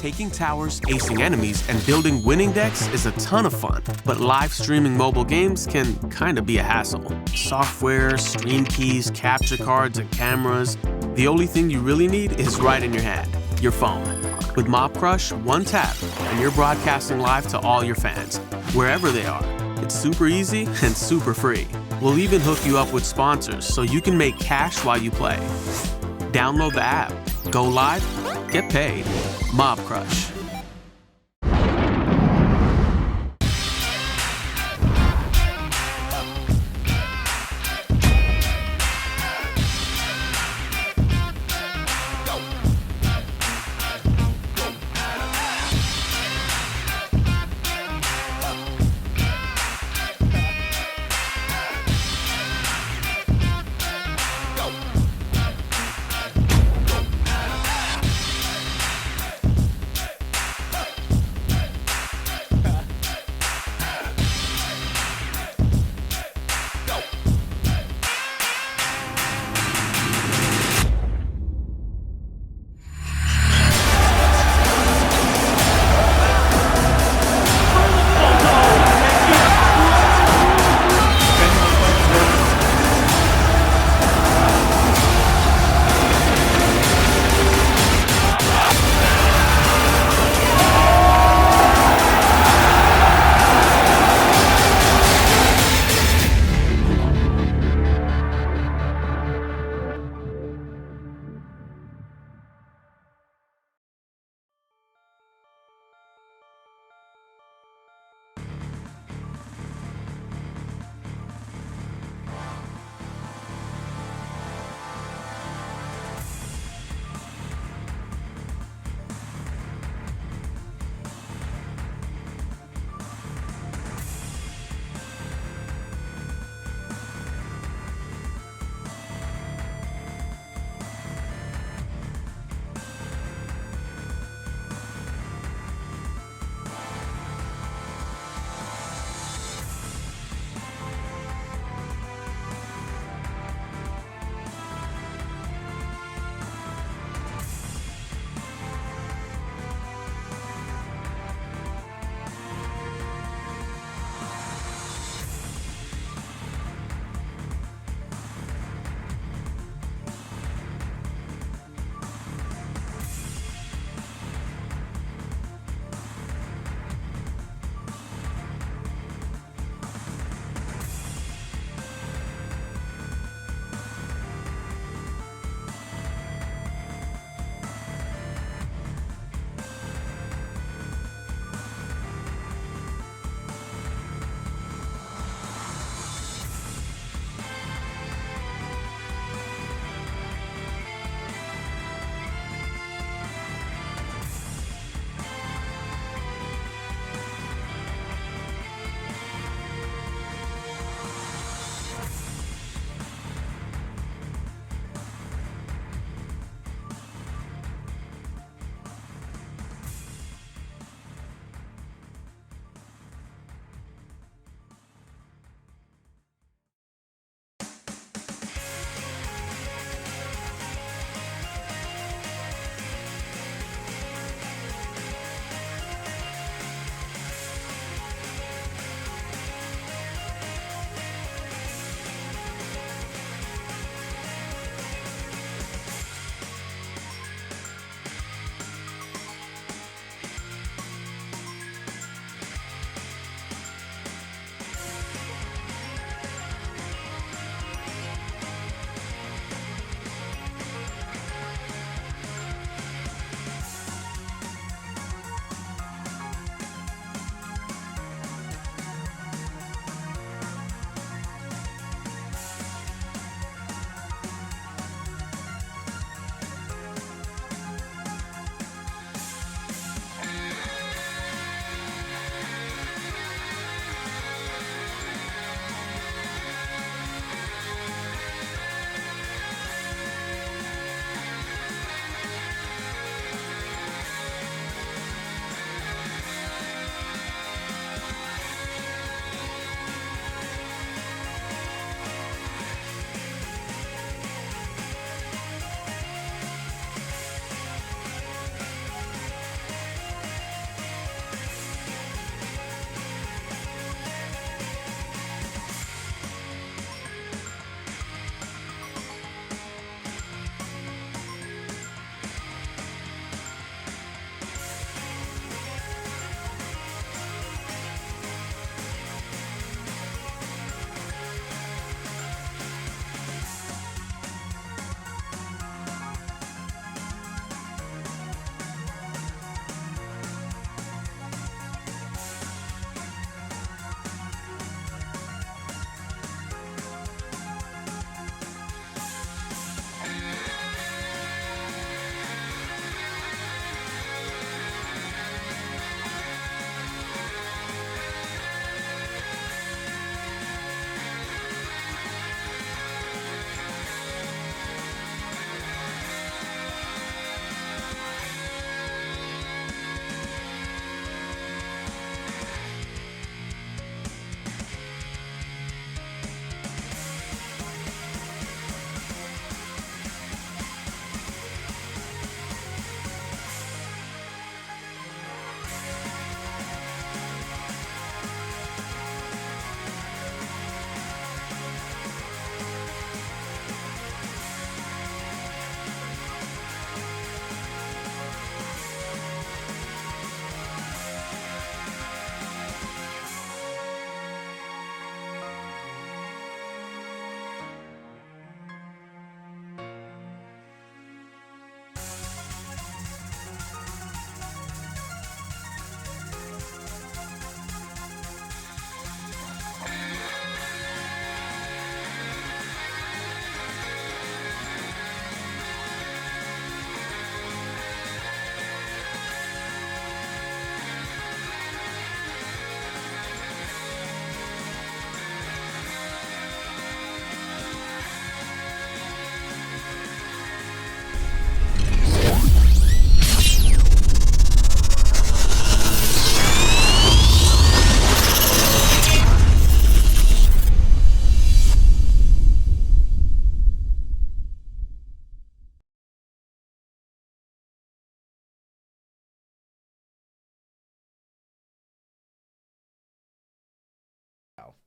Taking towers, acing enemies, and building winning decks is a ton of fun, but live streaming mobile games can kinda be a hassle. Software, stream keys, capture cards, and cameras. The only thing you really need is right in your hand, your phone. With Mob Crush, one tap, and you're broadcasting live to all your fans, wherever they are. It's super easy and super free. We'll even hook you up with sponsors so you can make cash while you play. Download the app, go live, get paid. Mob Crush.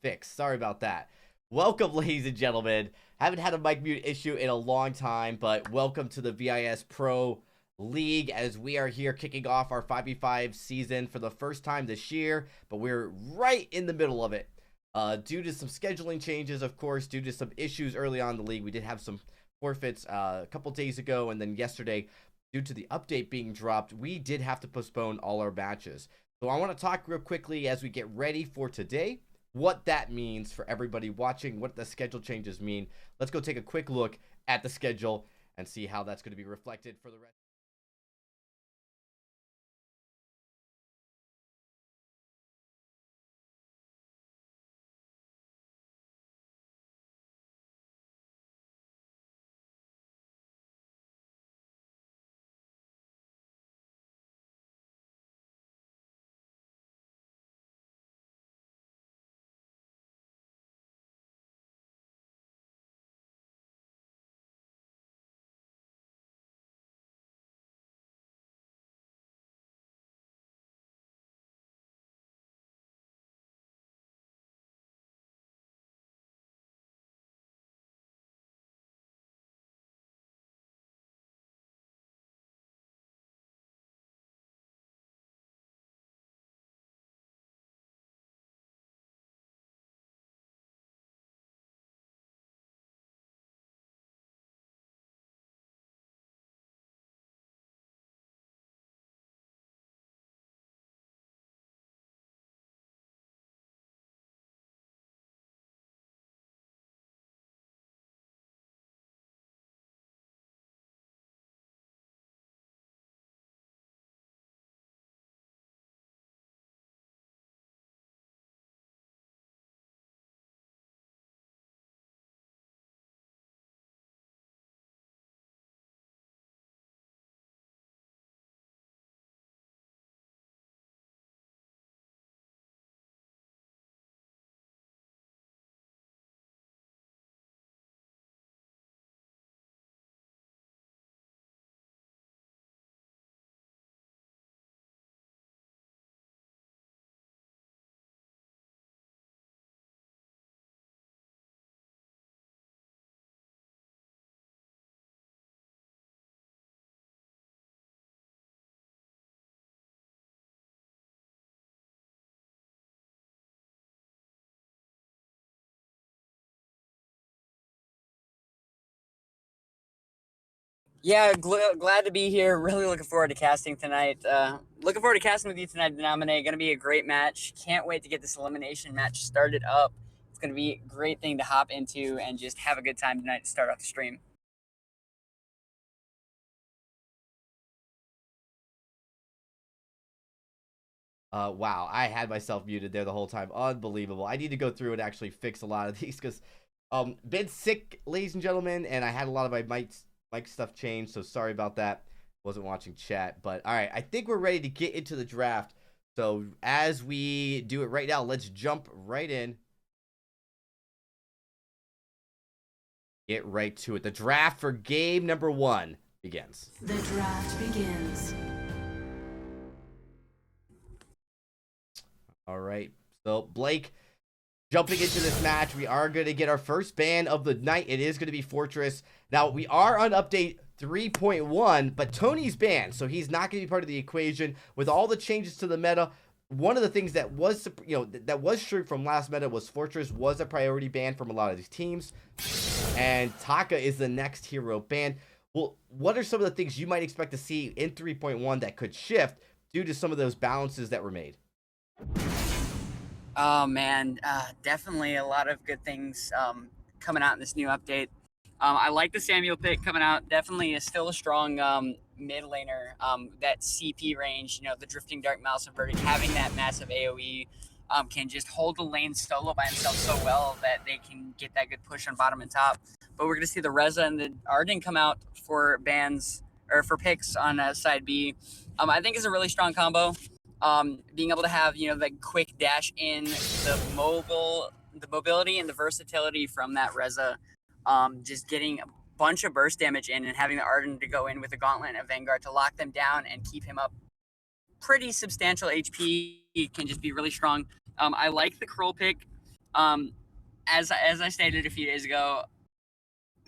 fixed. Sorry about that. Welcome, ladies and gentlemen. Haven't had a mic mute issue in a long time, but welcome to the VISPRO League as we are here kicking off our 5v5 season for the first time this year, but we're right in the middle of it. Due to some scheduling changes, of course, due to some issues early on in the league, we did have some forfeits a couple days ago, and then yesterday, due to the update being dropped, we did have to postpone all our matches. So I want to talk real quickly as we get ready for today, what that means for everybody watching, what the schedule changes mean. Let's go take a quick look at the schedule and see how that's going to be reflected for the rest. Yeah, glad to be here. Really looking forward to casting tonight. Looking forward to casting with you tonight, Denominate. Going to be a great match. Can't wait to get this elimination match started up. It's going to be a great thing to hop into and just have a good time tonight to start off the stream. Wow, I had myself muted there the whole time. Unbelievable. I need to go through and actually fix a lot of these because been sick, ladies and gentlemen, and I had a lot of my mic stuff changed, so sorry about that. Wasn't watching chat, but all right, I think we're ready to get into the draft. So as we do it right now, let's jump right in. Get right to it. The draft for game number 1 begins. The draft begins. All right, so Blake, jumping into this match, we are going to get our first ban of the night. It is going to be Fortress. Now, we are on update 3.1, but Tony's banned, so he's not going to be part of the equation. With all the changes to the meta, one of the things that was, that was true from last meta was Fortress was a priority ban from a lot of these teams, and Taka is the next hero ban. Well, what are some of the things you might expect to see in 3.1 that could shift due to some of those balances that were made? Oh man, definitely a lot of good things coming out in this new update. I like the Samuel pick coming out. Definitely is still a strong mid laner. That CP range, the Drifting Dark Mouse Inverted, having that massive AoE can just hold the lane solo by himself so well that they can get that good push on bottom and top. But we're going to see the Reza and the Arden come out for bans or for picks on side B. I think it's a really strong combo. Being able to have the quick dash in, the mobility and the versatility from that Reza, just getting a bunch of burst damage in and having the Arden to go in with the Gauntlet of Vanguard to lock them down and keep him up pretty substantial HP can just be really strong. I like the Kroll pick. Um, as I stated a few days ago,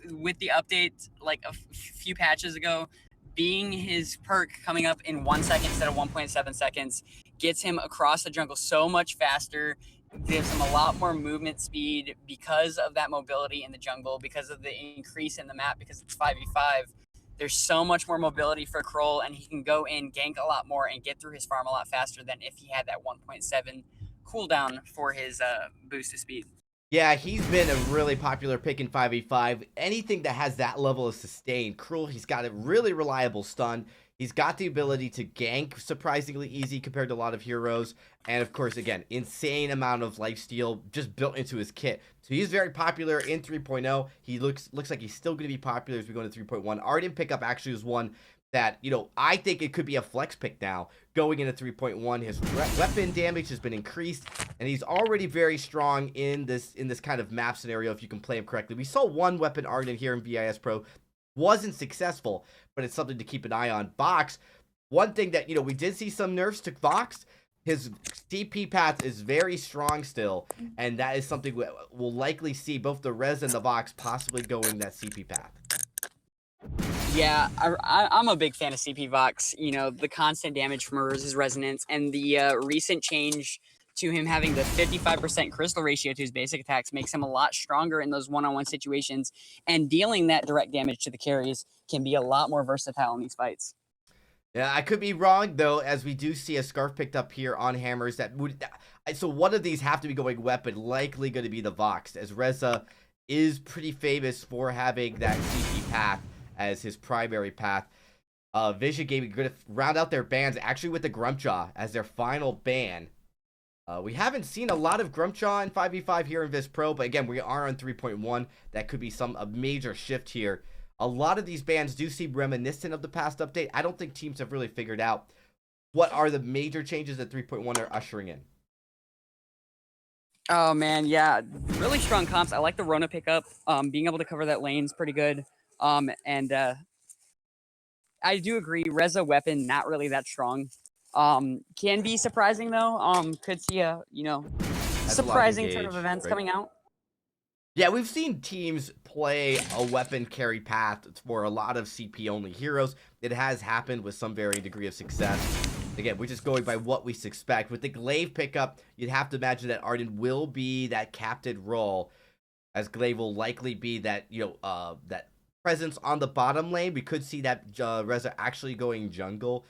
with the update like a few patches ago, being his perk coming up in 1 second instead of 1.7 seconds gets him across the jungle so much faster, gives him a lot more movement speed because of that mobility in the jungle, because of the increase in the map, because it's 5v5. There's so much more mobility for Kroll, and he can go in, gank a lot more, and get through his farm a lot faster than if he had that 1.7 cooldown for his boost of speed. Yeah, he's been a really popular pick in 5v5. Anything that has that level of sustain, Cruel, he's got a really reliable stun. He's got the ability to gank surprisingly easy compared to a lot of heroes. And of course, again, insane amount of lifesteal just built into his kit. So he's very popular in 3.0. He looks like he's still going to be popular as we go into 3.1. Arden pickup actually was one that, I think it could be a flex pick now going into 3.1. His weapon damage has been increased, and he's already very strong in this kind of map scenario if you can play him correctly. We saw one weapon Arden here in VIS Pro, wasn't successful, but it's something to keep an eye on. Vox, one thing that, we did see some nerfs to Vox. His CP path is very strong still, and that is something we'll likely see both the Res and the Vox possibly going that CP path. Yeah, I'm a big fan of CP Vox. The constant damage from his resonance and the recent change to him having the 55% crystal ratio to his basic attacks makes him a lot stronger in those one-on-one situations, and dealing that direct damage to the carries can be a lot more versatile in these fights. Yeah, I could be wrong though, as we do see a scarf picked up here on hammers that would. So one of these have to be going weapon, likely going to be the Vox, as Reza is pretty famous for having that CP path as his primary path. Vision Gaming going to round out their bans actually with the Grumpjaw as their final ban. We haven't seen a lot of Grumpjaw in 5v5 here in VISPRO, but again, we are on 3.1. That could be a major shift here. A lot of these bans do seem reminiscent of the past update. I don't think teams have really figured out what are the major changes that 3.1 are ushering in. Oh man, yeah, really strong comps. I like the Rona pickup. Being able to cover that lane's pretty good. And I do agree, Reza weapon not really that strong. Can be surprising though. Could see a Has a lot of surprising turn engage, of events right? coming out. Yeah, we've seen teams play a weapon carry path for a lot of CP only heroes. It has happened with some varying degree of success. Again, we're just going by what we expect. With the Glaive pickup, you'd have to imagine that Arden will be that captain role, as Glaive will likely be that, that presence on the bottom lane. We could see that Reza actually going jungle.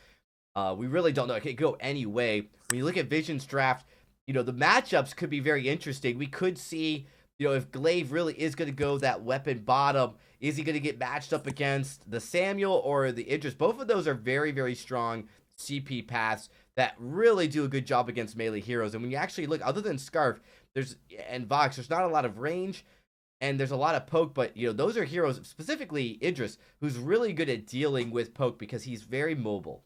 We really don't know. It could go any way. When you look at Vision's draft, the matchups could be very interesting. We could see, if Glaive really is going to go that weapon bottom, is he going to get matched up against the Samuel or the Idris? Both of those are very, very strong CP paths that really do a good job against melee heroes. And when you actually look, other than Scarf and Vox, there's not a lot of range and there's a lot of poke, but those are heroes, specifically Idris, who's really good at dealing with poke because he's very mobile.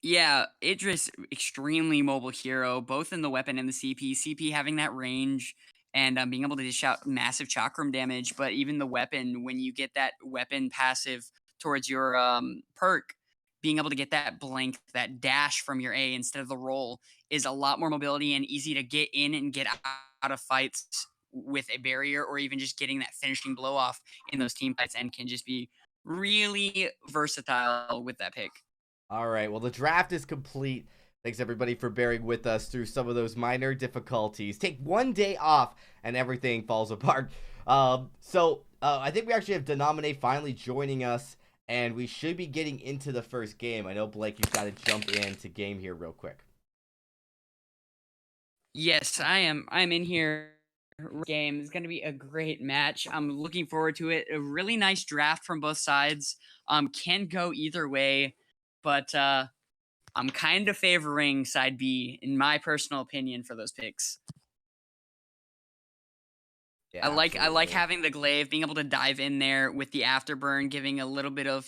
Yeah, Idris, extremely mobile hero, both in the weapon and the CP. CP having that range and being able to dish out massive chakram damage, but even the weapon, when you get that weapon passive towards your perk, being able to get that blink, that dash from your A instead of the roll is a lot more mobility and easy to get in and get out of fights with a barrier, or even just getting that finishing blow off in those team fights, and can just be really versatile with that pick. All right, well, the draft is complete. Thanks, everybody, for bearing with us through some of those minor difficulties. Take one day off, and everything falls apart. I think we actually have Denominate finally joining us, and we should be getting into the first game. I know, Blake, you've got to jump into game here real quick. Yes, I am. I'm in here. Game is going to be a great match. I'm looking forward to it. A really nice draft from both sides. Can go either way, but I'm kind of favoring side B in my personal opinion for those picks. Yeah, I like absolutely. having the glaive, being able to dive in there with the afterburn, giving a little bit of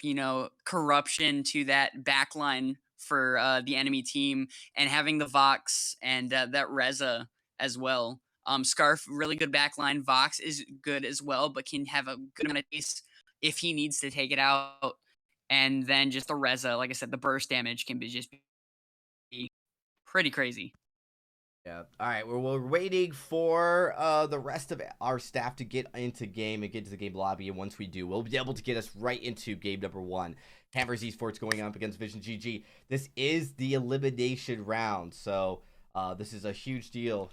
corruption to that backline for the enemy team, and having the Vox and that Reza as well. Scarf, really good backline. Vox is good as well, but can have a good amount of pace if he needs to take it out. And then just the Reza, like I said, the burst damage can be just be pretty crazy. Yeah. All right. We're waiting for the rest of our staff to get into game and get to the game lobby. And once we do, we'll be able to get us right into game number 1. Hammers Esports going up against Vision GG. This is the elimination round, so this is a huge deal.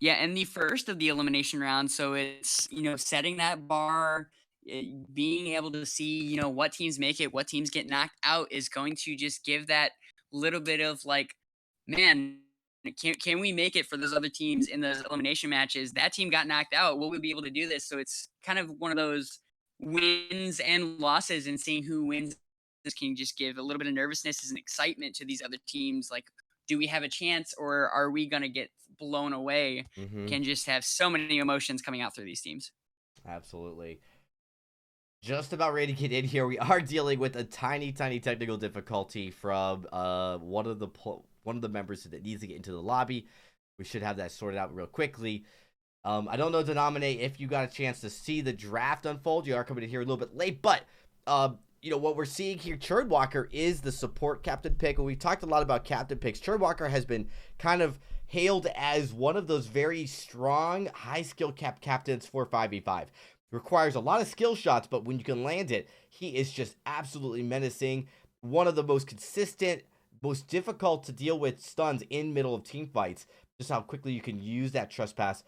Yeah, and the first of the elimination round, so it's, setting that bar, being able to see, what teams make it, what teams get knocked out is going to just give that little bit of like, man, can we make it for those other teams in those elimination matches? That team got knocked out. Will we be able to do this? So it's kind of one of those wins and losses, and seeing who wins this can just give a little bit of nervousness and excitement to these other teams. Like, do we have a chance, or are we going to get blown away? Can just have so many emotions coming out through these teams. Absolutely. Just about ready to get in here. We are dealing with a tiny technical difficulty from one of the members that needs to get into the lobby. We should have that sorted out real quickly. I don't know, Denominate, if you got a chance to see the draft unfold. You are coming in here a little bit late, but what we're seeing here, Churnwalker is the support captain pick. And we've talked a lot about captain picks. Churnwalker has been kind of hailed as one of those very strong, high skill captains for 5v5. Requires a lot of skill shots, but when you can land it, he is just absolutely menacing. One of the most consistent, most difficult to deal with stuns in middle of team fights. Just how quickly you can use that trespass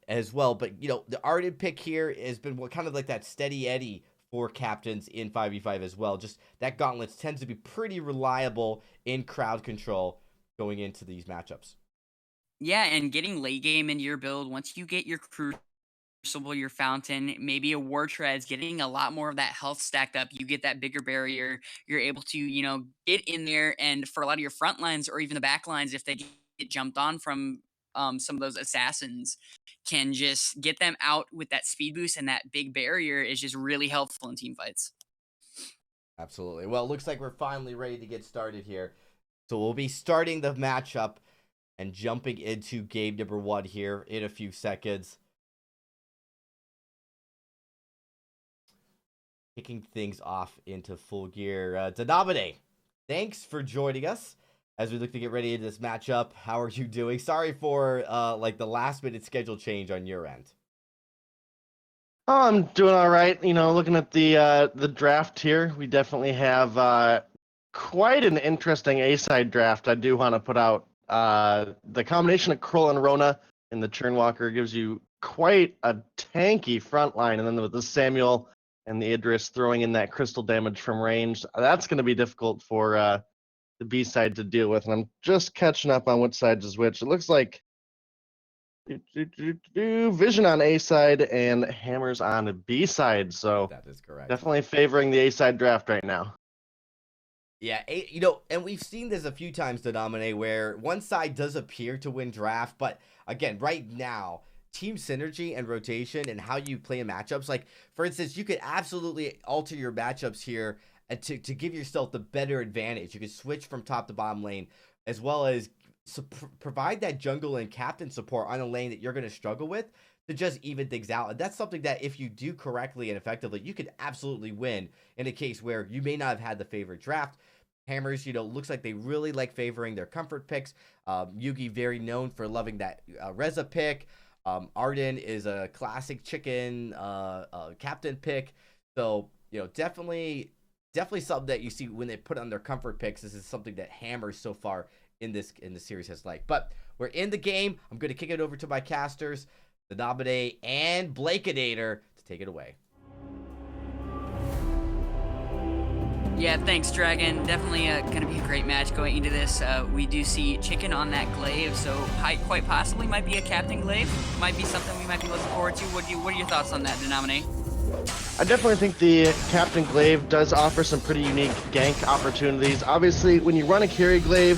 as well. But, the Arden pick here has been kind of like that steady Eddie for captains in 5v5 as well. Just that gauntlet tends to be pretty reliable in crowd control going into these matchups. Yeah, and getting late game into your build, once you get your Crucible, your Fountain, maybe a War Treads, getting a lot more of that health stacked up, you get that bigger barrier, you're able to, get in there, and for a lot of your front lines or even the back lines, if they get jumped on from some of those assassins, can just get them out with that speed boost, and that big barrier is just really helpful in team fights. Absolutely. Well, it looks like we're finally ready to get started here. So we'll be starting the matchup and jumping into game number 1 here in a few seconds. Kicking things off into full gear. Denominate, thanks for joining us as we look to get ready into this matchup. How are you doing? Sorry for the last minute schedule change on your end. Oh, I'm doing all right. Looking at the draft here, we definitely have quite an interesting A-side draft. I do want to put out the combination of Kroll and Rona and the Churnwalker gives you quite a tanky front line, and then with the Samuel and the Idris throwing in that crystal damage from range, that's going to be difficult for the B side to deal with. And I'm just catching up on which side is which. It looks like Vision on A side and Hammers on the B side. So that is correct. Definitely favoring the A side draft right now. Yeah, and we've seen this a few times, Denominate, where one side does appear to win draft, but again, right now, team synergy and rotation and how you play in matchups, like, for instance, you could absolutely alter your matchups here and to give yourself the better advantage. You could switch from top to bottom lane, as well as provide that jungle and captain support on a lane that you're going to struggle with to just even things out. And that's something that if you do correctly and effectively, you could absolutely win in a case where you may not have had the favorite draft. Hammers, looks like they really like favoring their comfort picks. Yugi, very known for loving that Reza pick. Arden is a classic chicken captain pick. So, definitely something that you see when they put on their comfort picks. This is something that Hammers so far in the series has liked. But we're in the game. I'm going to kick it over to my casters, the Nominate and Blakeinator, to take it away. Yeah, thanks, Dragon. Definitely going to be a great match going into this. We do see Chicken on that glaive, so quite possibly might be a captain glaive. Might be something we might be looking forward to. What are your thoughts on that, Denominate? I definitely think the captain glaive does offer some pretty unique gank opportunities. Obviously, when you run a carry glaive,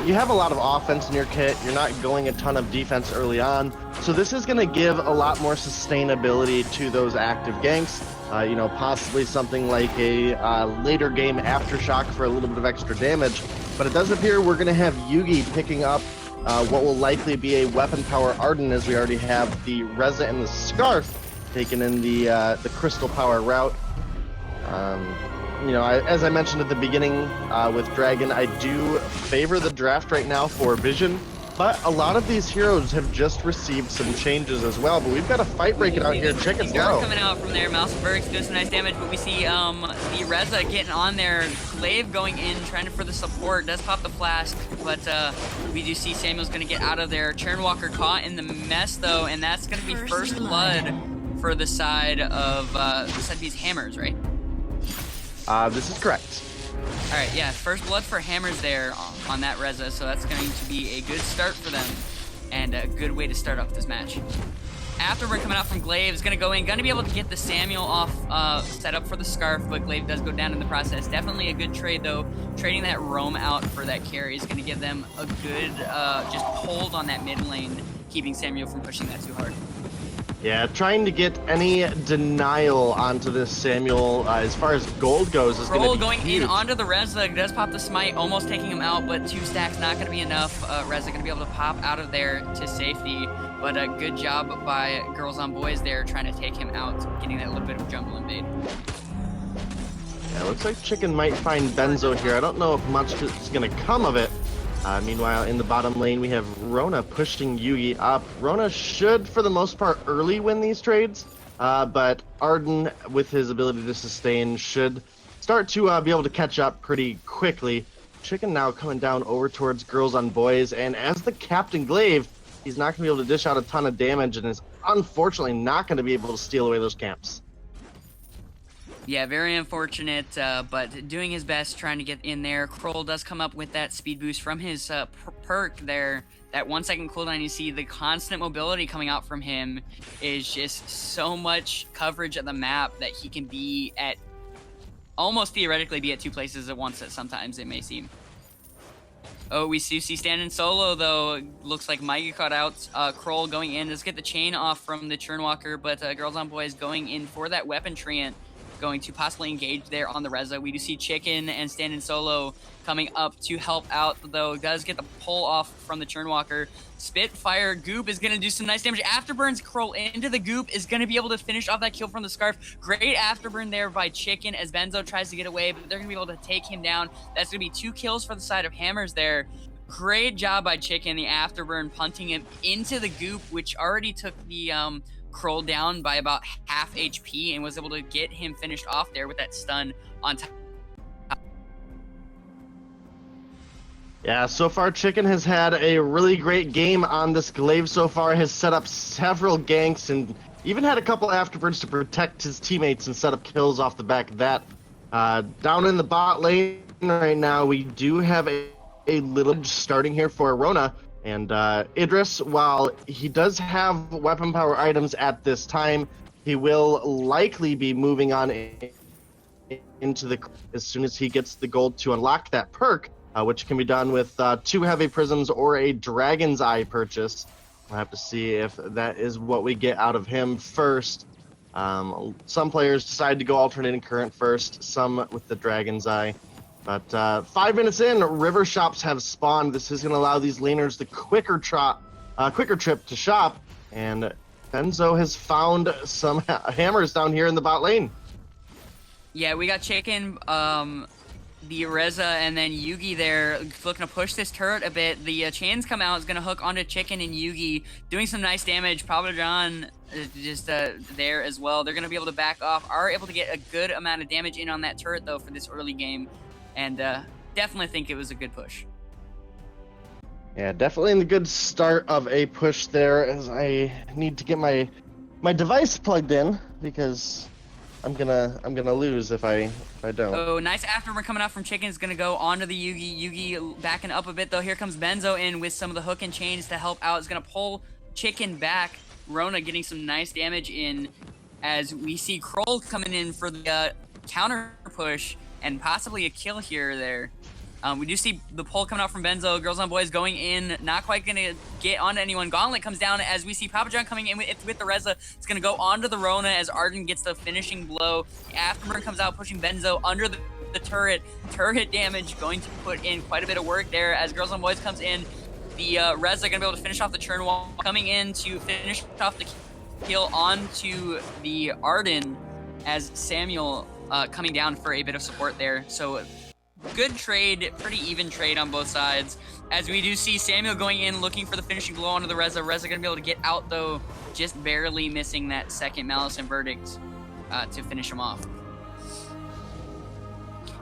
you have a lot of offense in your kit. You're not going a ton of defense early on. So this is going to give a lot more sustainability to those active ganks. Possibly something like a later game aftershock for a little bit of extra damage. But it does appear we're going to have Yugi picking up what will likely be a weapon power Arden, as we already have the Reza and the Scarf taken in the crystal power route. you know, as I mentioned at the beginning with Dragon, I do favor the draft right now for Vision, but a lot of these heroes have just received some changes as well. But we've got a fight breaking out here. Chicken's low. Coming out from there. Mouseberg's doing some nice damage, but we see the Reza getting on there. Glaive going in, trying for the support. Does pop the flask, but we do see Samuel's going to get out of there. Churnwalker caught in the mess, though, and that's going to be first blood for the side of these Hammers, right? This is correct. All right, yeah, first blood for Hammers there on that Reza, so that's going to be a good start for them and a good way to start off this match. Afterburn coming out from Glaive is going to go in, going to be able to get the Samuel off set up for the Scarf, but Glaive does go down in the process. Definitely a good trade, though. Trading that roam out for that carry is going to give them a good just hold on that mid lane, keeping Samuel from pushing that too hard. Yeah, trying to get any denial onto this Samuel as far as gold goes is going to be going huge. in onto the Reza, does pop the smite, almost taking him out, but 2 stacks not going to be enough. Reza going to be able to pop out of there to safety, but a good job by Girls on Boys there trying to take him out, getting that little bit of jungle invade. Yeah, looks like Chicken might find Benzo here. I don't know if much is going to come of it. Meanwhile, in the bottom lane, we have Rona pushing Yugi up. Rona should, for the most part, early win these trades, but Arden, with his ability to sustain, should start to be able to catch up pretty quickly. Chicken now coming down over towards Girls on Boys, and as the Captain Glaive, he's not going to be able to dish out a ton of damage and is unfortunately not going to be able to steal away those camps. Yeah, very unfortunate, but doing his best trying to get in there. Kroll does come up with that speed boost from his perk there. That 1 second cooldown, you see the constant mobility coming out from him is just so much coverage of the map that he can be at, almost theoretically be at 2 places at once, sometimes it may seem. Oh, we see standing solo, though. Looks like Mikey caught out. Kroll going in. Let's get the chain off from the Churnwalker, but Girls on Boys going in for that weapon treant. Going to possibly engage there on the Reza. We do see Chicken and Standing Solo coming up to help out, though. Does get the pull off from the Churnwalker. Spitfire Goop is going to do some nice damage. Afterburns Kroll into the Goop is going to be able to finish off that kill from the Scarf. Great Afterburn there by Chicken as Benzo tries to get away, but they're going to be able to take him down. That's going to be 2 kills for the side of Hammers there. Great job by Chicken, the Afterburn punting him into the Goop, which already took the Kroll down by about half HP and was able to get him finished off there with that stun on top. Yeah, so far Chicken has had a really great game on this Glaive so far, has set up several ganks and even had a couple afterburns to protect his teammates and set up kills off the back of that. Down in the bot lane right now, we do have a little starting here for Rona. And Idris, while he does have weapon power items at this time, he will likely be moving on into the as soon as he gets the gold to unlock that perk, which can be done with 2 heavy prisms or a Dragon's Eye purchase. We'll have to see if that is what we get out of him first. Some players decide to go alternating current first, some with the Dragon's Eye. But 5 minutes in, river shops have spawned. This is going to allow these laners the quicker trip to shop. And Benzo has found some hammers down here in the bot lane. Yeah, we got Chicken, the Reza, and then Yugi there looking to push this turret a bit. The chains come out, is going to hook onto Chicken and Yugi, doing some nice damage. Pablo John just there as well. They're going to be able to back off, are able to get a good amount of damage in on that turret, though, for this early game. And definitely think it was a good push. Yeah, definitely in the good start of a push there, as I need to get my device plugged in because I'm gonna lose if I don't. Oh, nice afterburn coming out from Chicken is gonna go onto the Yugi. Yugi backing up a bit though. Here comes Benzo in with some of the hook and chains to help out. Is gonna pull Chicken back. Rona getting some nice damage in as we see Kroll coming in for the counter push. And possibly a kill here or there. We do see the pull coming out from Benzo. Girls on Boys going in. Not quite going to get onto anyone. Gauntlet comes down as we see Papa John coming in with the Reza. It's going to go onto the Rona as Arden gets the finishing blow. The Afterburn comes out pushing Benzo under the turret. Turret damage going to put in quite a bit of work there as Girls on Boys comes in. The Reza going to be able to finish off the churn wall. Coming in to finish off the kill onto the Arden as Samuel coming down for a bit of support there. So good trade, pretty even trade on both sides. As we do see Samuel going in, looking for the finishing blow onto the Reza. Reza gonna be able to get out though, just barely missing that second Malice and Verdict to finish him off.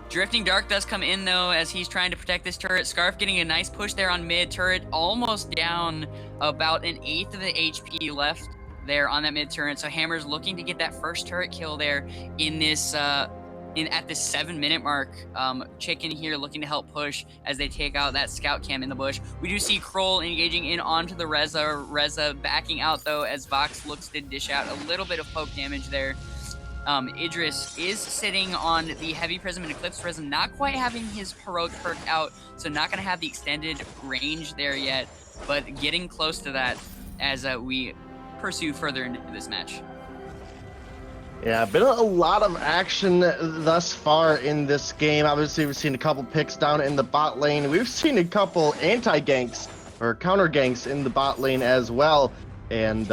Drifting Dark does come in though, as he's trying to protect this turret. Scarf getting a nice push there on mid. Turret almost down, about an 1/8 of the HP left there on that mid turret. So Hammer's looking to get that first turret kill there in this at the 7-minute mark. Chicken here looking to help push as they take out that scout cam in the bush. We do see Kroll engaging in onto the Reza. Reza backing out though, as Vox looks to dish out a little bit of poke damage there. Idris is sitting on the Heavy Prism and Eclipse Prism, not quite having his Heroic perk out, so not going to have the extended range there yet, but getting close to that as we pursue further into this match. Yeah, been a lot of action thus far in this game. Obviously, we've seen a couple picks down in the bot lane. We've seen a couple anti-ganks or counter ganks in the bot lane as well. And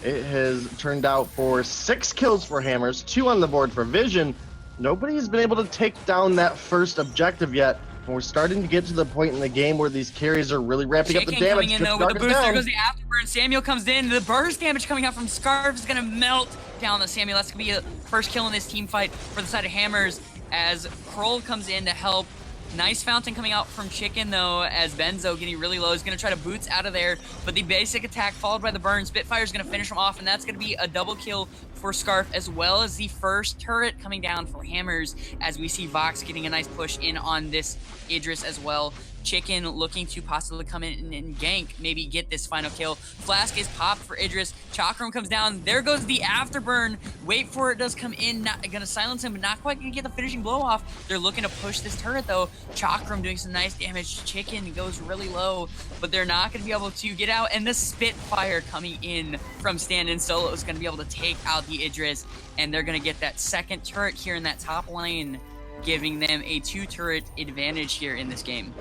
it has turned out for 6 kills for Hammers, 2 on the board for Vision. Nobody's been able to take down that first objective yet. And we're starting to get to the point in the game where these carries are really ramping up the damage. Coming in though with the boost, there goes the afterburn. Samuel comes in, the burst damage coming out from Scarf is gonna melt down the Samuel. That's gonna be a first kill in this team fight for the side of Hammers as Kroll comes in to help. Nice fountain coming out from Chicken though, as Benzo getting really low is gonna try to boots out of there, but the basic attack followed by the burn. Spitfire is gonna finish him off, and that's gonna be a double kill for Scarf, as well as the first turret coming down for Hammers, as we see Vox getting a nice push in on this Idris as well. Chicken looking to possibly come in and gank, maybe get this final kill. Flask is popped for Idris. Chakram comes down. There goes the afterburn. Wait for it does come in. Not gonna silence him, but not quite gonna get the finishing blow off. They're looking to push this turret though. Chakram doing some nice damage. Chicken goes really low, but they're not gonna be able to get out. And the Spitfire coming in from stand-in solo is gonna be able to take out the Idris, and they're gonna get that second turret here in that top lane, giving them a 2-turret advantage here in this game.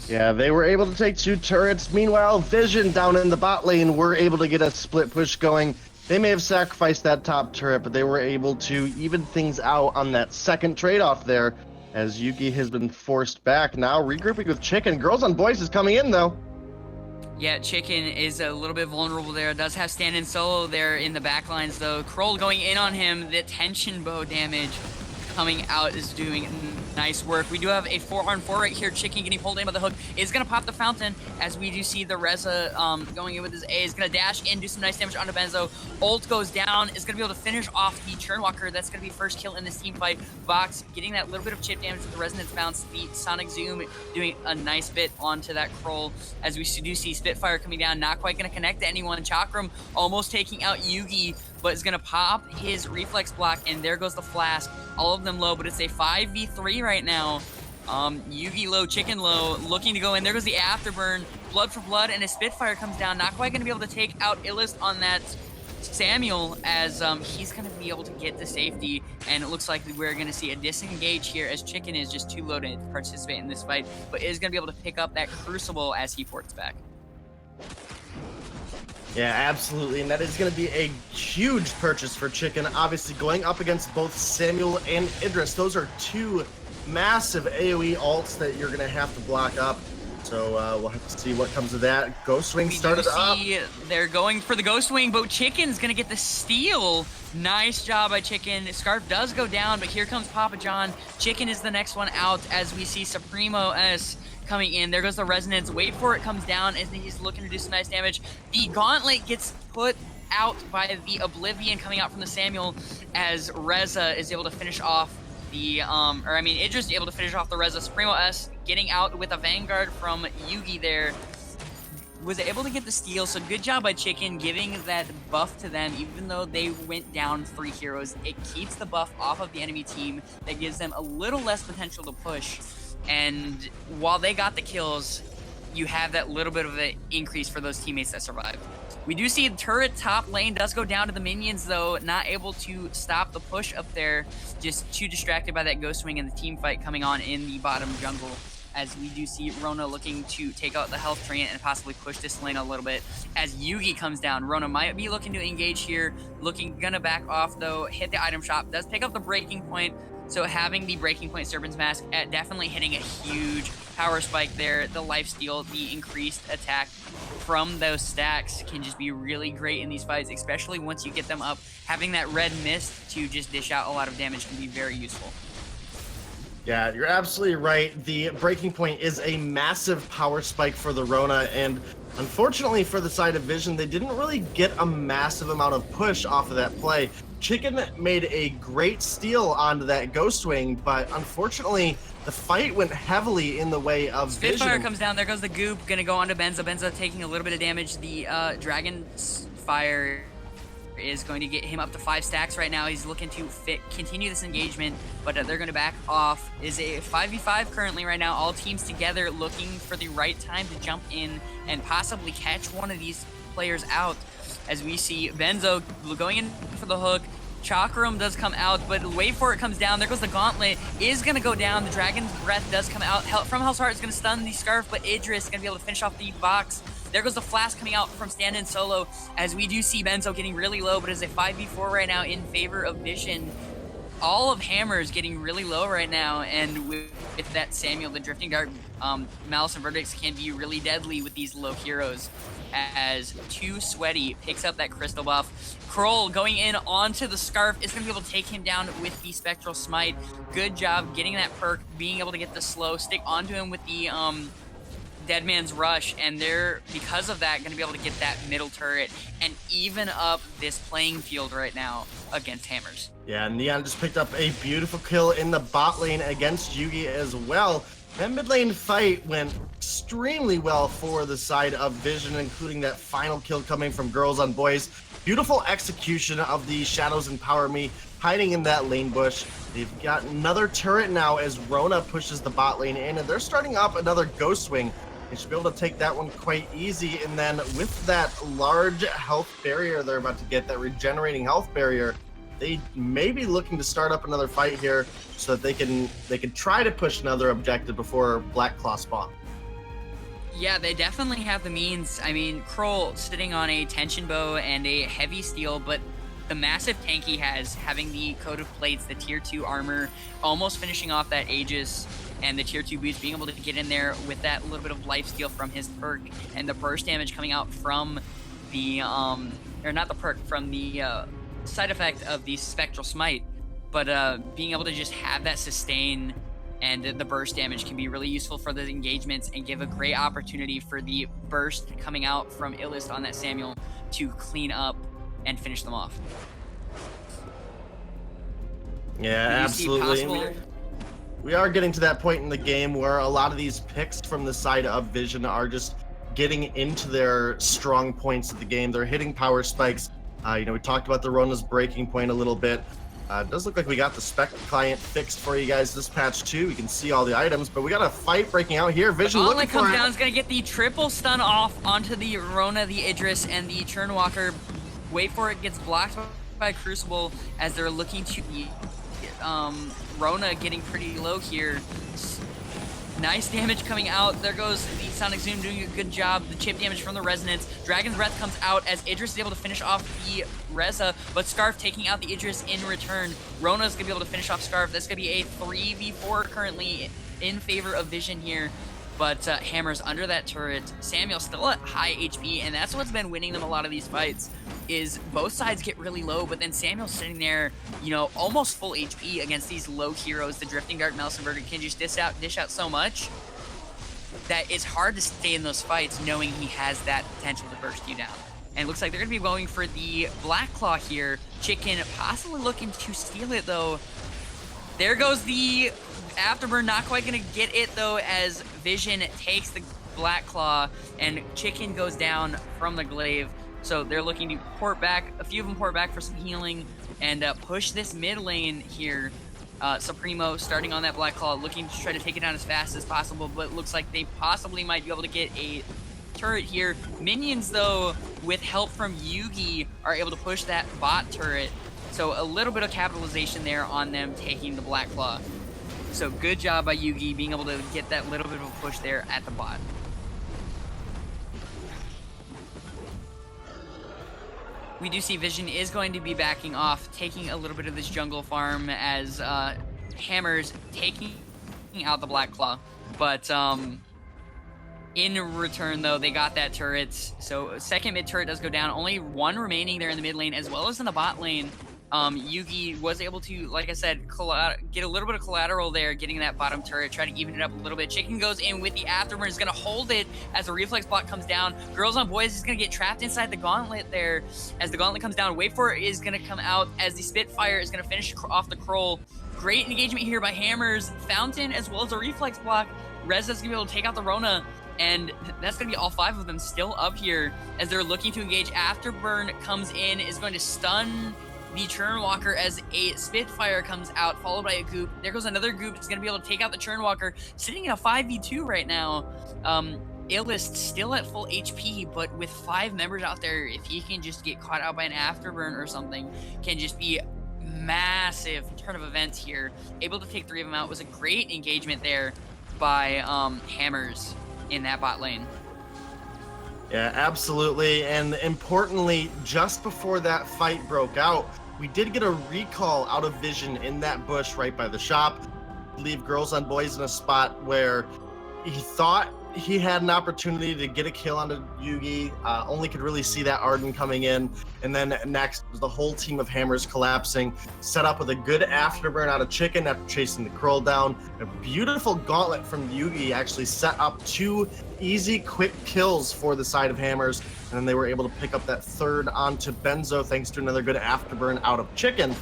Yeah, they were able to take 2 turrets. Meanwhile, Vision down in the bot lane were able to get a split push going. They may have sacrificed that top turret, but they were able to even things out on that second trade-off there, as Yuki has been forced back. Now regrouping with Chicken. Girls on Boys is coming in, though. Yeah, Chicken is a little bit vulnerable there. Does have stand-in solo there in the backlines, though. Kroll going in on him. The tension bow damage coming out is doing nice work. We do have a 4-on-4 right here. Chicken getting pulled in by the hook is going to pop the fountain, as we do see the Reza going in with his A. Is going to dash in, do some nice damage onto Benzo. Ult goes down, is going to be able to finish off the Churnwalker. That's going to be first kill in this team fight. Vox getting that little bit of chip damage with the Resonance Bounce. The Sonic Zoom doing a nice bit onto that Kroll, as we do see Spitfire coming down, not quite going to connect to anyone. Chakram almost taking out Yugi, but is going to pop his reflex block, and there goes the Flask. All of them low, but it's a 5v3 right now. Yugi low, Chicken low, looking to go in. There goes the afterburn, blood for blood, and a Spitfire comes down. Not quite going to be able to take out Illist on that Samuel, as he's going to be able to get to safety, and it looks like we're going to see a disengage here, as Chicken is just too low to participate in this fight, but is going to be able to pick up that Crucible as he ports back. Yeah, absolutely, and that is going to be a huge purchase for Chicken, obviously going up against both Samuel and Idris. Those are 2 massive AoE ults that you're going to have to block up, so we'll have to see what comes of that. Ghost Wing started up. They're going for the Ghost Wing, but Chicken's going to get the steal. Nice job by Chicken. Scarf does go down, but here comes Papa John. Chicken is the next one out, as we see Supremo S coming in. There goes the Resonance. Wait for it, comes down, and he's looking to do some nice damage. The Gauntlet gets put out by the Oblivion coming out from the Samuel, as Reza is able to finish off the, Idris is able to finish off the Reza. Supremo S getting out with a Vanguard from Yugi there. Was able to get the steal, so good job by Chicken giving that buff to them. Even though they went down 3 heroes, it keeps the buff off of the enemy team. That gives them a little less potential to push. And while they got the kills, you have that little bit of an increase for those teammates that survive. We do see the turret top lane does go down to the minions, though, not able to stop the push up there, just too distracted by that Ghost Wing and the team fight coming on in the bottom jungle. as we do see Rona looking to take out the health train and possibly push this lane a little bit. As Yugi comes down, Rona might be looking to engage here, gonna back off though, hit the item shop, does pick up the breaking point. So having the breaking point Serpent's Mask definitely hitting a huge power spike there. The lifesteal, the increased attack from those stacks can just be really great in these fights, especially once you get them up. Having that red mist to just dish out a lot of damage can be very useful. Yeah, you're absolutely right. The breaking point is a massive power spike for the Rona, and unfortunately for the side of Vision, they didn't really get a massive amount of push off of that play. Chicken made a great steal onto that Ghost Wing, but unfortunately, the fight went heavily in the way of Vision. Spitfire comes down, there goes the goop, gonna go onto Benza. Benza taking a little bit of damage. The Dragon's Fire is going to get him up to 5 stacks right now. He's looking to continue this engagement, but they're going to back off. Is a 5v5 currently right now. All teams together looking for the right time to jump in and possibly catch one of these players out. As we see Benzo going in for the hook. Chakram does come out, but wait for it comes down. There goes the gauntlet. Is going to go down. The Dragon's Breath does come out. From Hell's Heart is going to stun the Scarf, but Idris is going to be able to finish off the box. There goes the Flash coming out from stand-in solo, as we do see Benzo getting really low, but it's a 5v4 right now in favor of Vision. All of Hammer is getting really low right now, and with that Samuel, the Drifting Dart, Malice and Verdicts can be really deadly with these low heroes, as Too Sweaty picks up that crystal buff. Kroll going in onto the Scarf is going to be able to take him down with the Spectral Smite. Good job getting that perk, being able to get the slow, stick onto him with the Dead Man's Rush, and they're, because of that, going to be able to get that middle turret and even up this playing field right now against Hammers. Yeah, Neon just picked up a beautiful kill in the bot lane against Yugi as well. That mid lane fight went extremely well for the side of Vision, including that final kill coming from Girls on Boys. Beautiful execution of the Shadows Empower Me, hiding in that lane bush. They've got another turret now as Rona pushes the bot lane in, and they're starting up another Ghost Wing. They should be able to take that one quite easy, and then with that large health barrier they're about to get, that regenerating health barrier, they may be looking to start up another fight here so that they can try to push another objective before Black Claw spawn. Yeah, they definitely have the means. I mean, Kroll sitting on a tension bow and a heavy steel, but the massive tank he has, having the coat of plates, the tier 2 armor, almost finishing off that Aegis, and the tier 2 boots, being able to get in there with that little bit of life steal from his perk, and the burst damage coming out from the, or not the perk, from the side effect of the Spectral Smite, but being able to just have that sustain and the burst damage can be really useful for the engagements and give a great opportunity for the burst coming out from Illust on that Samuel to clean up and finish them off. Yeah, absolutely. We are getting to that point in the game where a lot of these picks from the side of Vision are just getting into their strong points of the game. They're hitting power spikes. We talked about the Rona's breaking point a little bit. It does look like we got the spec client fixed for you guys this patch too. We can see all the items, but we got a fight breaking out here. Vision the looking for comes down is going to get the triple stun off onto the Rona, the Idris, and the Churnwalker. Wait for it, gets blocked by Crucible as they're looking to be Rona getting pretty low here. Nice damage coming out. There goes the Sonic Zoom doing a good job. The chip damage from the Resonance. Dragon's Breath comes out as Idris is able to finish off the Reza, but Scarf taking out the Idris in return. Rona's going to be able to finish off Scarf. That's going to be a 3v4 currently in favor of Vision here. But Hammer's under that turret. Samuel still at high HP, and that's what's been winning them a lot of these fights, is both sides get really low, but then Samuel's sitting there, almost full HP against these low heroes. The Drifting Dart, Malice and Verdicts can just dish out so much that it's hard to stay in those fights knowing he has that potential to burst you down. And it looks like they're going to be going for the Black Claw here. Chicken possibly looking to steal it, though. There goes the Afterburn, not quite going to get it, though, as Vision takes the Black Claw, and Chicken goes down from the glaive. So they're looking to port back. A few of them port back for some healing and push this mid lane here. Supremo starting on that Black Claw, looking to try to take it down as fast as possible, but it looks like they possibly might be able to get a turret here. Minions, though, with help from Yugi, are able to push that bot turret. So a little bit of capitalization there on them taking the Black Claw. So good job by Yugi being able to get that little bit of a push there at the bot. We do see Vision is going to be backing off, taking a little bit of this jungle farm as Hammer's taking out the Black Claw. But in return, though, they got that turret. So second mid turret does go down. Only one remaining there in the mid lane, as well as in the bot lane. Yugi was able to, like I said, get a little bit of collateral there, getting that bottom turret, try to even it up a little bit. Chicken goes in with the afterburn, is going to hold it as the reflex block comes down. Girls on Boys is going to get trapped inside the gauntlet there. As the gauntlet comes down, Wait For It is going to come out as the Spitfire is going to finish off the Kroll. Great engagement here by Hammers, Fountain, as well as a reflex block. Reza's going to be able to take out the Rona. And that's going to be all 5 of them still up here as they're looking to engage. Afterburn comes in, is going to stun the Churnwalker as a Spitfire comes out, followed by a Goop. There goes another Goop. It's going to be able to take out the Churnwalker, sitting in a 5v2 right now. Illest still at full HP, but with 5 members out there, if he can just get caught out by an Afterburn or something, can just be massive turn of events here. Able to take 3 of them out. Was a great engagement there by Hammers in that bot lane. Yeah, absolutely. And importantly, just before that fight broke out, we did get a recall out of Vision in that bush right by the shop. Leave Girls on Boys in a spot where he thought he had an opportunity to get a kill onto Yugi, only could really see that Arden coming in. And then next was the whole team of Hammers collapsing, set up with a good afterburn out of Chicken after chasing the Kroll down. A beautiful gauntlet from Yugi actually set up 2 easy, quick kills for the side of Hammers. And then they were able to pick up that 3rd onto Benzo thanks to another good afterburn out of Chicken.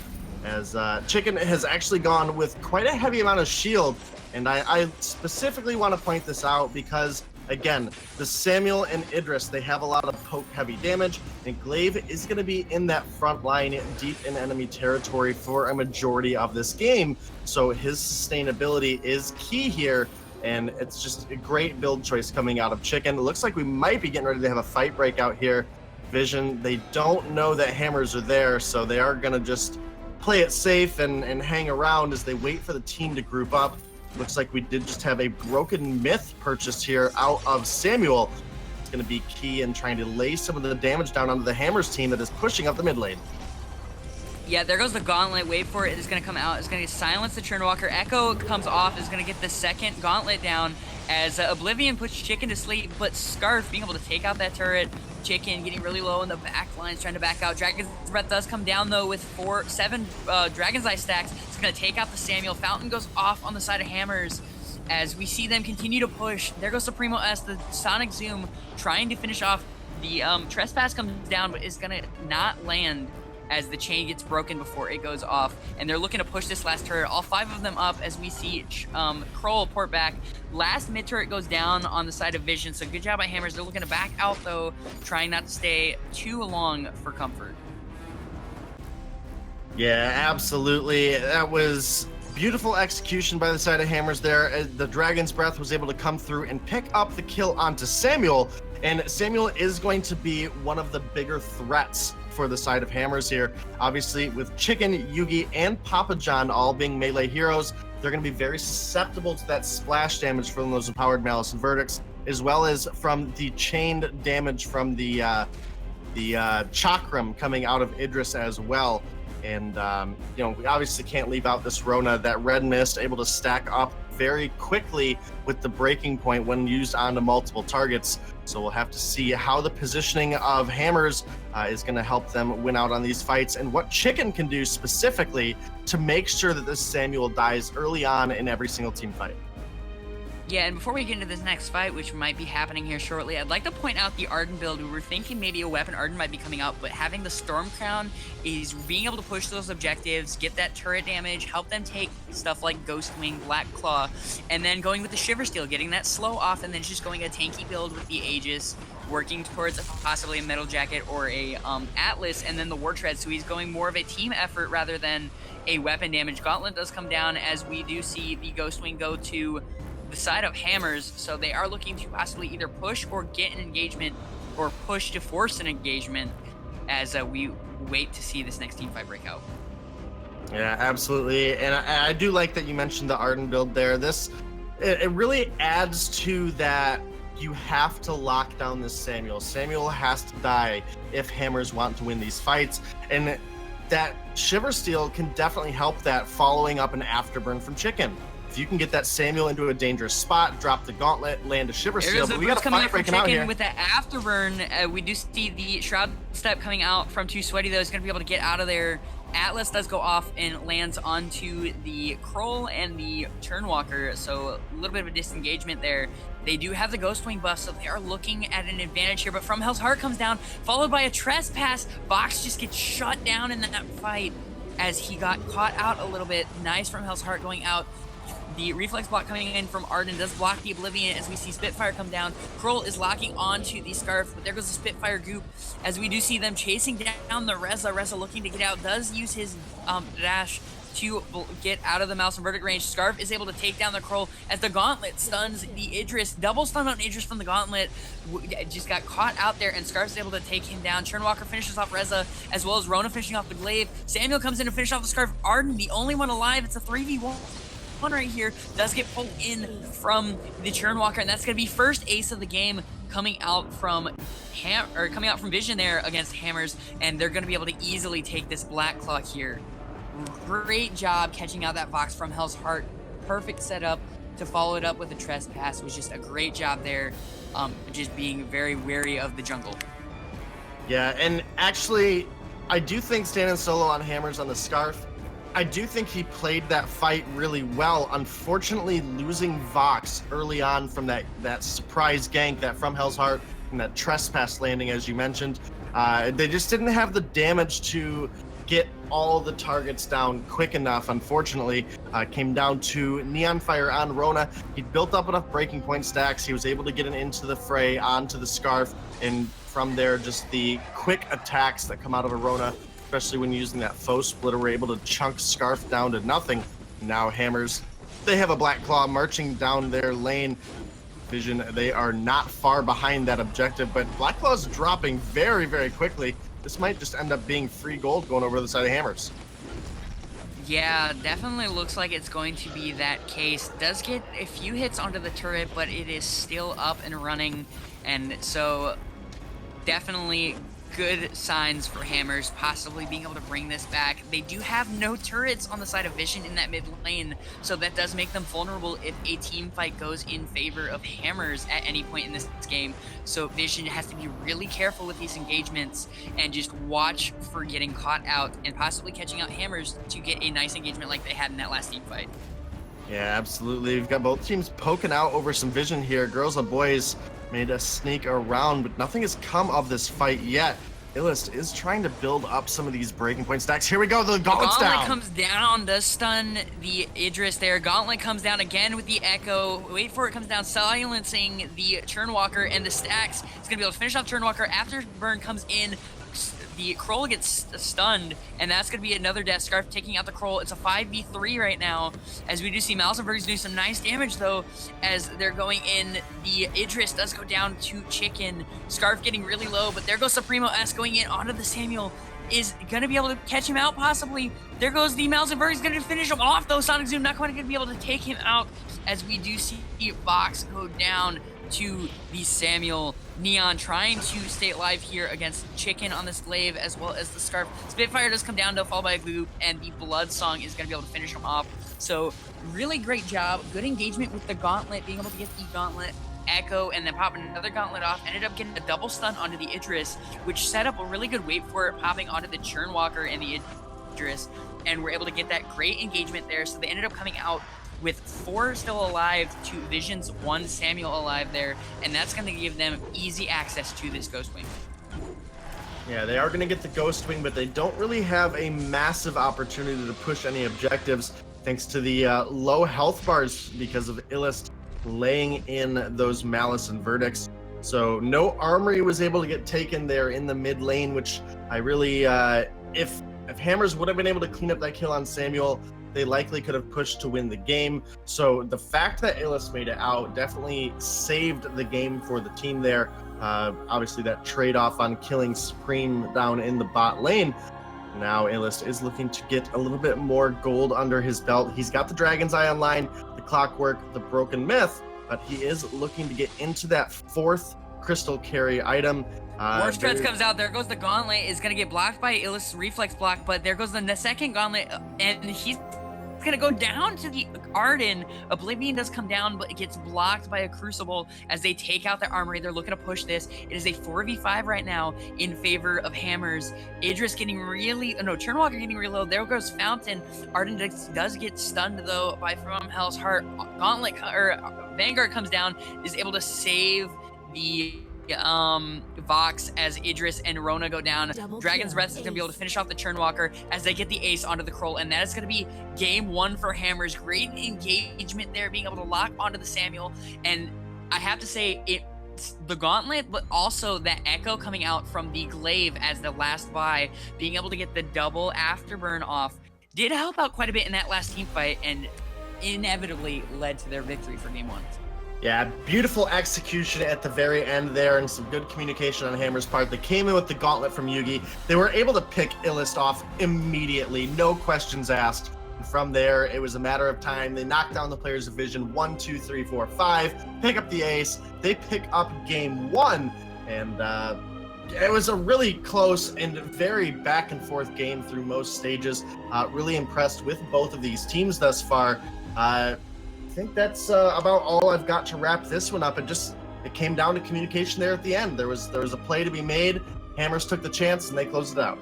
As Chicken has actually gone with quite a heavy amount of shield. And I specifically want to point this out because, again, the Samuel and Idris, they have a lot of poke-heavy damage, and Glaive is going to be in that front line deep in enemy territory for a majority of this game. So his sustainability is key here, and it's just a great build choice coming out of Chicken. It looks like we might be getting ready to have a fight break out here. Vision, they don't know that Hammers are there, so they are going to just play it safe and hang around as they wait for the team to group up. Looks like we did just have a broken myth purchased here out of Samuel. It's going to be key in trying to lay some of the damage down onto the Hammers team that is pushing up the mid lane. Yeah, there goes the Gauntlet. Wait for it. It's going to come out. It's going to silence the Churnwalker. Echo comes off. Is going to get the 2nd Gauntlet down as Oblivion puts Chicken to sleep, but Scarf being able to take out that turret. Chicken getting really low in the back lines, trying to back out. Dragon's Breath does come down, though, with 7 Dragon's Eye stacks. It's going to take out the Samuel. Fountain goes off on the side of Hammers as we see them continue to push. There goes Supremo S, the Sonic Zoom, trying to finish off. The Trespass comes down, but is going to not land as the chain gets broken before it goes off. And they're looking to push this last turret. All 5 of them up as we see Kroll port back. Last mid turret goes down on the side of Vision. So good job by Hammers. They're looking to back out, though, trying not to stay too long for comfort. Yeah, absolutely. That was beautiful execution by the side of Hammers there. The Dragon's Breath was able to come through and pick up the kill onto Samuel. And Samuel is going to be one of the bigger threats for the side of Hammers here. Obviously, with Chicken, Yugi, and Papa John all being melee heroes, they're going to be very susceptible to that splash damage from those empowered Malice and Verdicts, as well as from the chained damage from the Chakram coming out of Idris as well. And, we obviously can't leave out this Rona. That red mist able to stack up very quickly with the breaking point when used onto multiple targets. So we'll have to see how the positioning of Hammers is going to help them win out on these fights, and what Chicken can do specifically to make sure that this Samuel dies early on in every single team fight. Yeah, and before we get into this next fight, which might be happening here shortly, I'd like to point out the Arden build. We were thinking maybe a weapon Arden might be coming out, but having the Storm Crown is being able to push those objectives, get that turret damage, help them take stuff like Ghost Wing, Black Claw, and then going with the Shiver Steel, getting that slow off, and then just going a tanky build with the Aegis, working towards possibly a Metal Jacket or a Atlas, and then the War Tread. So he's going more of a team effort rather than a weapon damage. Gauntlet does come down as we do see the Ghost Wing go to the side of Hammers, so they are looking to possibly either push or get an engagement, or push to force an engagement as we wait to see this next team fight break out. Yeah, absolutely. And I do like that you mentioned the Arden build there. It really adds to that. You have to lock down this Samuel. Samuel has to die if Hammers want to win these fights. And that Shiver Steel can definitely help that, following up an Afterburn from Chicken. If you can get that Samuel into a dangerous spot, drop the gauntlet, land a Shiver Steel. But we got a fight breaking out here. With the Afterburn, we do see the Shroud Step coming out from Too Sweaty, though. He's going to be able to get out of there. Atlas does go off and lands onto the Kroll and the Turnwalker, so a little bit of a disengagement there. They do have the Ghostwing buff, so they are looking at an advantage here, but From Hell's Heart comes down, followed by a Trespass. Vox just gets shut down in that fight as he got caught out a little bit. Nice From Hell's Heart going out. The reflex block coming in from Arden does block the Oblivion as we see Spitfire come down. Kroll is locking onto the Scarf, but there goes the Spitfire goop as we do see them chasing down the Reza. Reza looking to get out, does use his dash to get out of the Mouse and Verdict range. Scarf is able to take down the Kroll as the Gauntlet stuns the Idris. Double stun on Idris from the Gauntlet. Just got caught out there, and Scarf is able to take him down. Turnwalker finishes off Reza, as well as Rona finishing off the Glaive. Samuel comes in to finish off the Scarf. Arden, the only one alive. It's a 3v1. One right here does get pulled in from the Churnwalker, and that's going to be first ace of the game coming out from Vision there against Hammers, and they're going to be able to easily take this Black Claw here. Great job catching out that Vox from Hell's Heart. Perfect setup to follow it up with a Trespass. It was just a great job there, just being very wary of the jungle. Yeah, and actually, I do think standing solo on Hammers on the Scarf, I do think he played that fight really well. Unfortunately, losing Vox early on from that surprise gank, that From Hell's Heart, and that Trespass landing, as you mentioned, they just didn't have the damage to get all the targets down quick enough. Unfortunately, came down to Neon Fire on Rona. He built up enough breaking point stacks. He was able to get it into the fray, onto the Scarf, and from there, just the quick attacks that come out of a Rona, especially when using that foe splitter, we're able to chunk Scarf down to nothing. Now Hammers, they have a Black Claw marching down their lane. Vision, they are not far behind that objective, but Black Claw's dropping very, very quickly. This might just end up being free gold going over the side of Hammers. Yeah, definitely looks like it's going to be that case. Does get a few hits onto the turret, but it is still up and running, and so definitely good signs for Hammers possibly being able to bring this back. They do have no turrets on the side of Vision in that mid lane, so that does make them vulnerable if a team fight goes in favor of Hammers at any point in this game. So Vision has to be really careful with these engagements and just watch for getting caught out and possibly catching out Hammers to get a nice engagement like they had in that last team fight. Yeah, absolutely. We've got both teams poking out over some Vision here. Girls and boys made a sneak around, but nothing has come of this fight yet. Illust is trying to build up some of these breaking point stacks. Here we go, the Gauntlet's down. Gauntlet comes down, does stun the Idris there. Gauntlet comes down again with the Echo. Wait for it, comes down, silencing the Turnwalker and the stacks. It's gonna be able to finish off Turnwalker. After Burn comes in, the Kroll gets stunned, and that's going to be another death. Scarf taking out the Kroll. It's a 5v3 right now, as we do see Malzenbergs do some nice damage, though, as they're going in. The Idris does go down to Chicken. Scarf getting really low, but there goes Supremo S going in onto the Samuel. Is going to be able to catch him out, possibly. There goes the Malzenbergs, going to finish him off, though. Sonic Zoom not quite going to be able to take him out, as we do see Vox go down to the Samuel. Neon trying to stay alive here against Chicken on this Glaive, as well as the Scarf. Spitfire does come down, though, followed by a Gloop, and the Blood Song is going to be able to finish him off. So, really great job. Good engagement with the Gauntlet, being able to get the Gauntlet Echo, and then pop another Gauntlet off. Ended up getting a double stun onto the Idris, which set up a really good wait for it, popping onto the Churnwalker and the Idris, and we're able to get that great engagement there. So they ended up coming out with 4 still alive to Vision's 1 Samuel alive there, and that's going to give them easy access to this Ghostwing. Yeah, they are going to get the Ghostwing, but they don't really have a massive opportunity to push any objectives, thanks to the low health bars because of Illust laying in those Malice and Verdicts. So no armory was able to get taken there in the mid lane, which I really, if Hammers would have been able to clean up that kill on Samuel, they likely could have pushed to win the game. So the fact that Illust made it out definitely saved the game for the team there. Obviously that trade-off on killing Supreme down in the bot lane. Now Illust is looking to get a little bit more gold under his belt. He's got the Dragon's Eye online, the Clockwork, the Broken Myth, but he is looking to get into that 4th crystal carry item. War Stress comes out. There goes the gauntlet. Is going to get blocked by Illus reflex block, but there goes the second gauntlet, and he's going to go down to the Arden. Oblivion does come down, but it gets blocked by a Crucible as they take out their armory. They're looking to push this. It is a 4v5 right now in favor of Hammers. Idris getting really, no, Churnwalker getting really low. There goes Fountain. Arden does get stunned, though, by From Hell's Heart. Gauntlet, or Vanguard comes down, is able to save the Vox as Idris and Rona go down. Dragon's Breath is going to be able to finish off the Churnwalker as they get the ace onto the Kroll, and that is going to be game 1 for Hammers. Great engagement there, being able to lock onto the Samuel, and I have to say, it's the Gauntlet, but also that Echo coming out from the Glaive as the last buy, being able to get the double afterburn off, did help out quite a bit in that last team fight, and inevitably led to their victory for game 1. Yeah, beautiful execution at the very end there and some good communication on Hammer's part. They came in with the gauntlet from Yugi. They were able to pick Illust off immediately, no questions asked. And from there, it was a matter of time. They knocked down the players' division 1, 2, 3, 4, 5, pick up the ace. They pick up game 1, and it was a really close and very back and forth game through most stages. Really impressed with both of these teams thus far. I think that's about all I've got to wrap this one up. It came down to communication there at the end. There was a play to be made. Hammers took the chance and they closed it out.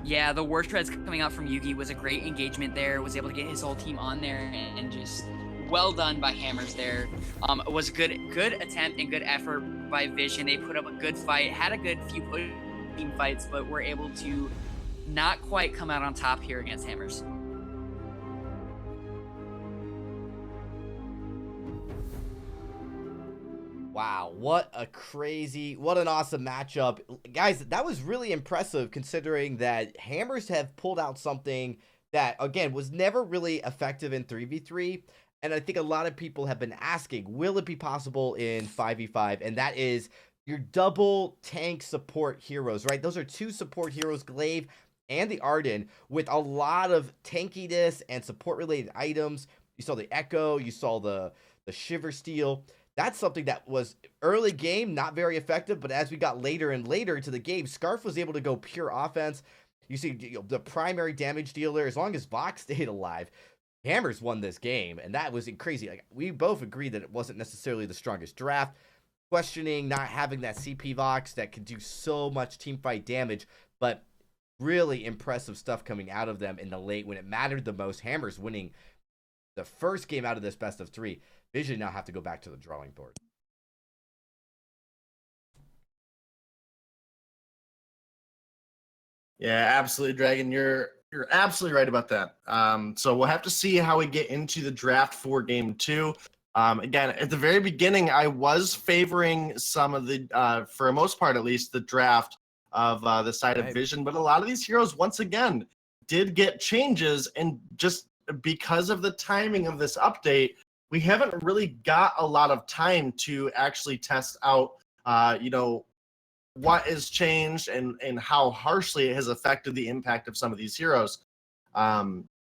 Yeah, the War Treads coming out from Yugi was a great engagement there. Was able to get his whole team on there and just well done by Hammers there. It was good attempt and good effort by Vision. They put up a good fight, had a good few team fights, but were able to not quite come out on top here against Hammers. Wow, what an awesome matchup. Guys, that was really impressive considering that Hammers have pulled out something that, again, was never really effective in 3v3. And I think a lot of people have been asking, will it be possible in 5v5? And that is your double tank support heroes, right? Those are 2 support heroes, Glaive and the Arden, with a lot of tankiness and support related items. You saw the Echo, you saw the Shiver Steel. That's something that was early game not very effective, but as we got later and later into the game, Scarf was able to go pure offense. You see, the primary damage dealer, as long as Vox stayed alive, Hammers won this game, and that was crazy. Like, we both agreed that it wasn't necessarily the strongest draft, questioning not having that CP Vox that could do so much teamfight damage, but really impressive stuff coming out of them in the late when it mattered the most. Hammers winning the first game out of this best of 3. Vision now have to go back to the drawing board. Yeah, absolutely, Dragon. You're absolutely right about that. So we'll have to see how we get into the draft for game 2. Again, at the very beginning, I was favoring some of the, for the most part at least, the draft of the side of Vision, but a lot of these heroes, once again, did get changes, and just because of the timing of this update, we haven't really got a lot of time to actually test out, what has changed and how harshly it has affected the impact of some of these heroes.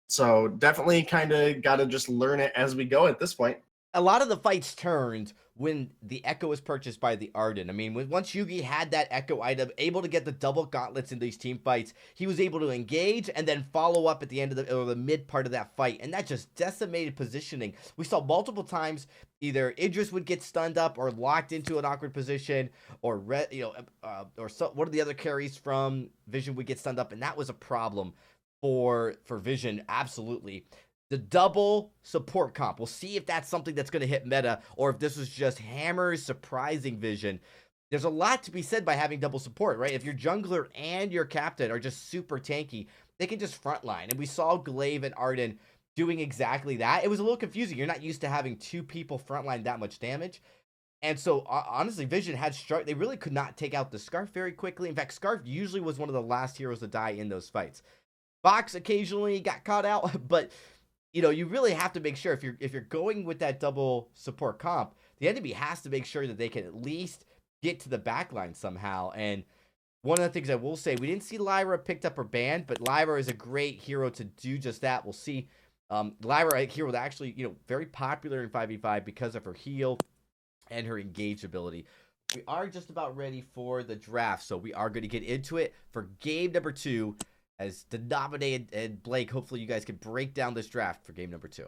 So definitely kind of got to just learn it as we go at this point. A lot of the fights turned when the Echo was purchased by the Arden. I mean, once Yugi had that Echo item, able to get the double gauntlets in these team fights, he was able to engage and then follow up at the end of the mid part of that fight, and that just decimated positioning. We saw multiple times either Idris would get stunned up or locked into an awkward position, or one of the other carries from Vision would get stunned up, and that was a problem for Vision, absolutely. The double support comp. We'll see if that's something that's going to hit meta, or if this was just Hammer's surprising Vision. There's a lot to be said by having double support, right? If your jungler and your captain are just super tanky, they can just frontline. And we saw Glaive and Arden doing exactly that. It was a little confusing. You're not used to having 2 people frontline that much damage. And so, honestly, Vision had struck. They really could not take out the Scarf very quickly. In fact, Scarf usually was one of the last heroes to die in those fights. Vox occasionally got caught out, but you really have to make sure if you're going with that double support comp, the enemy has to make sure that they can at least get to the back line somehow. And one of the things I will say, we didn't see Lyra picked up her band, but Lyra is a great hero to do just that. We'll see. Lyra, a hero that actually, very popular in 5v5 because of her heal and her engage ability. We are just about ready for the draft, so we are going to get into it for game number 2. As Denominated and Blake, hopefully you guys can break down this draft for game number 2.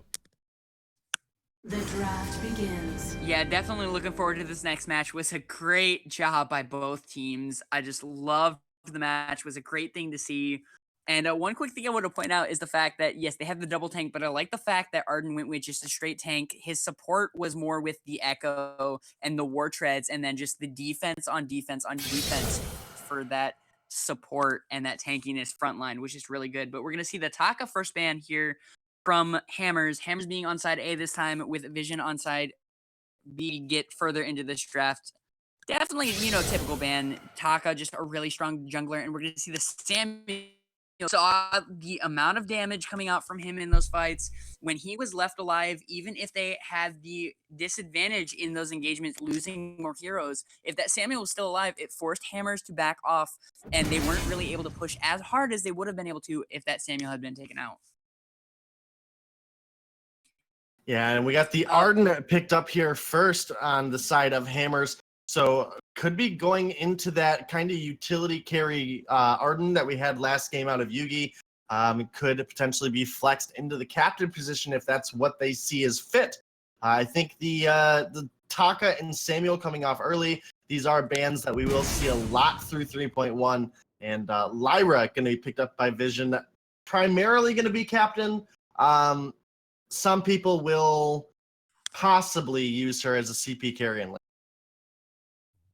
The draft begins. Yeah, definitely looking forward to this next match. Was a great job by both teams. I just loved the match. Was a great thing to see. And one quick thing I want to point out is the fact that, yes, they have the double tank, but I like the fact that Arden went with just a straight tank. His support was more with the Echo and the War Treads, and then just the defense on defense on defense for that support and that tankiness front line, which is really good. But we're going to see the Taka first ban here from Hammers. Hammers being on side A this time with Vision on side B. Get further into this draft. Definitely, typical ban. Taka, just a really strong jungler, and we're going to see the Samuel. Saw the amount of damage coming out from him in those fights when he was left alive, even if they had the disadvantage in those engagements, losing more heroes. If that Samuel was still alive, it forced Hammers to back off, and they weren't really able to push as hard as they would have been able to if that Samuel had been taken out. Yeah, and we got the Arden picked up here first on the side of Hammers. So could be going into that kind of utility carry Arden that we had last game out of Yugi. Could potentially be flexed into the captain position if that's what they see as fit. I think the Taka and Samuel coming off early. These are bans that we will see a lot through 3.1. And Lyra going to be picked up by Vision. Primarily going to be captain. Some people will possibly use her as a CP carry in lane.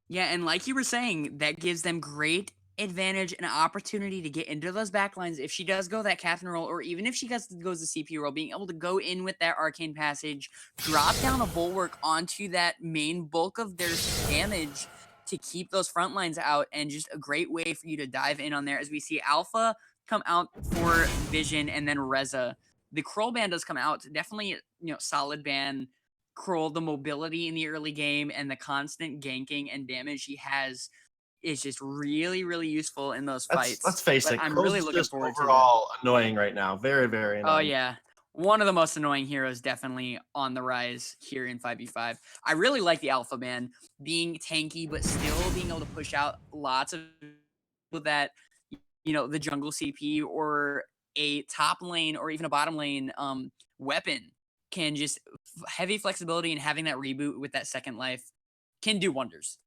Yeah, and like you were saying, that gives them great advantage and opportunity to get into those backlines if she does go that captain role, or even if she goes the CP role, being able to go in with that arcane passage, drop down a bulwark onto that main bulk of their damage to keep those front lines out, and just a great way for you to dive in on there as we see Alpha come out for Vision and then Reza. The Kroll ban does come out, definitely, solid ban. Kroll, the mobility in the early game and the constant ganking and damage he has is just really, really useful in those fights. Let's face it, I'm Kroll's really looking just forward overall annoying right now. Very, very annoying. Oh, yeah. One of the most annoying heroes definitely on the rise here in 5v5. I really like the Alpha ban, being tanky, but still being able to push out lots of that, the jungle CP or a top lane or even a bottom lane weapon can just heavy flexibility, and having that reboot with that second life can do wonders.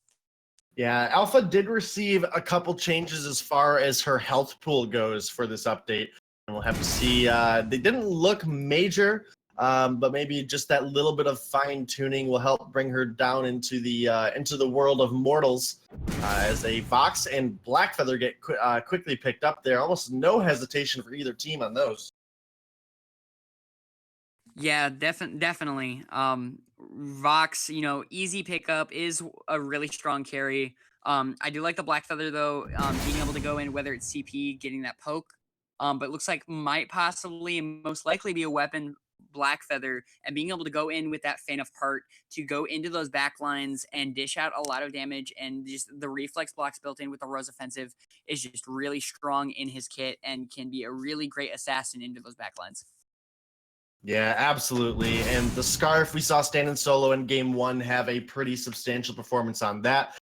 Yeah, Alpha did receive a couple changes as far as her health pool goes for this update. And we'll have to see. They didn't look major, but maybe just that little bit of fine tuning will help bring her down into the world of mortals. As a Vox and Blackfeather get quickly picked up there, almost no hesitation for either team on those. Yeah, definitely. Vox, easy pickup, is a really strong carry. I do like the Blackfeather though, being able to go in, whether it's CP, getting that poke. But it looks like might possibly most likely be a weapon, Blackfeather, and being able to go in with that Feint of Part to go into those back lines and dish out a lot of damage, and just the reflex blocks built in with the Rose offensive is just really strong in his kit and can be a really great assassin into those back lines. Yeah, absolutely. And the Scarf, we saw standing solo in game 1 have a pretty substantial performance on that.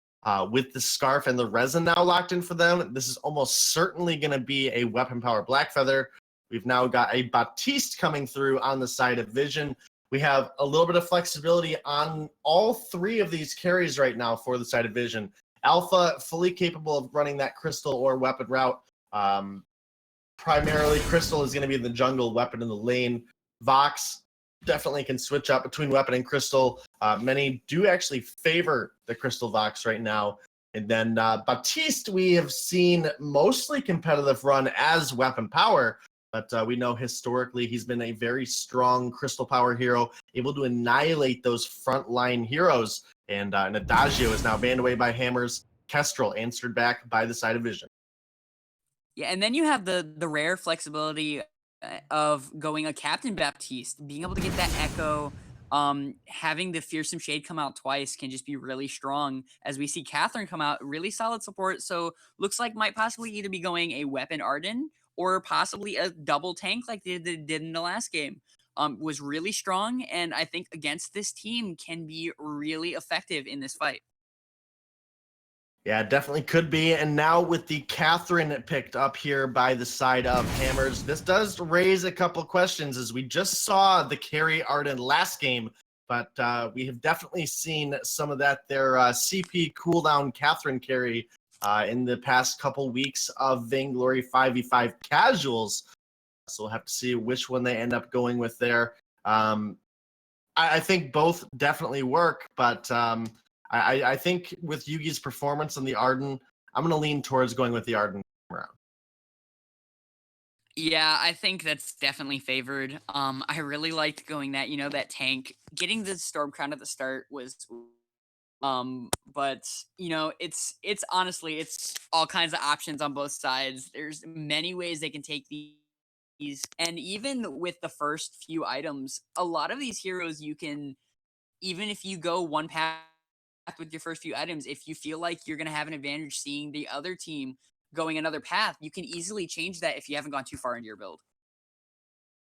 With the Scarf and the Resin now locked in for them, this is almost certainly going to be a weapon power Blackfeather. We've now got a Baptiste coming through on the side of Vision. We have a little bit of flexibility on all 3 of these carries right now for the side of Vision. Alpha, fully capable of running that Crystal or weapon route. Primarily, Crystal is going to be the jungle weapon in the lane. Vox definitely can switch up between weapon and crystal. Many do actually favor the crystal Vox right now. And then Baptiste, we have seen mostly competitive run as weapon power, but we know historically he's been a very strong crystal power hero, able to annihilate those frontline heroes. And Adagio is now banned away by Hammers. Kestrel answered back by the side of Vision. Yeah, and then you have the rare flexibility of going a Captain Baptiste, being able to get that Echo, Having the Fearsome Shade come out twice can just be really strong. As we see Catherine come out, really solid support. So looks like might possibly either be going a weapon Arden or possibly a double tank like they did in the last game. Was really strong, and I think against this team can be really effective in this fight. Yeah, definitely could be. And now with the Catherine picked up here by the side of Hammers, this does raise a couple questions, as we just saw the carry Arden last game, but we have definitely seen some of that their CP cooldown Catherine carry in the past couple weeks of Vainglory 5v5 casuals. So we'll have to see which one they end up going with there. I think both definitely work, but I think with Yugi's performance on the Arden, I'm going to lean towards going with the Arden round. Yeah, I think that's definitely favored. I really liked going that, that tank. Getting the Storm Crown at the start was but it's honestly it's all kinds of options on both sides. There's many ways they can take these, and even with the first few items, a lot of these heroes you can, even if you go one path with your first few items, if you feel like you're going to have an advantage seeing the other team going another path, you can easily change that if you haven't gone too far into your build.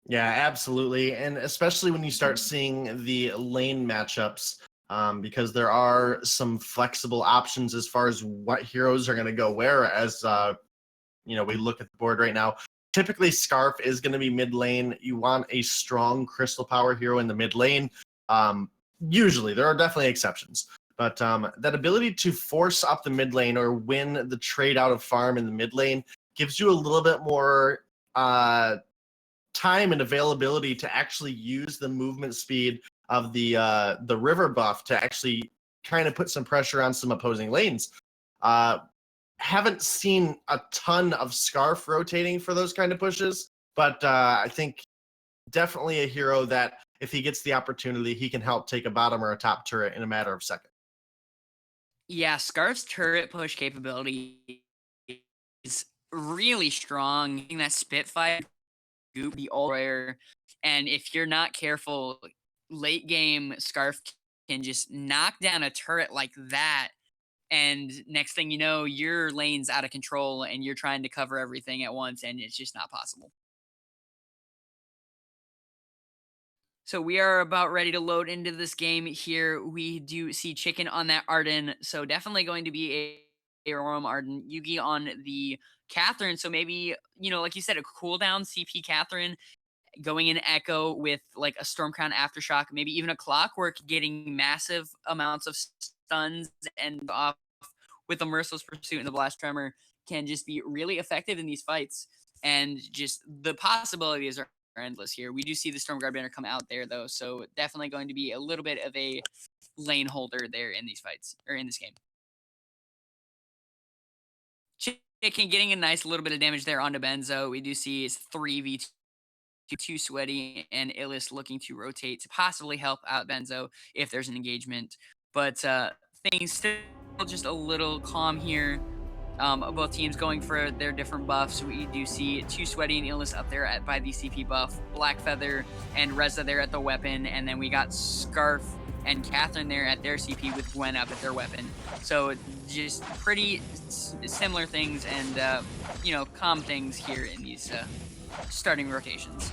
Yeah, absolutely. And especially when you start seeing the lane matchups, because there are some flexible options as far as what heroes are going to go where, as we look at the board right now. Typically, Scarf is going to be mid lane. You want a strong crystal power hero in the mid lane. Usually, there are definitely exceptions. But that ability to force up the mid lane or win the trade out of farm in the mid lane gives you a little bit more time and availability to actually use the movement speed of the river buff to actually kind of put some pressure on some opposing lanes. Haven't seen a ton of Scarf rotating for those kind of pushes, but I think definitely a hero that if he gets the opportunity, he can help take a bottom or a top turret in a matter of seconds. Yeah, Scarf's turret push capability is really strong. That Spitfire goop, the all rare, and if you're not careful, late game Scarf can just knock down a turret like that, and next thing you know, your lane's out of control and you're trying to cover everything at once, and it's just not possible. So we are about ready to load into this game here. We do see Chicken on that Arden, so definitely going to be a Roam Arden. Yugi on the Catherine, so maybe, like you said, a cooldown CP Catherine going in Echo with like a Storm Crown Aftershock, maybe even a Clockwork getting massive amounts of stuns and off with the Merciless Pursuit and the Blast Tremor can just be really effective in these fights. And just the possibilities are endless here. We do see the Stormguard banner come out there though, so definitely going to be a little bit of a lane holder there in these fights, or in this game. Chicken getting a nice little bit of damage there onto Benzo. We do see is 3v2, too sweaty, and Illis looking to rotate to possibly help out Benzo if there's an engagement. But things still just a little calm here. Both teams going for their different buffs. We do see Too Sweaty and Illness up there by the CP buff, Black Feather and Reza there at the weapon, and then we got Scarf and Catherine there at their CP with Gwen up at their weapon. So just pretty similar things and, calm things here in these starting rotations.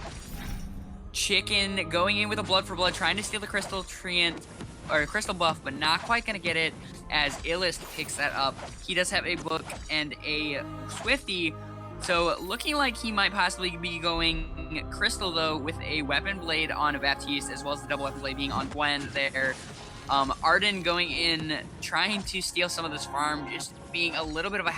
Chicken going in with a Blood for Blood, trying to steal the Crystal Treant, or Crystal buff, but not quite going to get it as Illist picks that up. He does have a book and a Swifty, so looking like he might possibly be going Crystal, though, with a Weapon Blade on Baptiste, as well as the double Weapon Blade being on Gwen there. Arden going in, trying to steal some of this farm, just being a little bit of a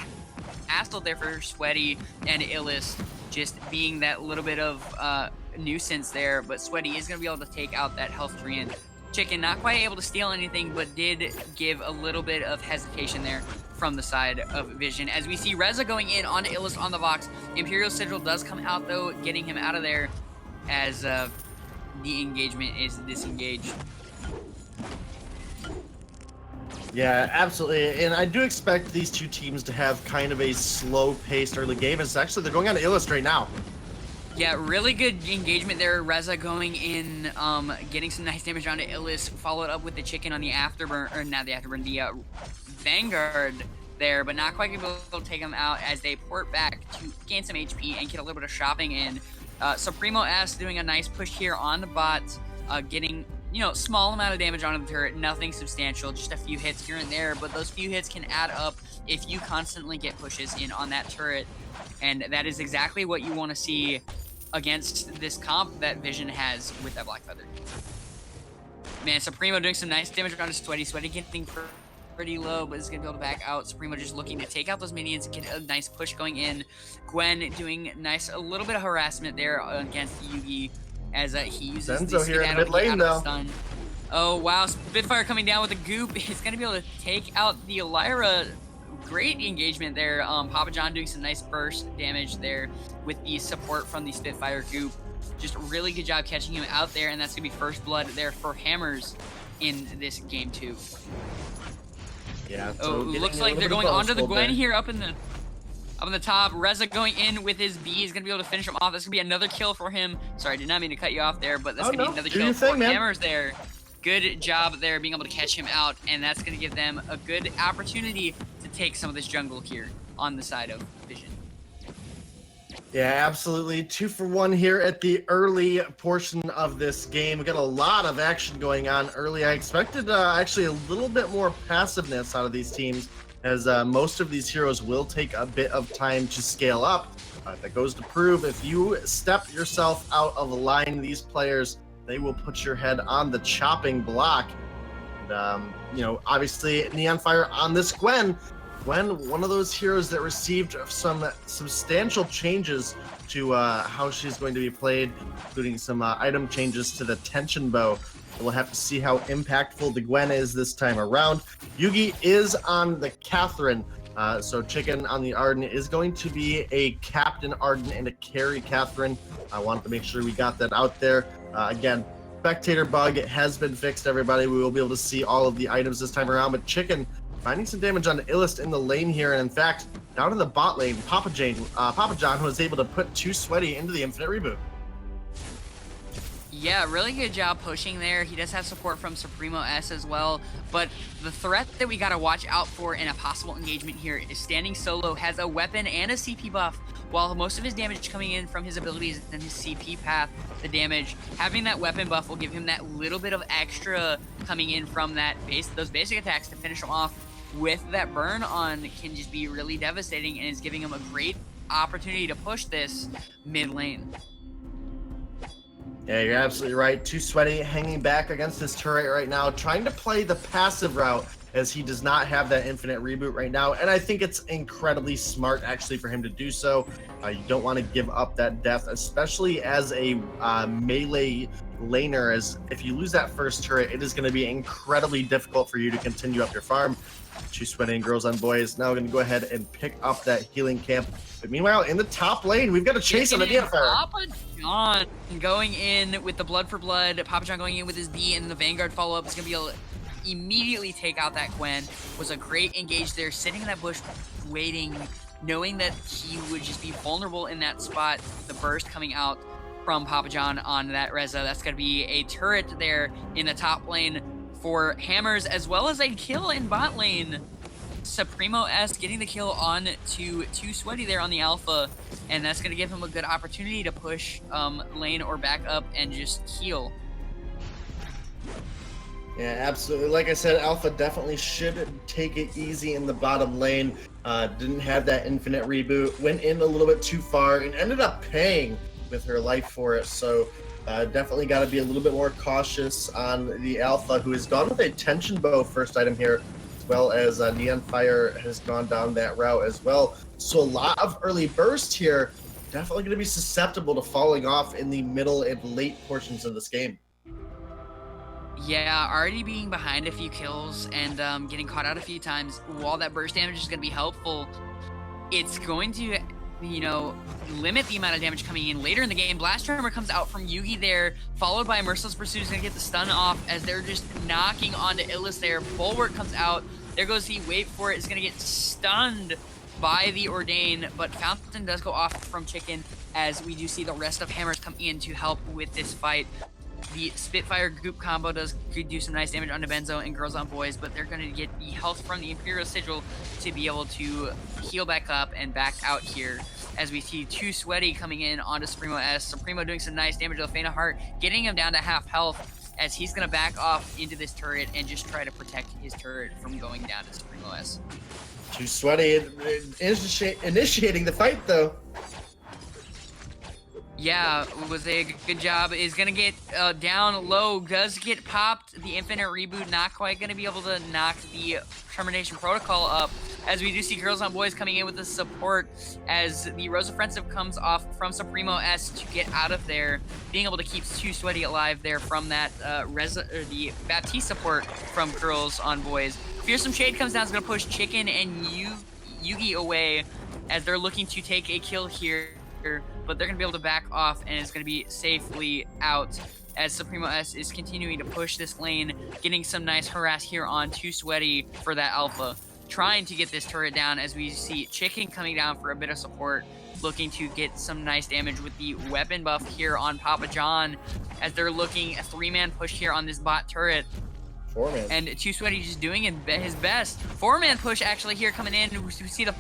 hassle there for Sweaty, and Illist just being that little bit of nuisance there, but Sweaty is going to be able to take out that health treant. Chicken not quite able to steal anything, but did give a little bit of hesitation there from the side of Vision. As we see Reza going in on Illist on the Vox. Imperial Sigil does come out, though, getting him out of there as the engagement is disengaged. Yeah, absolutely. And I do expect these two teams to have kind of a slow-paced early game. It's actually, they're going on to Illust right now. Yeah, really good engagement there. Reza going in, getting some nice damage onto Illis, followed up with the chicken on the afterburn, or not the afterburn, the Vanguard there, but not quite able to take him out as they port back to gain some HP and get a little bit of shopping in. Supremo S doing a nice push here on the bot, getting, small amount of damage onto the turret, nothing substantial, just a few hits here and there, but those few hits can add up if you constantly get pushes in on that turret, and that is exactly what you want to see against this comp that Vision has with that Black Feather. Man, Supremo doing some nice damage around Sweaty. Sweaty getting pretty low, but is going to be able to back out. Supremo just looking to take out those minions, get a nice push going in. Gwen doing a little bit of harassment there against Yugi as he uses Senzo here in the mid lane, though. Stun. Oh, wow. Spitfire coming down with a goop. He's going to be able to take out the Elira. Great engagement there. Papa John doing some nice burst damage there with the support from the Spitfire goop. Just really good job catching him out there, and that's going to be first blood there for Hammers in this game 2. Yeah. So looks like they're going onto the Gwen here up in the top. Reza going in with his B is going to be able to finish him off. That's going to be another kill for him. Sorry, did not mean to cut you off there, but that's going to be another kill for Hammers there. Good job there being able to catch him out, and that's going to give them a good opportunity to take some of this jungle here on the side of Vision. Yeah, absolutely. 2 for 1 here at the early portion of this game. We got a lot of action going on early. I expected actually a little bit more passiveness out of these teams, as most of these heroes will take a bit of time to scale up. That goes to prove if you step yourself out of line, these players, they will put your head on the chopping block. And, obviously Neon Fire on this Gwen, one of those heroes that received some substantial changes to how she's going to be played, including some item changes to the tension bow. We'll have to see how impactful the Gwen is this time around. Yugi is on the Catherine, so Chicken on the Arden is going to be a Captain Arden and a carry Catherine. I wanted to make sure we got that out there. Again, spectator bug has been fixed, everybody. We will be able to see all of the items this time around, but Chicken finding some damage on Illust in the lane here, and in fact, down in the bot lane, Papa John was able to put 2 Sweaty into the infinite reboot. Yeah, really good job pushing there. He does have support from Supremo S as well, but the threat that we gotta watch out for in a possible engagement here is standing solo, has a weapon and a CP buff, while most of his damage coming in from his abilities and his CP path, the damage. Having that weapon buff will give him that little bit of extra coming in from those basic attacks to finish him off with that burn on can just be really devastating, and is giving him a great opportunity to push this mid lane. Yeah, you're absolutely right. 2 Sweaty hanging back against this turret right now, trying to play the passive route, as he does not have that infinite reboot right now, and I think it's incredibly smart actually for him to do so. You don't want to give up that death, especially as a melee laner, as if you lose that first turret, it is going to be incredibly difficult for you to continue up your farm. 2 Sweaty and Girls on Boys now going to go ahead and pick up that healing camp. But meanwhile, in the top lane, we've got a chase on the Neon Fire. Papa John going in with the blood for blood. Papa John going in with his D, and the Vanguard follow-up is going to be able to immediately take out that Gwen. Was a great engage there, sitting in that bush, waiting, knowing that he would just be vulnerable in that spot. The burst coming out from Papa John on that Reza. That's going to be a turret there in the top lane for Hammers, as well as a kill in bot lane. Supremo S getting the kill on to 2 Sweaty there on the Alpha, and that's going to give him a good opportunity to push lane or back up and just heal. Yeah, absolutely. Like I said, Alpha definitely should take it easy in the bottom lane. Didn't have that infinite reboot, went in a little bit too far, and ended up paying with her life for it. So definitely got to be a little bit more cautious on the Alpha, who has gone with a tension bow first item here, as well as Neon Fire has gone down that route as well. So a lot of early burst here, definitely going to be susceptible to falling off in the middle and late portions of this game. Yeah, already being behind a few kills and getting caught out a few times, while that burst damage is going to be helpful, it's going to, limit the amount of damage coming in later in the game. Blast Tremor comes out from Yugi there, followed by Merciless Pursuit, who's going to get the stun off as they're just knocking onto Illis there. Bulwark comes out. There goes he. Wait for it. Is going to get stunned by the Ordain, but Fountain does go off from Chicken as we do see the rest of Hammers come in to help with this fight. The Spitfire Goop combo could do some nice damage onto Benzo and Girls on Boys, but they're going to get the health from the Imperial Sigil to be able to heal back up and back out here. As we see Too Sweaty coming in onto Supremo S. Supremo doing some nice damage to the Faint of Heart, getting him down to half health as he's going to back off into this turret and just try to protect his turret from going down to Supremo S. Too Sweaty initiating the fight, though. Yeah, it was a good job. Is going to get down low, does get popped. The Infinite Reboot not quite going to be able to knock the Termination Protocol up, as we do see Girls on Boys coming in with the support as the Rose Offensive comes off from Supremo S to get out of there, being able to keep Too Sweaty alive there from that the Baptiste support from Girls on Boys. Fearsome Shade comes down, is going to push Chicken and Yugi away as they're looking to take a kill here, but they're going to be able to back off and it's going to be safely out as Supremo S is continuing to push this lane, getting some nice harass here on Too Sweaty for that alpha, trying to get this turret down as we see Chicken coming down for a bit of support, looking to get some nice damage with the weapon buff here on Papa John as they're looking a 3-man push here on this bot turret. 4-man. And Too Sweaty just doing his best. 4-man push actually here coming in. We see the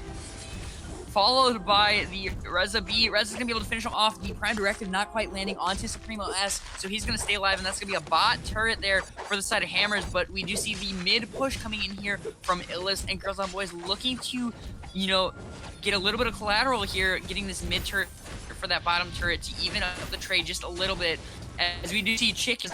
followed by the Reza B. Reza's gonna be able to finish him off. The Prime Directive not quite landing onto Supremo S, so he's gonna stay alive, and that's gonna be a bot turret there for the side of Hammers. But we do see the mid push coming in here from Illus and Girls on Boys, looking to, you know, get a little bit of collateral here, getting this mid turret for that bottom turret to even up the trade just a little bit. As we do see Chicken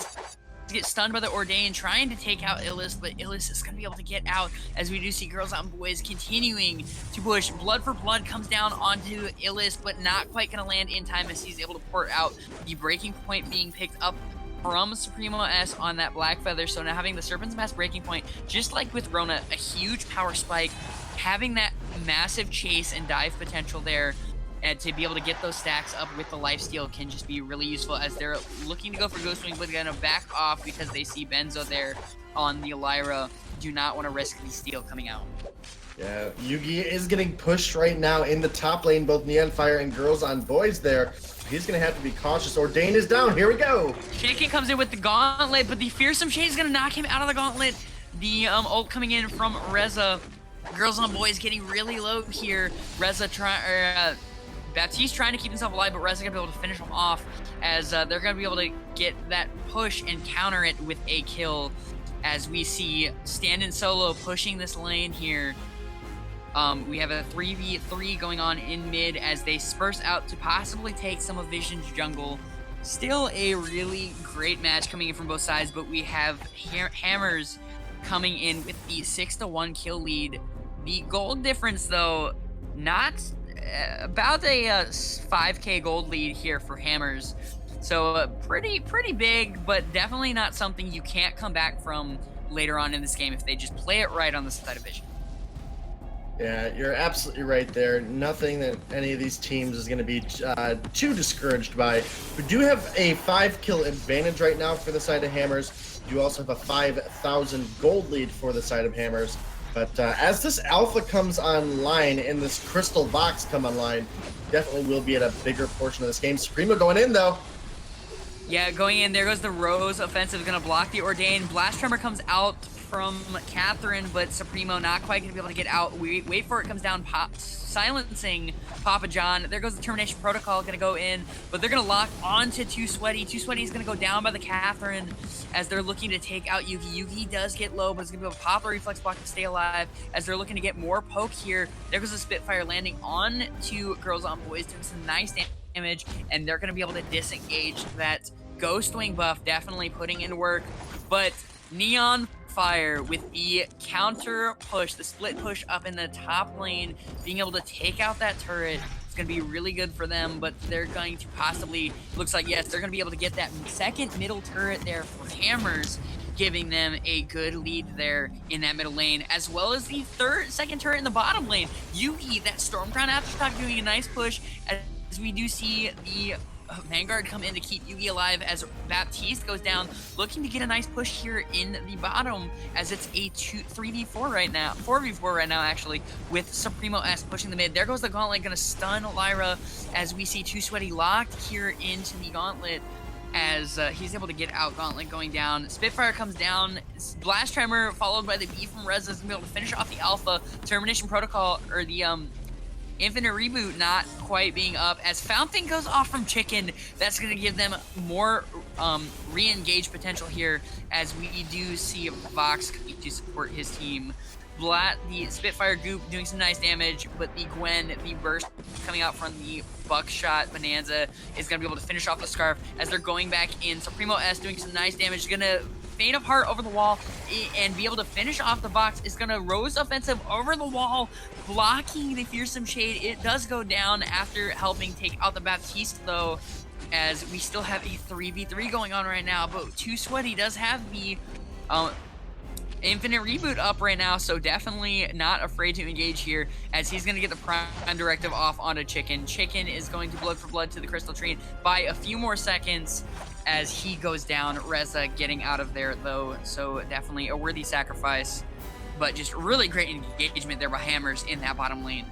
get stunned by the Ordain, trying to take out Illus, but Illus is going to be able to get out as we do see Girls on Boys continuing to push. Blood for Blood comes down onto Illus, but not quite going to land in time as he's able to port out. The breaking point being picked up from Supremo S on that Black Feather, so now having the Serpent's Mask breaking point, just like with Rona, a huge power spike, having that massive chase and dive potential there, and to be able to get those stacks up with the lifesteal can just be really useful as they're looking to go for Ghost Wing, but they're going to back off because they see Benzo there on the Lyra. Do not want to risk the steal coming out. Yeah, Yugi is getting pushed right now in the top lane, both Neon Fire and Girls on Boys there. He's going to have to be cautious. Ordain is down. Here we go. Chicken comes in with the Gauntlet, but the Fearsome Shade is going to knock him out of the Gauntlet. The ult coming in from Reza. Girls on Boys getting really low here. Reza Baptiste trying to keep himself alive, but Reza gonna be able to finish him off as they're gonna be able to get that push and counter it with a kill. As we see Stand-in Solo pushing this lane here. We have a 3v3 going on in mid as they disperse out to possibly take some of Vision's jungle. Still a really great match coming in from both sides, but we have Hammers coming in with the 6-1 kill lead. The gold difference, though, not about a 5k gold lead here for Hammers. So pretty big, but definitely not something you can't come back from later on in this game if they just play it right on the side of Vision. Yeah, you're absolutely right there. Nothing that any of these teams is going to be too discouraged by. We do have a 5-kill advantage right now for the side of Hammers. You also have a 5,000 gold lead for the side of Hammers. But as this alpha comes online and this crystal box come online, definitely will be at a bigger portion of this game. Supremo going in, though. Yeah, going in. There goes the Rose offensive, going to block the Ordain. Blast Tremor comes out from Catherine, but Supremo not quite going to be able to get out. Wait for it comes down, silencing Papa John. There goes the Termination Protocol, going to go in, but they're going to lock onto Too Sweaty. Too Sweaty is going to go down by the Catherine as they're looking to take out Yugi. Yugi does get low, but it's going to be able to pop the Reflex Block to stay alive as they're looking to get more poke here. There goes the Spitfire landing on to Girls on Boys, doing some nice damage, and they're going to be able to disengage that Ghost Wing buff, definitely putting in work, but Neon Fire with the counter push, the split push up in the top lane, being able to take out that turret. It's going to be really good for them, but they're going to possibly, looks like, yes, they're going to be able to get that second middle turret there for Hammers, giving them a good lead there in that middle lane, as well as the second turret in the bottom lane. Yugi, that Stormcrown Aftershock, doing a nice push, as we do see the Vanguard come in to keep Yugi alive as Baptiste goes down, looking to get a nice push here in the bottom as it's a 3v4 right now, 4v4 right now actually, with Supremo S pushing the mid. There goes the Gauntlet, gonna stun Lyra as we see Too Sweaty locked here into the Gauntlet as he's able to get out Gauntlet going down. Spitfire comes down, Blast Tremor followed by the B from Reza is gonna be able to finish off the Alpha. Termination Protocol, or the Infinite Reboot not quite being up as Fountain goes off from Chicken. That's going to give them more re-engage potential here as we do see Vox to support his team. The Spitfire Goop doing some nice damage, but the Gwen, the burst coming out from the Buckshot Bonanza is going to be able to finish off the Scarf as they're going back in. Supremo S doing some nice damage, going to Feint of Heart over the wall and be able to finish off the box. Is going to Rose Offensive over the wall, blocking the Fearsome Shade. It does go down after helping take out the Baptiste though, as we still have a 3v3 going on right now, but Too Sweaty does have the Infinite Reboot up right now, so definitely not afraid to engage here as he's going to get the Prime Directive off onto Chicken. Chicken is going to Blood for Blood to the Crystal Tree by a few more seconds as he goes down. Reza getting out of there though, so definitely a worthy sacrifice, but just really great engagement there by Hammers in that bottom lane.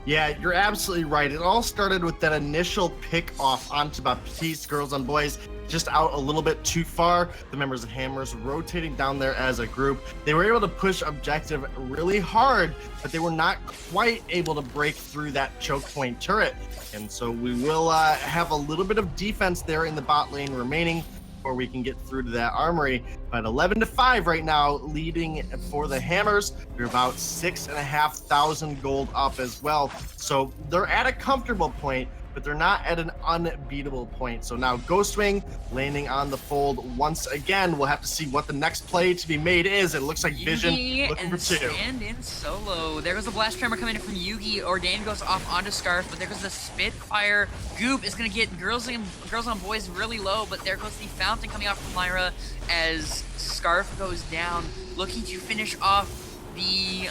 Yeah, you're absolutely right. It all started with that initial pick off onto Baptiste, Girls on Boys, just out a little bit too far. The members of Hammers rotating down there as a group. They were able to push objective really hard, but they were not quite able to break through that choke point turret. And so we will have a little bit of defense there in the bot lane remaining before we can get through to that armory. But 11-5 right now, leading for the Hammers. They're about 6,500 gold up as well. So they're at a comfortable point, but they're not at an unbeatable point. So now Ghostwing landing on the fold once again. We'll have to see what the next play to be made is. It looks like Vision looking for two. Stand in solo. There goes the Blast Tremor coming in from Yugi. Ordain goes off onto Scarf, but there goes the Spitfire. Goop is going to get Girls on Boys really low, but there goes the Fountain coming out from Lyra as Scarf goes down, looking to finish off the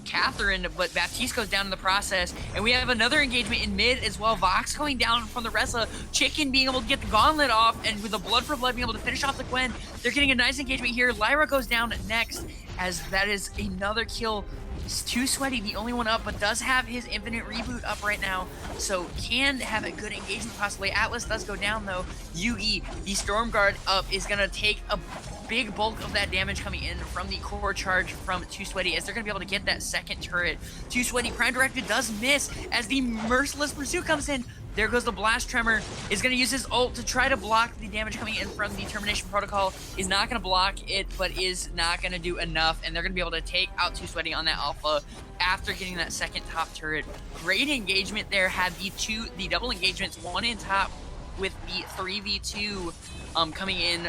Catherine, but Baptiste goes down in the process, and we have another engagement in mid as well. Vox going down from the Reza, Chicken being able to get the Gauntlet off, and with the Blood for Blood being able to finish off the Gwen. They're getting a nice engagement here. Lyra goes down next, as that is another kill. It's Too Sweaty, the only one up, but does have his Infinite Reboot up right now, so can have a good engagement possibly. Atlas does go down though. Yugi, the Storm Guard up, is gonna take a big bulk of that damage coming in from the core charge from Too Sweaty, as they're gonna be able to get that second turret. Too Sweaty, Prime Directed does miss as the Merciless Pursuit comes in. There goes the Blast Tremor, is going to use his ult to try to block the damage coming in from the Termination Protocol. Is not going to block it, but is not going to do enough, and they're going to be able to take out Too Sweaty on that Alpha after getting that second top turret. Great engagement there, had the double engagements, one in top with the 3v2 coming in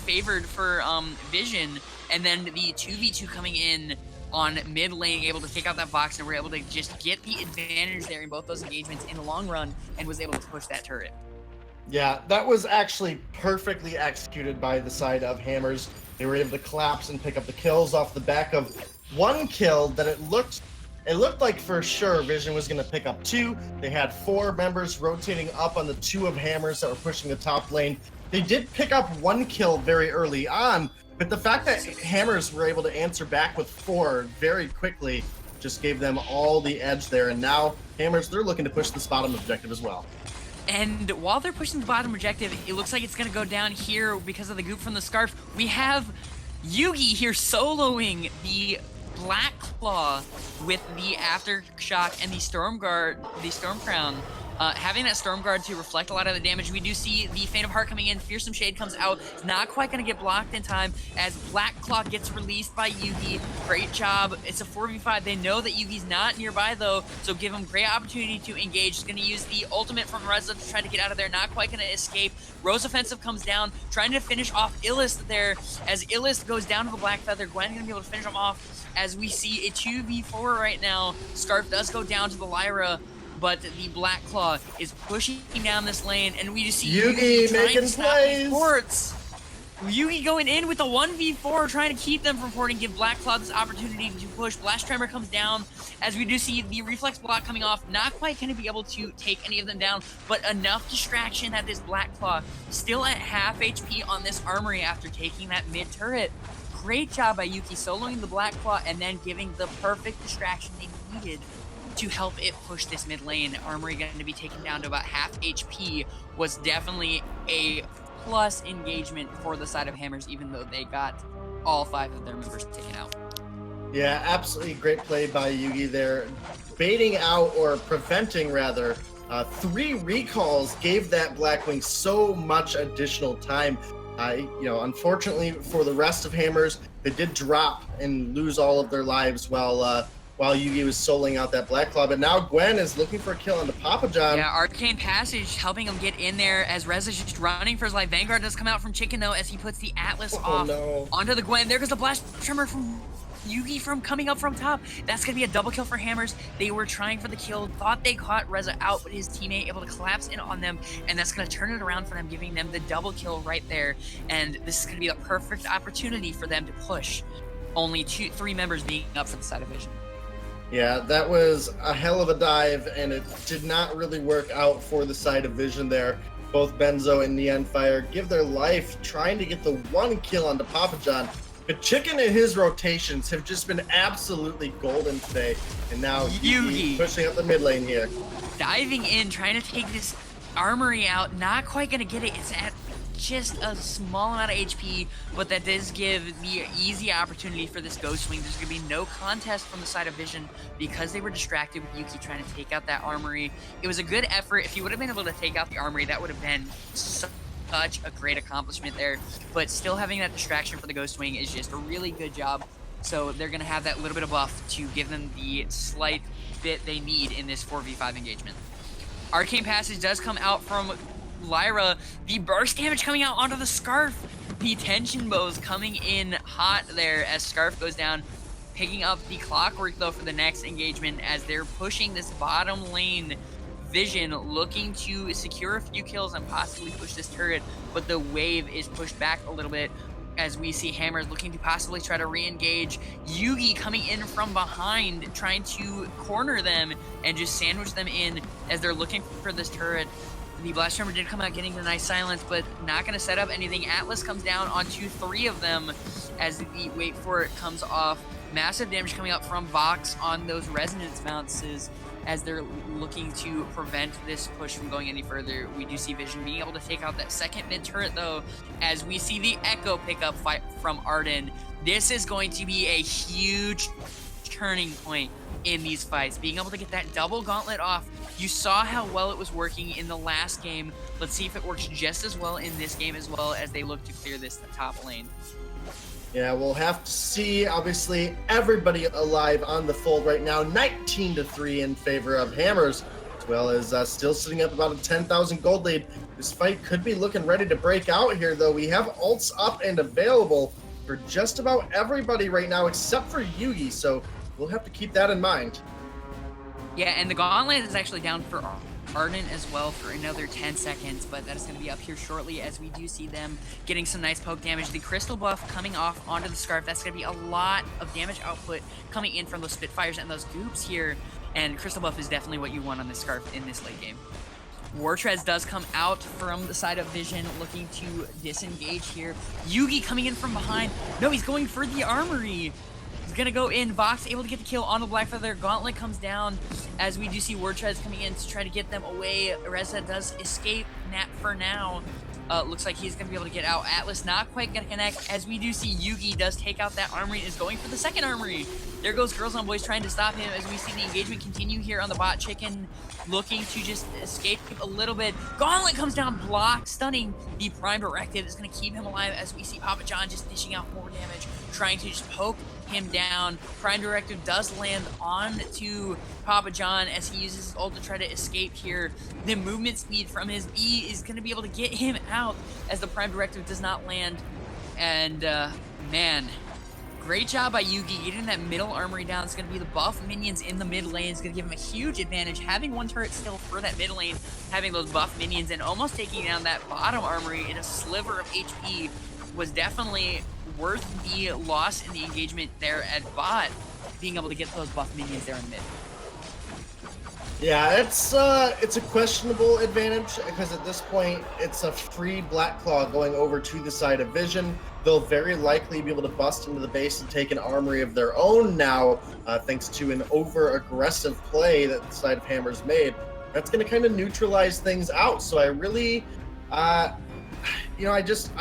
favored for Vision, and then the 2v2 coming in on mid lane, able to take out that Vox, and we're able to just get the advantage there in both those engagements in the long run, and was able to push that turret. Yeah, that was actually perfectly executed by the side of Hammers. They were able to collapse and pick up the kills off the back of one kill that it looked like for sure Vision was going to pick up two. They had four members rotating up on the two of Hammers that were pushing the top lane. They did pick up one kill very early on, but the fact that Hammers were able to answer back with four very quickly just gave them all the edge there. And now Hammers, they're looking to push this bottom objective as well. And while they're pushing the bottom objective, it looks like it's going to go down here because of the goop from the Scarf. We have Yugi here soloing the Black Claw with the Aftershock and the Storm Crown. Having that Storm Guard to reflect a lot of the damage. We do see the Feint of Heart coming in. Fearsome Shade comes out. Not quite going to get blocked in time as Black Claw gets released by Yugi. Great job. It's a 4v5. They know that Yugi's not nearby though, so give him great opportunity to engage. He's going to use the ultimate from Reza to try to get out of there. Not quite going to escape. Rose Offensive comes down, trying to finish off Illist there as Illist goes down to the Black Feather. Gwen going to be able to finish him off as we see a 2v4 right now. Scarf does go down to the Lyra, but the Black Claw is pushing down this lane, and we just see Yugi making plays. Yugi going in with a 1v4, trying to keep them from porting, give Black Claw this opportunity to push. Blast Tremor comes down, as we do see the Reflex block coming off. Not quite going to be able to take any of them down, but enough distraction that this Black Claw still at half HP on this armory after taking that mid turret. Great job by Yuki soloing the Black Claw and then giving the perfect distraction they needed to help it push this mid lane. Armory going to be taken down to about half HP was definitely a plus engagement for the side of Hammers, even though they got all 5 of their members taken out. Yeah, absolutely great play by Yugi there. Baiting out, or preventing rather, 3 recalls gave that Blackwing so much additional time. Unfortunately for the rest of Hammers, they did drop and lose all of their lives while Yugi was soloing out that Black Claw. But now Gwen is looking for a kill on the Papa John. Yeah, Arcane Passage helping him get in there as Rez is just running for his life. Vanguard does come out from Chicken, though, as he puts the Atlas off onto the Gwen. There goes the Blast Tremor from Yugi from coming up from top. That's going to be a double kill for Hammers. They were trying for the kill, thought they caught Reza out, but his teammate able to collapse in on them, and that's going to turn it around for them, giving them the double kill right there. And this is going to be the perfect opportunity for them to push. Only 3 members being up for the side of Vision. Yeah, that was a hell of a dive, and it did not really work out for the side of Vision there. Both Benzo and Neon Fire give their life trying to get the 1 kill onto Papa John. But Chicken and his rotations have just been absolutely golden today. And now Yugi pushing up the mid lane here. Diving in, trying to take this armory out. Not quite going to get it. It's at just a small amount of HP, but that does give the easy opportunity for this Ghost Swing. There's going to be no contest from the side of Vision because they were distracted with Yuki trying to take out that armory. It was a good effort. If he would have been able to take out the armory, that would have been such a great accomplishment there. But still having that distraction for the Ghost Swing is just a really good job. So they're going to have that little bit of buff to give them the slight bit they need in this 4v5 engagement. Arcane Passage does come out from Lyra. The burst damage coming out onto the Scarf. The tension bows coming in hot there as Scarf goes down. Picking up the Clockwork though for the next engagement as they're pushing this bottom lane. Vision looking to secure a few kills and possibly push this turret, but the wave is pushed back a little bit as we see Hammers looking to possibly try to re-engage. Yugi coming in from behind, trying to corner them and just sandwich them in as they're looking for this turret. The Blast Tremor did come out getting the nice silence, but not going to set up anything. Atlas comes down onto 3 of them as the wait for it comes off. Massive damage coming up from Vox on those resonance bounces as they're looking to prevent this push from going any further. We do see Vision being able to take out that second mid turret though, as we see the Echo pickup fight from Arden. This is going to be a huge turning point in these fights. Being able to get that double gauntlet off. You saw how well it was working in the last game. Let's see if it works just as well in this game as well as they look to clear this top lane. Yeah, we'll have to see. Obviously, everybody alive on the fold right now. 19-3 in favor of Hammers, as well as still sitting up about a 10,000 gold lead. This fight could be looking ready to break out here, though. We have ults up and available for just about everybody right now, except for Yugi, so we'll have to keep that in mind. Yeah, and the gauntlet is actually down for Arden as well for another 10 seconds, but that is going to be up here shortly as we do see them getting some nice poke damage. The crystal buff coming off onto the Scarf, that's going to be a lot of damage output coming in from those Spitfires and those Goops here, and crystal buff is definitely what you want on the Scarf in this late game. Wartrez does come out from the side of Vision, looking to disengage here. Yugi coming in from behind. No, he's going for the armory. He's gonna go in. Vox able to get the kill on the Black Feather. Gauntlet comes down as we do see Wartrez coming in to try to get them away. Reza does escape for now. Looks like he's gonna be able to get out. Atlas not quite gonna connect as we do see Yugi does take out that armory and is going for the second armory. There goes Girls on Boys trying to stop him as we see the engagement continue here on the bot. Chicken looking to just escape a little bit. Gauntlet comes down, blocked, stunning. The Prime Directive is going to keep him alive as we see Papa John just dishing out more damage, trying to just poke him down. Prime Directive does land on to Papa John as he uses his ult to try to escape here. The movement speed from his E is going to be able to get him out as the Prime Directive does not land. And man, great job by Yugi getting that middle armory down. It's going to be the buff minions in the mid lane. It's going to give him a huge advantage. Having one turret still for that mid lane, having those buff minions and almost taking down that bottom armory in a sliver of HP was definitely worth the loss in the engagement there at bot, being able to get those buff minions there in mid. Yeah, it's a questionable advantage because at this point it's a free Black Claw going over to the side of Vision. They'll very likely be able to bust into the base and take an armory of their own now, thanks to an over-aggressive play that the side of Hammer's made. That's going to kind of neutralize things out. So I really, I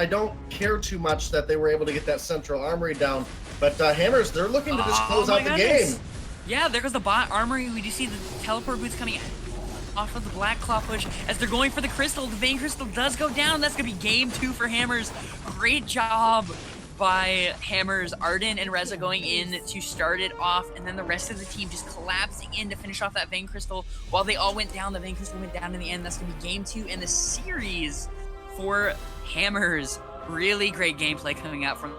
don't care too much that they were able to get that central armory down. But Hammers, they're looking to just close out the game. Yeah, there goes the bot armory. We do see the teleport boots coming off of the Black Claw push as they're going for the crystal. The Vein Crystal does go down. That's going to be game 2 for Hammers. Great job by Hammers. Arden and Reza going in to start it off, and then the rest of the team just collapsing in to finish off that Vein Crystal. While they all went down, the Vein Crystal went down in the end. That's going to be game 2 in the series for Hammers. Really great gameplay coming out from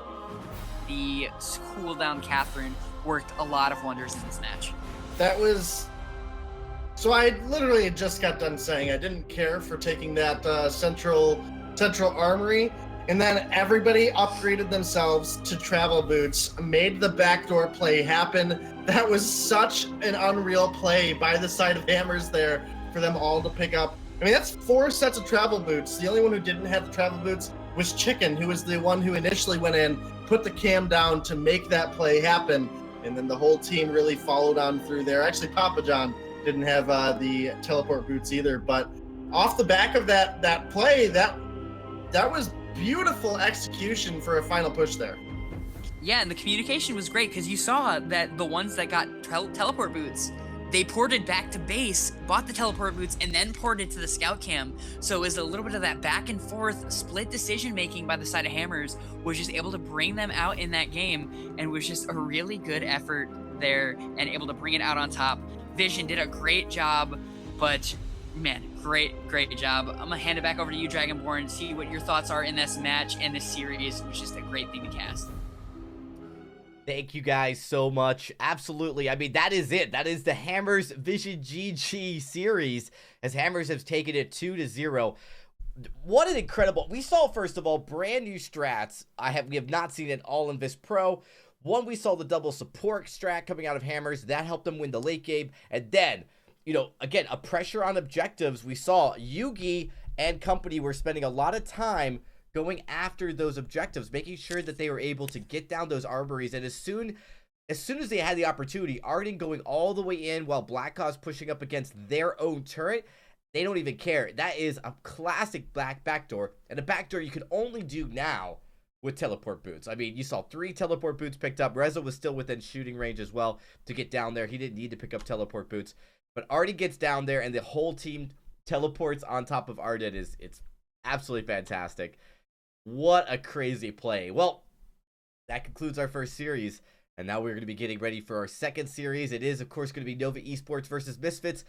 the cooldown Catherine. Worked a lot of wonders in this match. That was... So I literally had just got done saying I didn't care for taking that central armory, and then everybody upgraded themselves to travel boots, made the backdoor play happen. That was such an unreal play by the side of Hammers there for them all to pick up. I mean, that's 4 sets of travel boots. The only one who didn't have the travel boots was Chicken, who was the one who initially went in, put the cam down to make that play happen. And then the whole team really followed on through there. Actually, Papa John didn't have the teleport boots either. But off the back of that play, that was beautiful execution for a final push there. Yeah, and the communication was great because you saw that the ones that got teleport boots, they ported back to base, bought the teleport boots, and then ported to the scout cam. So it was a little bit of that back and forth split decision making by the side of Hammers, was just able to bring them out in that game, and was just a really good effort there and able to bring it out on top. Vision did a great job, but man, great job. I'm gonna hand it back over to you, Dragonborn, see what your thoughts are in this match and this series. It was just a great thing to cast. Thank you guys so much. Absolutely. I mean, that is it. That is the Hammers Vision GG series, as Hammers has taken it 2-0. What an incredible... We saw, first of all, brand new strats. We have not seen it all in VISPRO. One, we saw the double support strat coming out of Hammers. That helped them win the late game. And then, again, a pressure on objectives. We saw Yugi and company were spending a lot of time going after those objectives, making sure that they were able to get down those armories. And as soon as they had the opportunity, Arden going all the way in while Black Claw's pushing up against their own turret, they don't even care. That is a classic backdoor, and a backdoor you can only do now with teleport boots. I mean, you saw 3 teleport boots picked up. Reza was still within shooting range as well to get down there. He didn't need to pick up teleport boots, but Arden gets down there, and the whole team teleports on top of Arden. It's absolutely fantastic. What a crazy play. Well, that concludes our first series, and now we're going to be getting ready for our second series. It is, of course, going to be Nova Esports versus Misfits.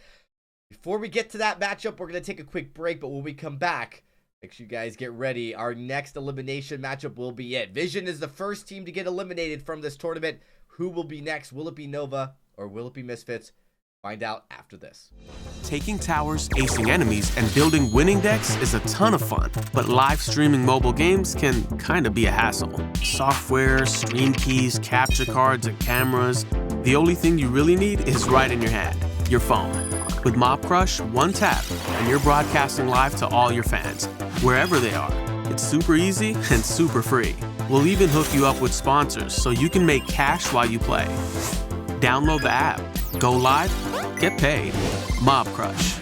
Before we get to that matchup, we're going to take a quick break, but when we come back, make sure you guys get ready. Our next elimination matchup will be it. Vision is the first team to get eliminated from this tournament. Who will be next? Will it be Nova or will it be Misfits? Find out after this. Taking towers, acing enemies, and building winning decks is a ton of fun, but live streaming mobile games can kind of be a hassle. Software, stream keys, capture cards, and cameras. The only thing you really need is right in your hand, your phone. With Mob Crush, one tap, and you're broadcasting live to all your fans, wherever they are. It's super easy and super free. We'll even hook you up with sponsors so you can make cash while you play. Download the app, go live, get paid. Mob Crush.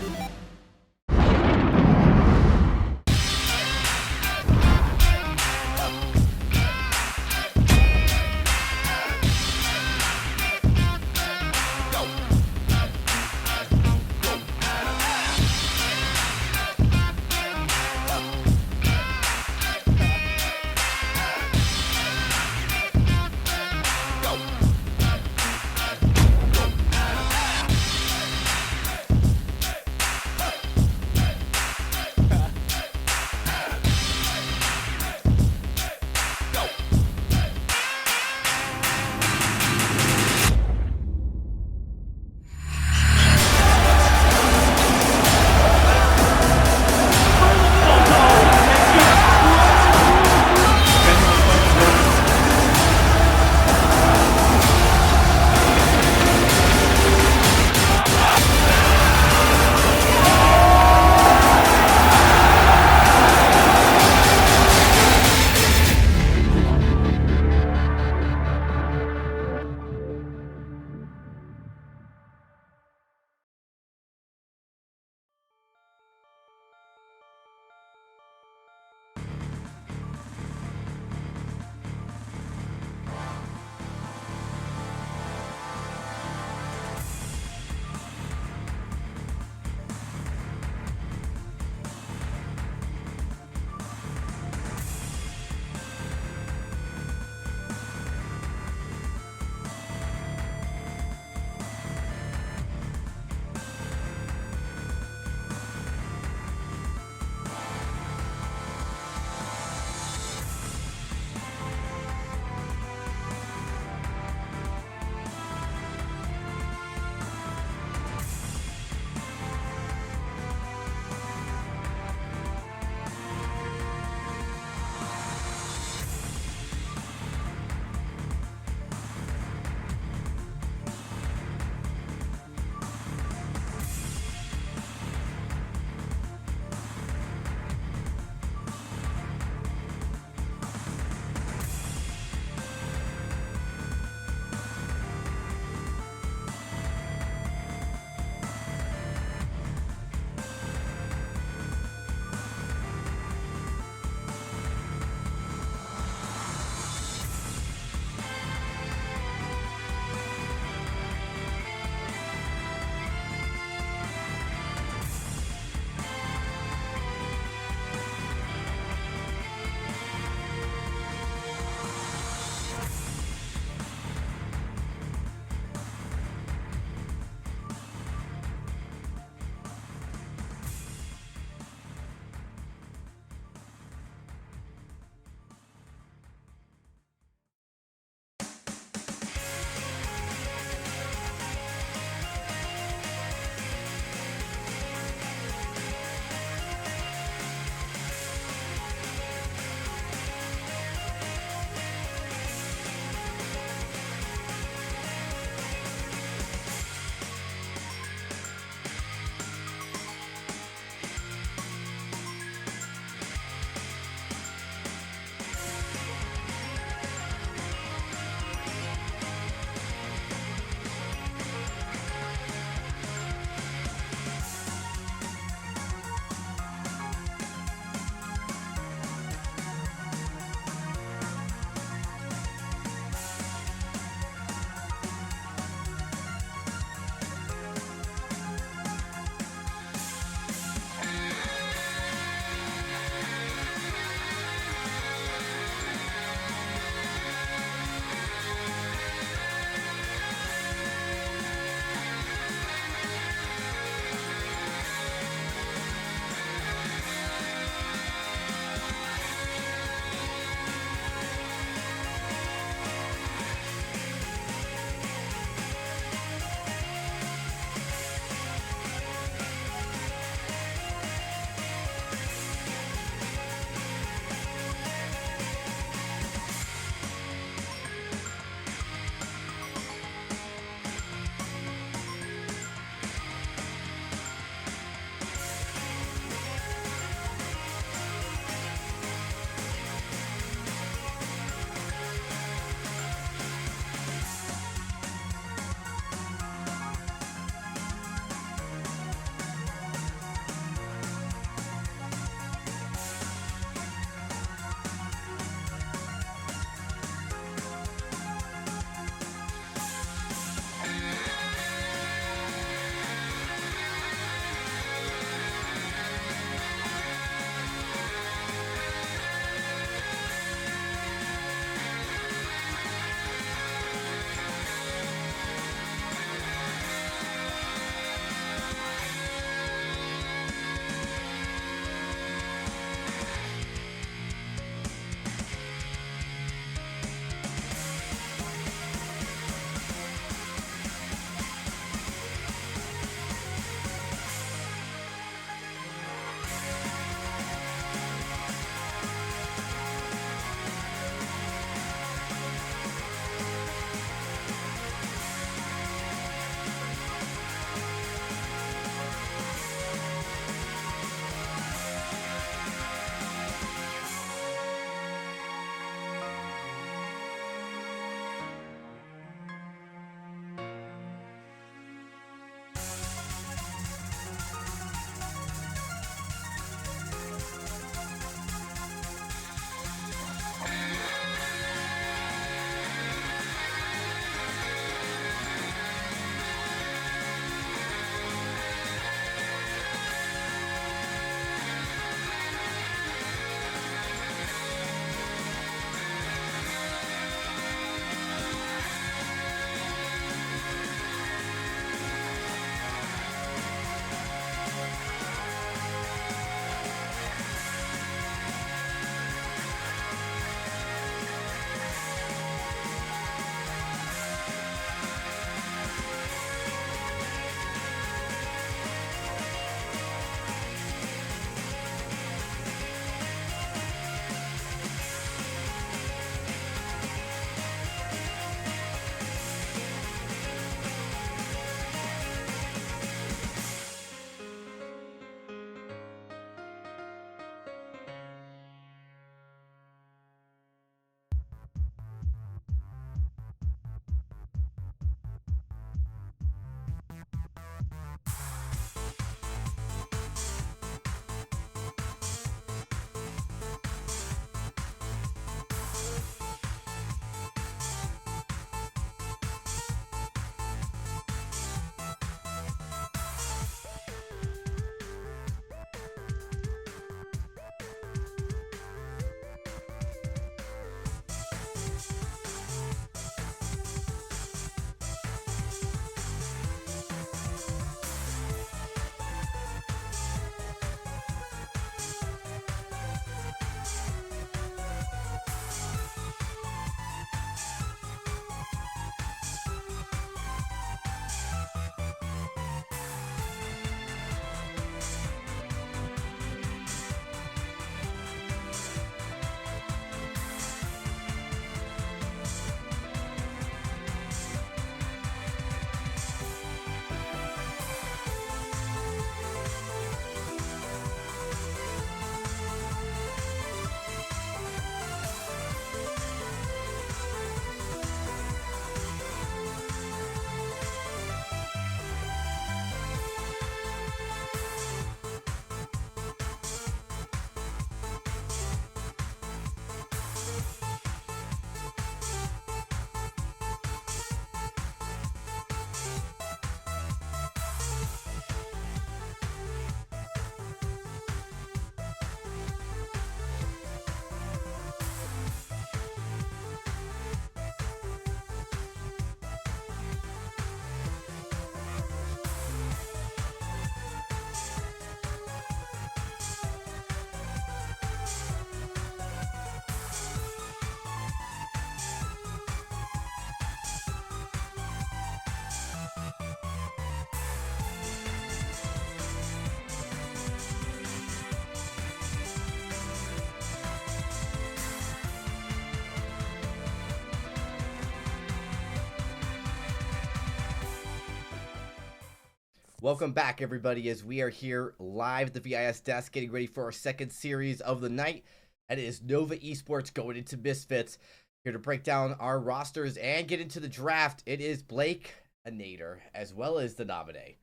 Welcome back, everybody, as we are here live at the VIS desk getting ready for our second series of the night. And it is Nova Esports going into Misfits. Here to break down our rosters and get into the draft. It is Blake, a Nader, as well as the Nominee.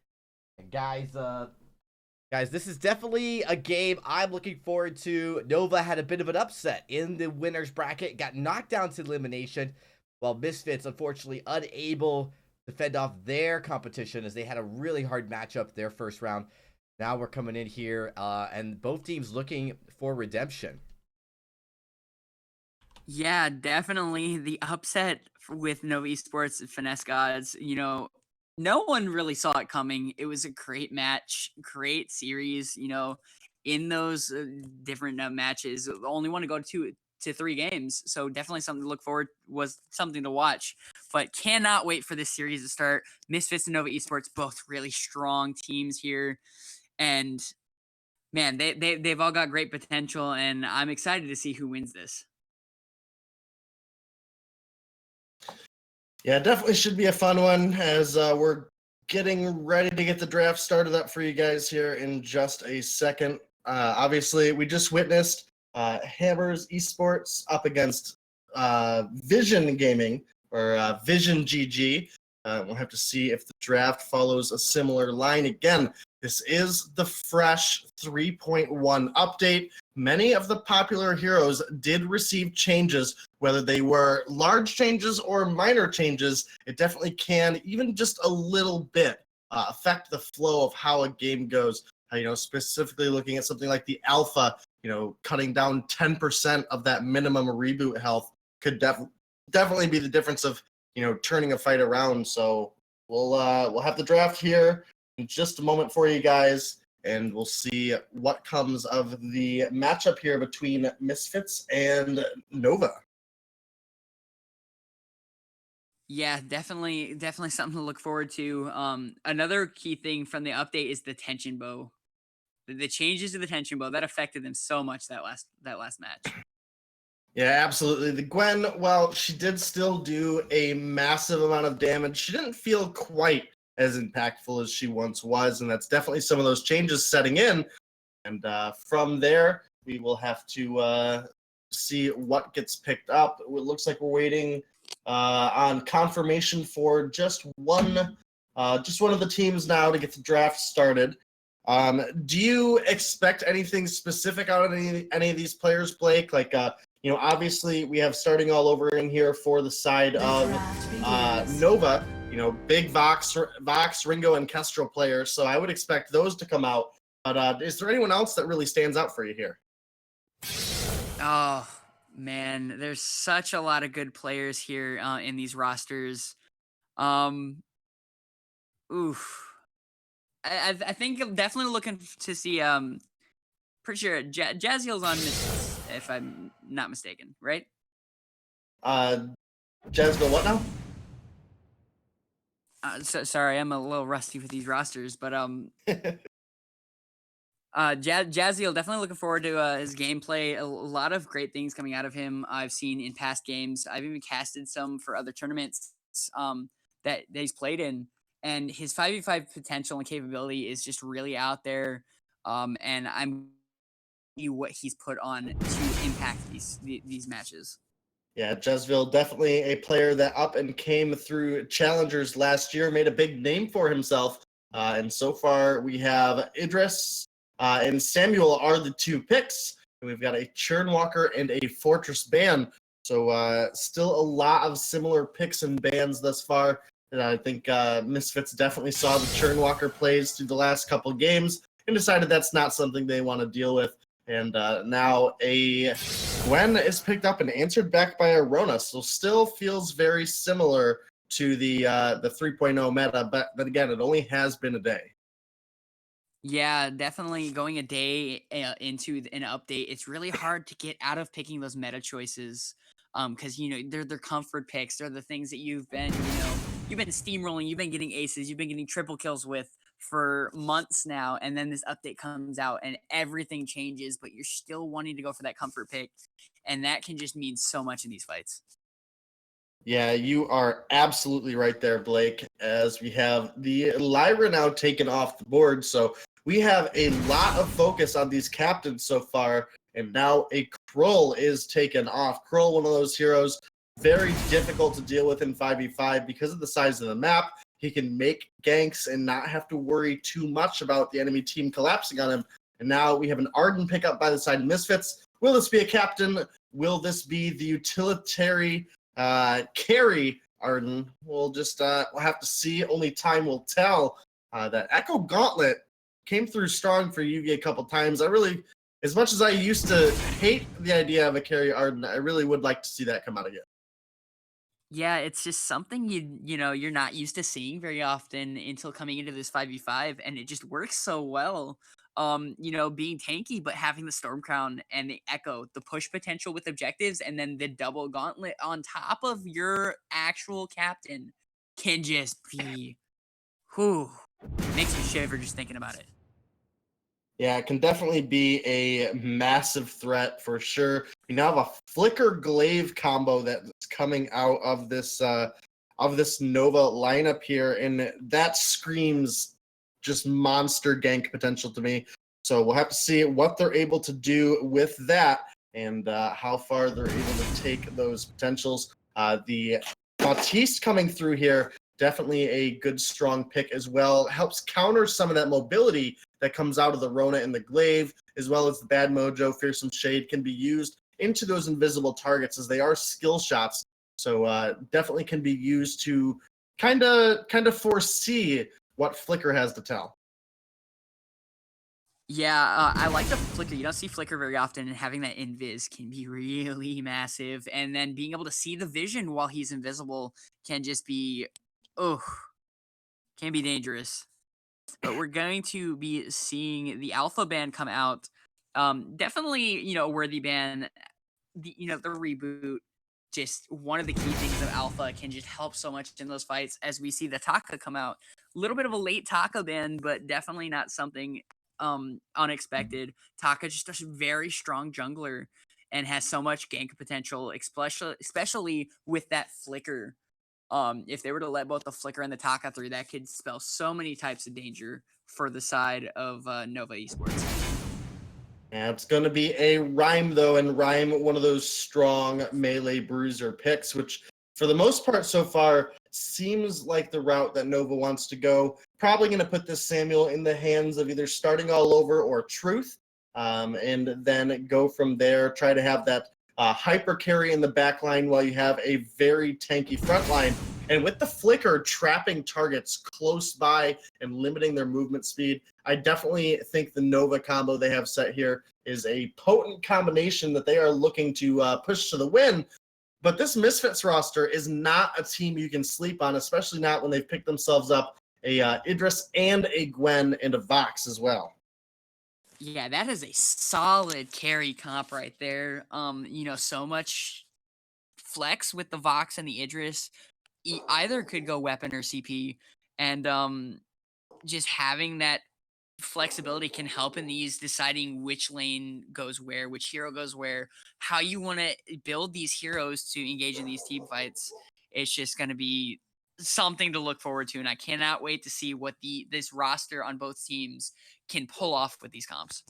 And guys, this is definitely a game I'm looking forward to. Nova had a bit of an upset in the winner's bracket, got knocked down to elimination, while Misfits, unfortunately, unable to fend off their competition as they had a really hard matchup their first round. Now we're coming in here, and both teams looking for redemption. Yeah, definitely the upset with Nova Esports and Finesse Gods. No one really saw it coming. It was a great match, great series. In those different matches, only want to go to 3 games, so definitely something to look forward. Was something to watch, but cannot wait for this series to start. Misfits and Nova Esports, both really strong teams here, and man, they've all got great potential, and I'm excited to see who wins this. Yeah, definitely should be a fun one as we're getting ready to get the draft started up for you guys here in just a second. Obviously, we just witnessed Hammers Esports up against Vision Gaming or Vision GG. We'll have to see if the draft follows a similar line again. This is the fresh 3.1 update. Many of the popular heroes did receive changes, whether they were large changes or minor changes. It definitely can, even just a little bit, affect the flow of how a game goes. Specifically looking at something like the alpha, cutting down 10% of that minimum reboot health could definitely be the difference of, turning a fight around. So we'll have the draft here in just a moment for you guys, and we'll see what comes of the matchup here between Misfits and Nova. Yeah, definitely something to look forward to. Another key thing from the update is the tension bow. The changes to the tension bow that affected them so much that last match. Yeah, absolutely. The Gwen, while she did still do a massive amount of damage, she didn't feel quite as impactful as she once was, and that's definitely some of those changes setting in. And from there, we will have to see what gets picked up. It looks like we're waiting on confirmation for just one of the teams now to get the draft started. Do you expect anything specific out of any of these players, Blake? Like, obviously we have starting all over in here for the side of Nova. Big Vox, Ringo, and Kestrel players. So I would expect those to come out. But is there anyone else that really stands out for you here? Oh man, there's such a lot of good players here in these rosters. Oof. I think I'm definitely looking to see. Pretty sure Jazziel's on Misfits, if I'm not mistaken, right? Jazgo, what now? Sorry, I'm a little rusty with these rosters, but Jazziel, definitely looking forward to his gameplay. A lot of great things coming out of him. I've seen in past games. I've even casted some for other tournaments that he's played in, and his 5v5 potential and capability is just really out there. And I'm you what he's put on to impact these matches. Yeah, Jezville, definitely a player that up and came through challengers last year, made a big name for himself. And so far we have Idris and Samuel are the 2 picks. And we've got a Churnwalker and a Fortress ban. So still a lot of similar picks and bans thus far. And I think Misfits definitely saw the Churnwalker plays through the last couple games and decided that's not something they want to deal with. And now a Gwen is picked up and answered back by a Rona, so still feels very similar to the 3.0 meta, but again, it only has been a day. Yeah, definitely going a day into an update. It's really hard to get out of picking those meta choices, because they're comfort picks. They're the things that you've been steamrolling, you've been getting aces, you've been getting triple kills with for months now, and then this update comes out and everything changes, but you're still wanting to go for that comfort pick, and that can just mean so much in these fights. Yeah, you are absolutely right there, Blake, as we have the Lyra now taken off the board. So we have a lot of focus on these captains so far, and now a Krull is taken off. Krull, one of those heroes, very difficult to deal with in 5v5 because of the size of the map. He can make ganks and not have to worry too much about the enemy team collapsing on him. And now we have an Arden pickup by the side of Misfits. Will this be a captain? Will this be the utilitarian carry Arden? We'll just we'll have to see. Only time will tell. That Echo Gauntlet came through strong for Yugi a couple times. I really, as much as I used to hate the idea of a carry Arden, I really would like to see that come out again. Yeah, it's just something you're not used to seeing very often until coming into this 5v5, and it just works so well. Being tanky but having the Storm Crown and the Echo, the push potential with objectives, and then the double gauntlet on top of your actual captain can just be whew. Makes me shiver just thinking about it. Yeah, it can definitely be a massive threat for sure. We now have a Flicker Glaive combo that's coming out of this Nova lineup here, and that screams just monster gank potential to me. So we'll have to see what they're able to do with that and how far they're able to take those potentials. The Bautiste coming through here, definitely a good strong pick as well. Helps counter some of that mobility that comes out of the Rona and the Glaive, as well as the Bad Mojo, Fearsome Shade can be used into those invisible targets as they are skill shots. So definitely can be used to kind of foresee what Flicker has to tell. Yeah, I like the flicker. You don't see flicker very often, and having that invis can be really massive. And then being able to see the vision while he's invisible can just be, oh, can be dangerous. But we're going to be seeing the Alpha ban come out. Definitely, a worthy ban. The reboot. Just one of the key things of Alpha can just help so much in those fights as we see the Taka come out. A little bit of a late Taka ban, but definitely not something unexpected. Taka just a very strong jungler and has so much gank potential, especially with that flicker. If they were to let both the flicker and the Taka through, that could spell so many types of danger for the side of Nova Esports. Yeah, it's going to be a Rhyme, though, and Rhyme, one of those strong melee bruiser picks, which for the most part so far seems like the route that Nova wants to go. Probably going to put this Samuel in the hands of either starting all over or Truth, and then go from there, try to have that hyper carry in the back line while you have a very tanky front line. And with the flicker trapping targets close by and limiting their movement speed, I definitely think the Nova combo they have set here is a potent combination that they are looking to push to the win. But this Misfits roster is not a team you can sleep on, especially not when they've picked themselves up a Idris and a Gwen and a Vox as well. Yeah, that is a solid carry comp right there. So much flex with the Vox and the Idris. Either could go weapon or CP, and just having that flexibility can help in these deciding which lane goes where, which hero goes where, how you want to build these heroes to engage in these team fights. It's just going to be something to look forward to, and I cannot wait to see what this roster on both teams can pull off with these comps.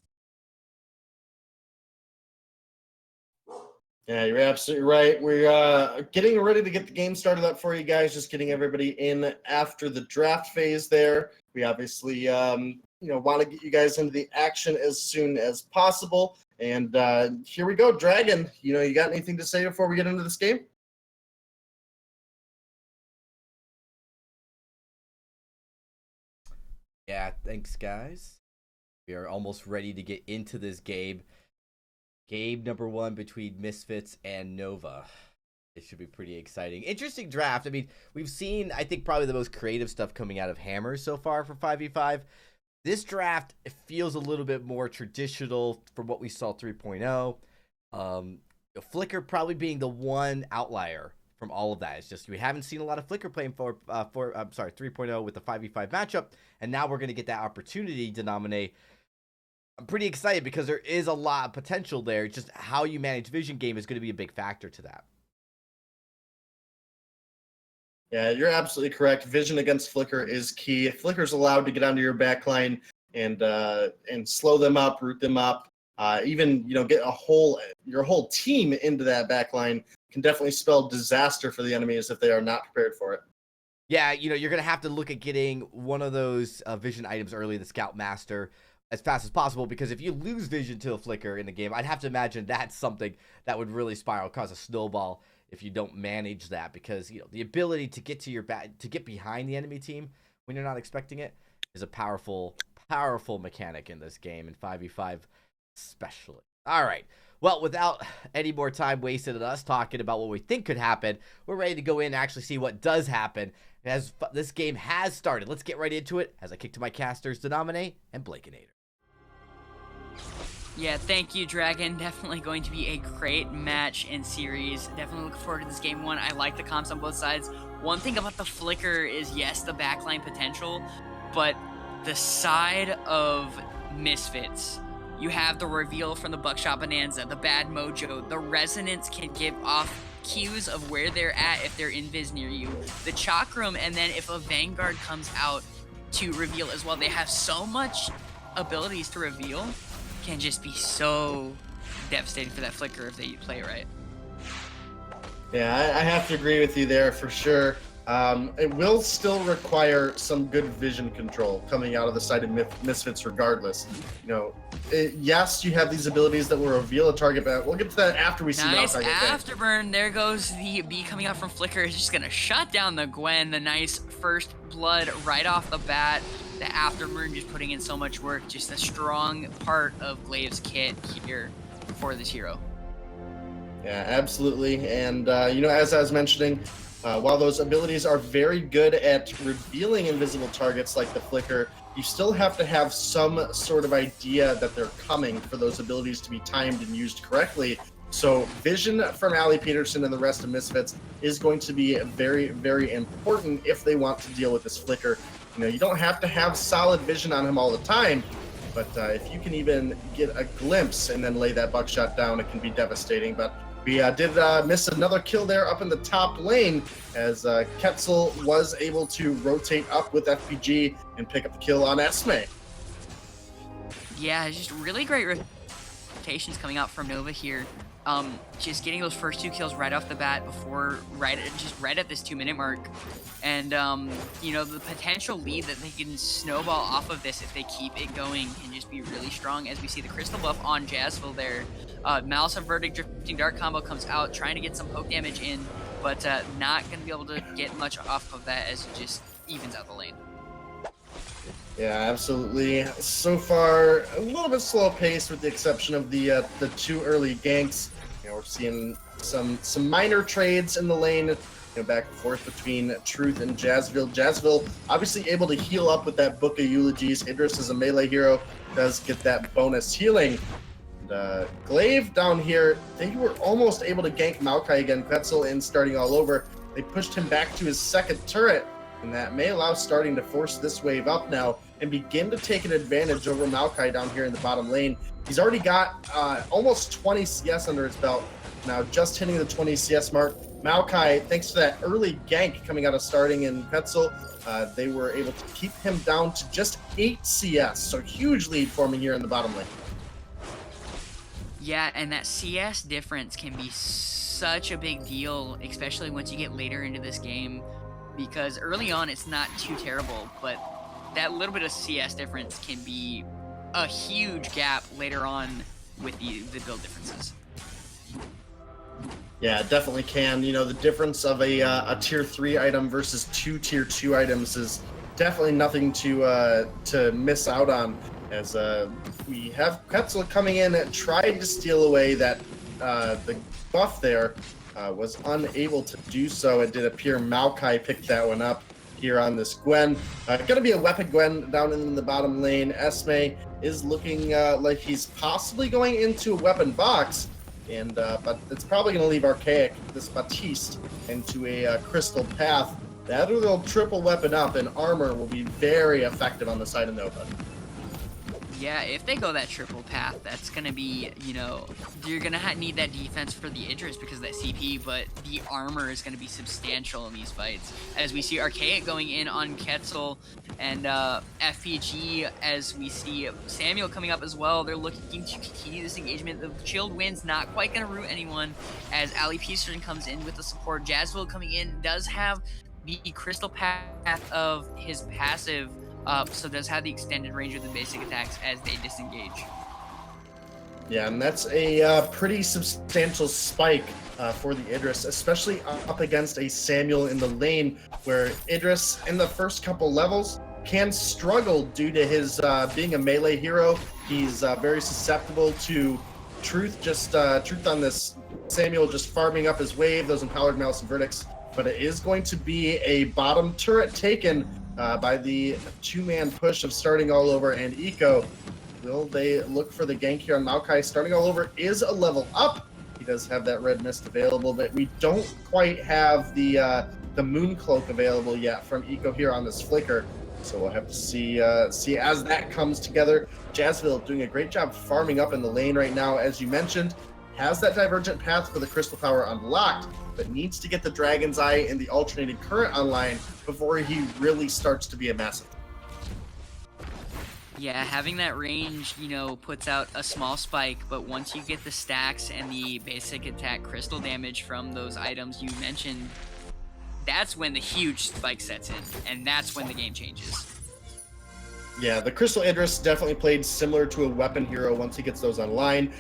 Yeah, you're absolutely right. We're getting ready to get the game started up for you guys, just getting everybody in after the draft phase there. We obviously, want to get you guys into the action as soon as possible. And here we go, Dragon. You got anything to say before we get into this game? Yeah, thanks, guys. We are almost ready to get into this game. Game number 1 between Misfits and Nova. It should be pretty exciting. Interesting draft. I mean, we've seen, I think, probably the most creative stuff coming out of Hammer so far for 5v5. This draft, it feels a little bit more traditional from what we saw 3.0. Flicker probably being the one outlier from all of that. It's just we haven't seen a lot of Flicker playing for 3.0 with the 5v5 matchup, and now we're going to get that opportunity to nominate. I'm pretty excited because there is a lot of potential there. Just how you manage Vision Game is going to be a big factor to that. Yeah, you're absolutely correct. Vision against Flicker is key. If Flicker's allowed to get onto your backline and slow them up, root them up, even get your whole team into that backline can definitely spell disaster for the enemies if they are not prepared for it. Yeah, you're going to have to look at getting one of those vision items early, the Scoutmaster, as fast as possible, because if you lose vision to a Flicker in the game, I'd have to imagine that's something that would really spiral, cause a snowball if you don't manage that, because the ability to get to to get behind the enemy team when you're not expecting it is a powerful mechanic in this game, in 5v5 especially. All right. Well, without any more time wasted on us talking about what we think could happen, we're ready to go in and actually see what does happen as this game has started. Let's get right into it as I kick to my casters, Denominate and Blakeinator. Yeah, thank you, Dragon. Definitely going to be a great match and series. Definitely looking forward to this game one. I like the comps on both sides. One thing about the Flicker is, yes, the backline potential, but the side of Misfits, you have the reveal from the Buckshot Bonanza, the bad mojo, the resonance can give off cues of where they're at if they're invis near you, the Chakram, and then if a Vanguard comes out to reveal as well, they have so much abilities to reveal, can just be so devastating for that Flicker if they play it right. Yeah, I have to agree with you there for sure. It will still require some good vision control coming out of the side of Misfits regardless. Yes, you have these abilities that will reveal a target, but we'll get to that after we see nice Maokai get ganked. afterburn. There goes the B coming out from Flicker. It's just going to shut down the Gwen. The nice first blood right off the bat. The afterburn just putting in so much work. Just a strong part of Glaive's kit here for this hero. Yeah, absolutely. And, as I was mentioning, while those abilities are very good at revealing invisible targets like the Flicker, you still have to have some sort of idea that they're coming for those abilities to be timed and used correctly. So vision from Ali Peterson and the rest of Misfits is going to be very, very important if they want to deal with this Flicker. You don't have to have solid vision on him all the time, but if you can even get a glimpse and then lay that buckshot down, it can be devastating. But we did miss another kill there up in the top lane as Quetzal was able to rotate up with FPG and pick up the kill on Esme. Yeah, just really great rotations coming out from Nova here. Just getting those first two kills right off the bat right at this 2-minute mark. And, the potential lead that they can snowball off of this if they keep it going can just be really strong, as we see the crystal buff on Jazzville there. Malice of Verdict Drifting Dark combo comes out, trying to get some poke damage in, but not going to be able to get much off of that as it just evens out the lane. Yeah, absolutely. So far, a little bit slow pace with the exception of the two early ganks. We're seeing some minor trades in the lane, back and forth between Truth and Jazzville. Jazzville obviously able to heal up with that Book of Eulogies. Idris is a melee hero, does get that bonus healing. And Glaive down here, they were almost able to gank Maokai again. Quetzal in starting all over. They pushed him back to his second turret, and that may allow starting to force this wave up now and begin to take an advantage over Maokai down here in the bottom lane. He's already got almost 20 CS under his belt. Now just hitting the 20 CS mark. Maokai, thanks to that early gank coming out of starting in Quetzal, they were able to keep him down to just 8 CS. So huge lead forming here in the bottom lane. Yeah, and that CS difference can be such a big deal, especially once you get later into this game, because early on it's not too terrible, but that little bit of CS difference can be a huge gap later on with the build differences. Yeah, it definitely can. The difference of a tier 3 item versus 2 tier 2 items is definitely nothing to miss out on. As we have Quetzal coming in and tried to steal away that the buff there, was unable to do so. It did appear Maokai picked that one up here on this Gwen. Gonna be a weapon Gwen down in the bottom lane. Esme is looking like he's possibly going into a weapon box. And but it's probably going to leave Archaic, this Baptiste, into a crystal path. That will triple weapon up, and armor will be very effective on the side of Nova. Yeah, if they go that triple path, that's going to be, you know, you're going to need that defense for the Idris because of that CP, but the armor is going to be substantial in these fights. As we see Archaic going in on Quetzal and FPG, as we see Samuel coming up as well. They're looking to continue this engagement. The Chilled Wind's not quite going to root anyone as Ali Peterson comes in with the support. Jazzville coming in does have the crystal path of his passive, so does have the extended range of the basic attacks as they disengage. Yeah, and that's a pretty substantial spike for the Idris, especially up against a Samuel in the lane, where Idris in the first couple levels can struggle due to his being a melee hero. He's very susceptible to truth on this Samuel just farming up his wave, those empowered malice and verdicts. But it is going to be a bottom turret taken by the two-man push of Starting All Over and Eco. Will they look for the gank here on Maokai? Starting All Over is a level up. He does have that red mist available, but we don't quite have the moon cloak available yet from Eco here on this flicker. So we'll have to see as that comes together. Jazzville doing a great job farming up in the lane right now, as you mentioned. Has that divergent path for the crystal power unlocked, but needs to get the Dragon's Eye and the alternating current online before he really starts to be a massive. Yeah, having that range, you know, puts out a small spike, but once you get the stacks and the basic attack crystal damage from those items you mentioned, that's when the huge spike sets in, and that's when the game changes. Yeah, the Crystal Idris definitely played similar to a weapon hero once he gets those online.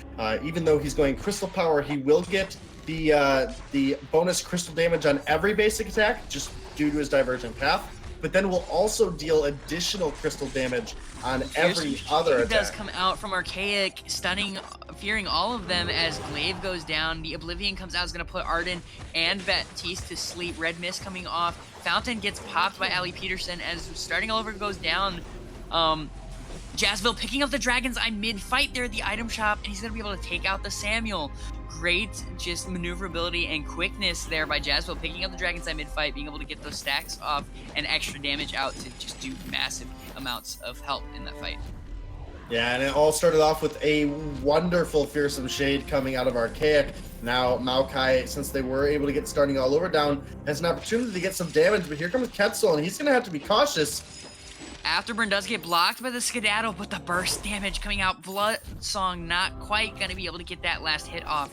Even though he's going crystal power, he will get the bonus crystal damage on every basic attack just due to his divergent path, but then will also deal additional crystal damage on every other attack. He does come out from Archaic, stunning, fearing all of them as Glaive goes down. The Oblivion comes out, is going to put Arden and Baptiste to sleep. Red Mist coming off. Fountain gets popped by Ali Peterson as Starting All Over goes down. Jazzville picking up the Dragon's Eye mid-fight there at the item shop, and he's going to be able to take out the Samuel. Great just maneuverability and quickness there by Jazzville, picking up the Dragon's Eye mid-fight, being able to get those stacks off and extra damage out to just do massive amounts of help in that fight. Yeah, and it all started off with a wonderful Fearsome Shade coming out of Archaic. Now Maokai, since they were able to get Starting All Over down, has an opportunity to get some damage, but here comes Quetzal, and he's going to have to be cautious. Afterburn does get blocked by the Skedaddle, but the burst damage coming out. Blood Song not quite going to be able to get that last hit off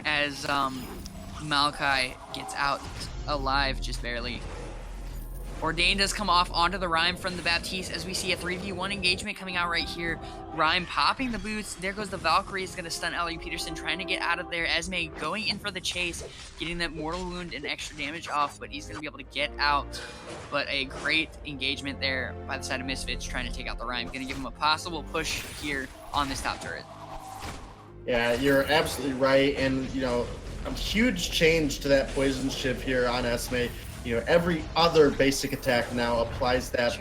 as Maokai gets out alive, just barely. Ordain does come off onto the Rhyme from the Baptiste as we see a 3v1 engagement coming out right here. Rhyme popping the boots. There goes the Valkyrie. Is going to stun Ali Peterson, trying to get out of there. Esme going in for the chase, getting that mortal wound and extra damage off, but he's going to be able to get out. But a great engagement there by the side of Misfits, trying to take out the Rhyme. Going to give him a possible push here on this top turret. Yeah, you're absolutely right. And, you know, a huge change to that poison ship here on Esme. You know, every other basic attack now applies that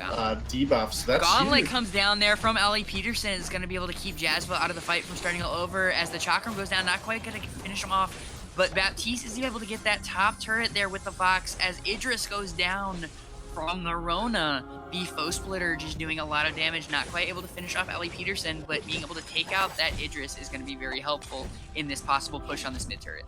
debuff, so that's Gauntlet huge. comes down there from Ali Peterson. Is going to be able to keep Jazzville out of the fight from Starting All Over as the Chakram goes down. Not quite going to finish him off, but Baptiste is able to get that top turret there with the Vox as Idris goes down from the Rona. The Foe Splitter just doing a lot of damage. Not quite able to finish off Ali Peterson, but being able to take out that Idris is going to be very helpful in this possible push on this mid turret.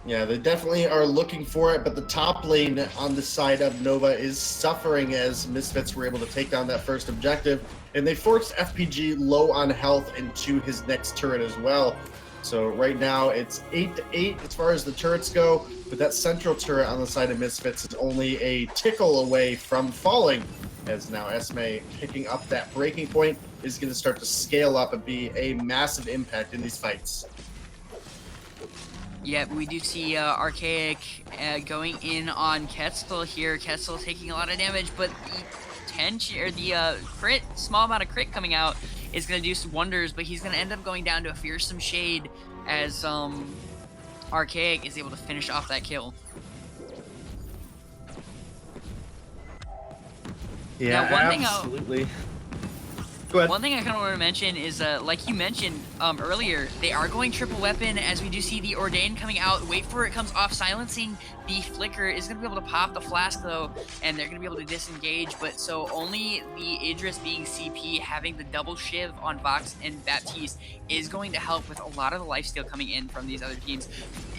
Yeah, they definitely are looking for it, but the top lane on the side of Nova is suffering as Misfits were able to take down that first objective, and they forced FPG low on health into his next turret as well. So right now it's 8-8 as far as the turrets go, but that central turret on the side of Misfits is only a tickle away from falling, as now Esme picking up that breaking point is going to start to scale up and be a massive impact in these fights. Yeah, we do see Archaic going in on Quetzal here. Quetzal taking a lot of damage, but the crit, small amount of crit coming out is going to do some wonders, but he's going to end up going down to a Fearsome Shade as Archaic is able to finish off that kill. Yeah, now, one absolutely. Thing Go ahead. One thing I kind of want to mention is, like you mentioned earlier, they are going triple weapon, as we do see the Ordain coming out. Wait for it, comes off, silencing the Flicker. Is going to be able to pop the Flask, though, and they're going to be able to disengage. But so only the Idris being CP, having the double shiv on Vox and Baptiste, is going to help with a lot of the lifesteal coming in from these other teams.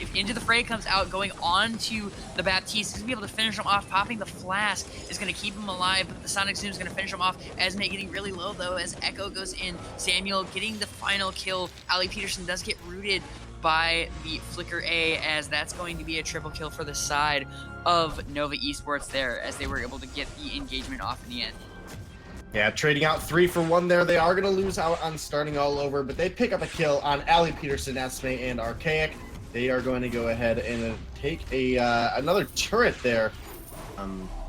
If Into the Fray comes out, going on to the Baptiste, is going to be able to finish him off. Popping the Flask is going to keep him alive, but the Sonic Zoom is going to finish him off. Esme getting really low, though, as Echo goes in. Samuel getting the final kill. Ali Peterson does get rooted by the Flicker A, as that's going to be a triple kill for the side of Nova Esports there, as they were able to get the engagement off in the end. Yeah, trading out 3 for 1 there. They are going to lose out on starting all over, but they pick up a kill on Ali Peterson, Esme, and Archaic. They are going to go ahead and take another turret there.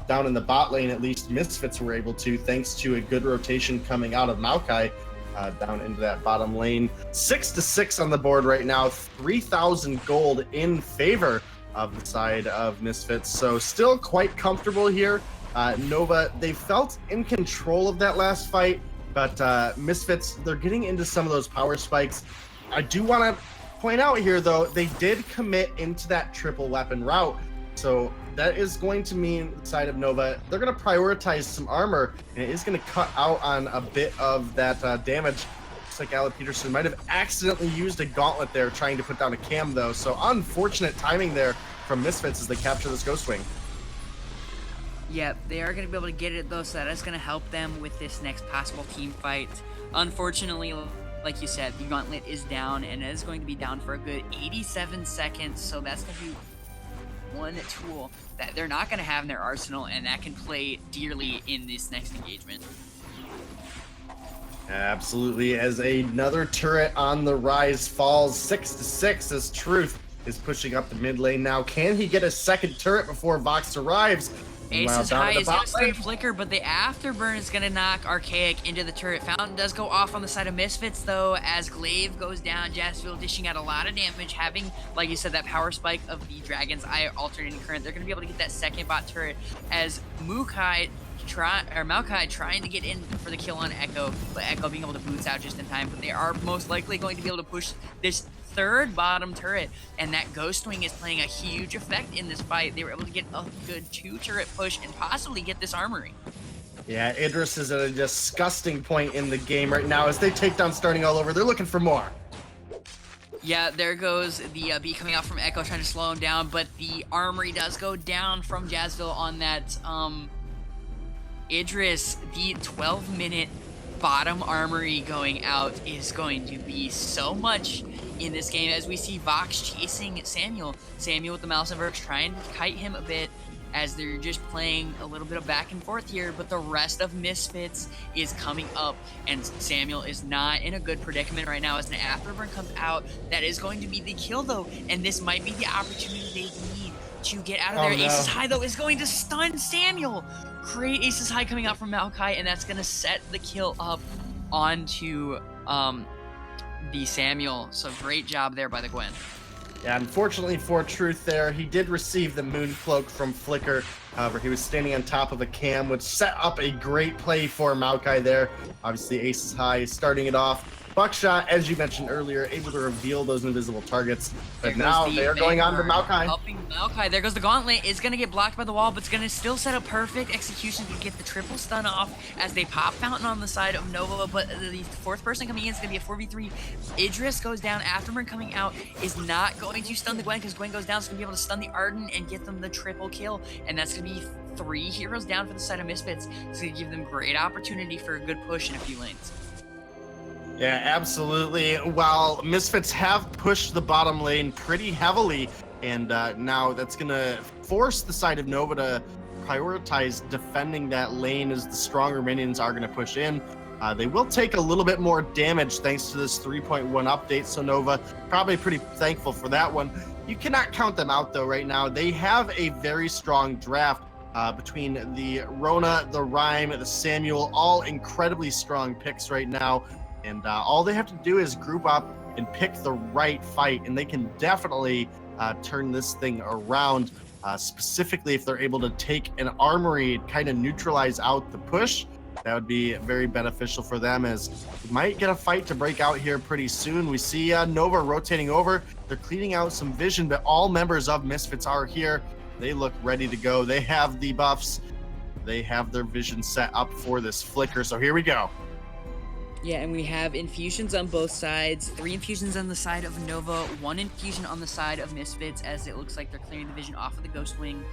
Down in the bot lane, at least Misfits were able to, thanks to a good rotation coming out of Maokai down into that bottom lane. 6-6 on the board right now, 3,000 gold in favor of the side of Misfits. So still quite comfortable here. Nova, they felt in control of that last fight, but Misfits, they're getting into some of those power spikes. I do want to point out here, though, they did commit into that triple weapon route. So that is going to mean the side of Nova, they're going to prioritize some armor, and it is going to cut out on a bit of that damage. Looks like Ali Peterson might have accidentally used a gauntlet there trying to put down a cam, though. So unfortunate timing there from Misfits as they capture this Ghost Wing. Yep, they are going to be able to get it, though, so that is going to help them with this next possible team fight. Unfortunately, like you said, the gauntlet is down, and it is going to be down for a good 87 seconds, so that's going to be one tool that they're not going to have in their arsenal, and that can play dearly in this next engagement. Absolutely, as another turret on the rise falls 6-6 as Truth is pushing up the mid lane now. Can he get a second turret before Vox arrives? Aces High is going to stun Flicker, but the Afterburn is going to knock Archaic into the turret. Fountain does go off on the side of Misfits, though, as Glaive goes down. Jazzville dishing out a lot of damage, having, like you said, that power spike of the Dragon's Eye alternating current. They're going to be able to get that second bot turret, as Maokai trying to get in for the kill on Echo, but Echo being able to boots out just in time. But they are most likely going to be able to push this third bottom turret, and that Ghost Wing is playing a huge effect in this fight. They were able to get a good 2 turret push and possibly get this armory. Yeah, Idris is at a disgusting point in the game right now as they take down starting all over. They're looking for more. Yeah, there goes the B coming out from Echo, trying to slow him down, but the armory does go down from Jazzville on that Idris. The 12-minute bottom armory going out is going to be so much in this game, as we see Vox chasing Samuel with the Mouse and Verks, trying to kite him a bit, as they're just playing a little bit of back and forth here, but the rest of Misfits is coming up, and Samuel is not in a good predicament right now as an Afterburn comes out. That is going to be the kill, though, and this might be the opportunity they need to get out of there. No. Aces High, though, is going to stun Samuel. Great Aces High coming out from Maokai, and that's going to set the kill up onto the Samuel. So great job there by the Gwen. Yeah, unfortunately for Truth there, he did receive the Moon Cloak from Flicker. However, he was standing on top of a cam, which set up a great play for Maokai there. Obviously, Aces High is starting it off. Buckshot, as you mentioned earlier, able to reveal those invisible targets. But now they are going on to Maokai. Helping Maokai. There goes the gauntlet. It's going to get blocked by the wall, but it's going to still set up perfect execution to get the triple stun off as they pop Fountain on the side of Nova. But the fourth person coming in is going to be a 4v3. Idris goes down. Afterburn coming out is not going to stun the Gwen, because Gwen goes down. So going to be able to stun the Arden and get them the triple kill. And that's going to be 3 heroes down for the side of Misfits. It's going to give them great opportunity for a good push in a few lanes. Yeah, absolutely. While Misfits have pushed the bottom lane pretty heavily, and now that's going to force the side of Nova to prioritize defending that lane as the stronger minions are going to push in. They will take a little bit more damage thanks to this 3.1 update, so Nova probably pretty thankful for that one. You cannot count them out, though, right now. They have a very strong draft between the Rona, the Rhyme, the Samuel, all incredibly strong picks right now. And all they have to do is group up and pick the right fight, and they can definitely turn this thing around, specifically if they're able to take an armory and kind of neutralize out the push. That would be very beneficial for them, as we might get a fight to break out here pretty soon. We see Nova rotating over. They're cleaning out some vision, but all members of Misfits are here. They look ready to go. They have the buffs. They have their vision set up for this flicker. So here we go. Yeah, and we have infusions on both sides. 3 infusions on the side of Nova, 1 infusion on the side of Misfits, as it looks like they're clearing the vision off of the Ghost Wing,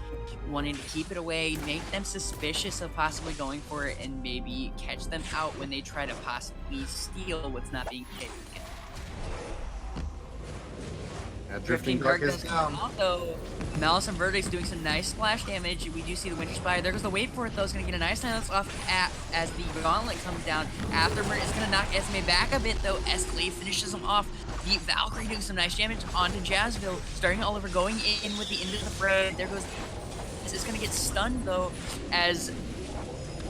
wanting to keep it away, make them suspicious of possibly going for it, and maybe catch them out when they try to possibly steal what's not being taken. Drifting Dark goes down. Though Malice and Vertex doing some nice splash damage. We do see the Winter Spire. There goes the wait for it, though. It's going to get a nice silence off as the Gauntlet comes down. Afterburn is going to knock Esme back a bit, though. Escalade finishes him off. The Valkyrie doing some nice damage onto Jazzville. Starting all over, going in with the end of the fray. There goes. This is going to get stunned, though, as,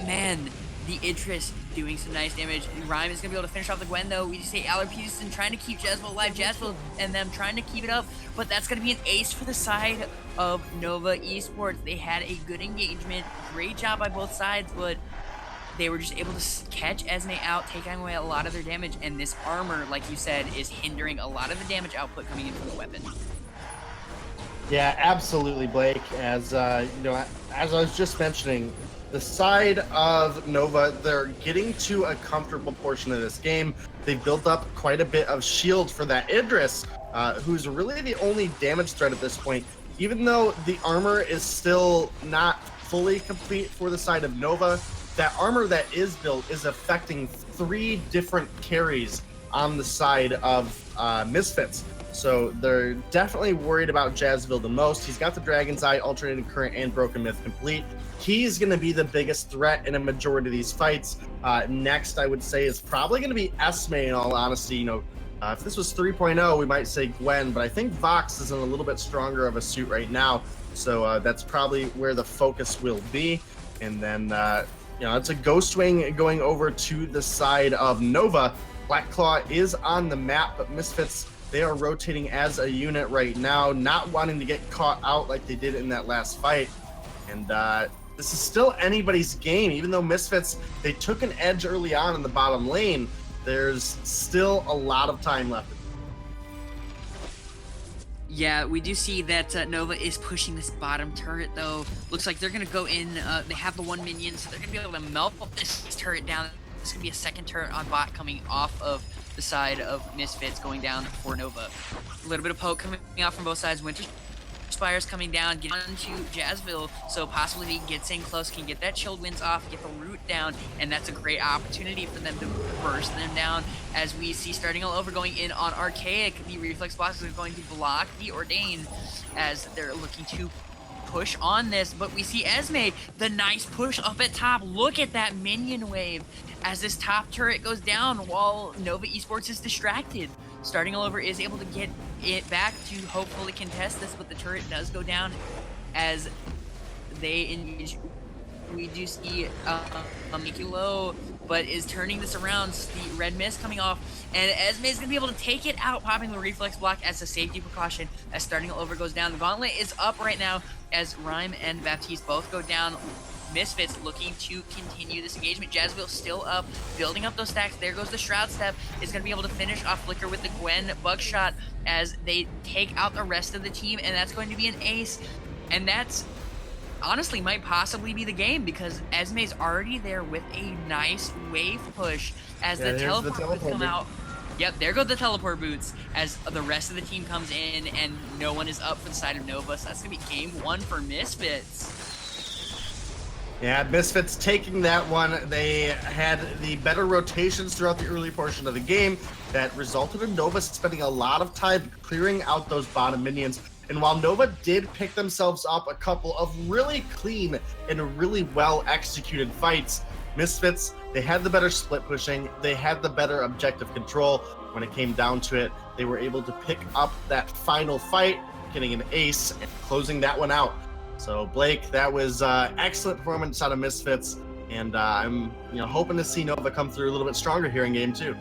man, the Idris doing some nice damage. And Rhyme is going to be able to finish off the Gwen, though. We see Aller Peterson trying to keep Jazzville alive. Jazzville and them trying to keep it up. But that's going to be an ace for the side of Nova Esports. They had a good engagement. Great job by both sides, but they were just able to catch Esme out, taking away a lot of their damage. And this armor, like you said, is hindering a lot of the damage output coming in from the weapon. Yeah, absolutely, Blake. As as I was just mentioning, the side of Nova, they're getting to a comfortable portion of this game. They've built up quite a bit of shield for that Idris, who's really the only damage threat at this point. Even though the armor is still not fully complete for the side of Nova, that armor that is built is affecting 3 different carries on the side of Misfits. So they're definitely worried about Jazzville the most. He's got the Dragon's Eye, Alternating Current, and Broken Myth complete. He's going to be the biggest threat in a majority of these fights. Next, I would say, is probably going to be Esme, in all honesty. If this was 3.0, we might say Gwen, but I think Vox is in a little bit stronger of a suit right now. So that's probably where the focus will be. And then, it's a Ghost Wing going over to the side of Nova. Black Claw is on the map, but Misfits, they are rotating as a unit right now, not wanting to get caught out like they did in that last fight. And this is still anybody's game. Even though Misfits, they took an edge early on in the bottom lane, there's still a lot of time left. Yeah, we do see that Nova is pushing this bottom turret, though. Looks like they're going to go in. They have the 1 minion, so they're going to be able to melt this turret down. This is going to be a second turret on bot coming off of the side of Misfits, going down for Nova. A little bit of poke coming off from both sides. Winter Spire's coming down, getting onto Jazzville, so possibly he gets in close, can get that chilled winds off, get the root down, and that's a great opportunity for them to burst them down. As we see starting all over, going in on Archaic, the reflex blocks are going to block the Ordain as they're looking to push on this, but we see Esme, the nice push up at top. Look at that minion wave as this top turret goes down while Nova Esports is distracted. Starting all over is able to get it back to hopefully contest this, but the turret does go down as they engage. We do see Mickey Low, but is turning this around. The red mist coming off, and Esme is going to be able to take it out, popping the reflex block as a safety precaution as starting all over goes down. The gauntlet is up right now as Rhyme and Baptiste both go down. Misfits looking to continue this engagement. Jazzville still up, building up those stacks. There goes the Shroud Step. Is going to be able to finish off Flicker with the Gwen Buckshot as they take out the rest of the team, and that's going to be an ace. And that's honestly might possibly be the game, because Esme's already there with a nice wave push as the teleport boots come out. Yep, there go the teleport boots as the rest of the team comes in, and no one is up for the side of Nova. So that's going to be game 1 for Misfits. Yeah, Misfits taking that one. They had the better rotations throughout the early portion of the game that resulted in Nova spending a lot of time clearing out those bottom minions. And while Nova did pick themselves up a couple of really clean and really well executed fights, Misfits, they had the better split pushing, they had the better objective control. When it came down to it, they were able to pick up that final fight, getting an ace and closing that one out. So Blake, that was excellent performance out of Misfits, and I'm hoping to see Nova come through a little bit stronger here in game 2.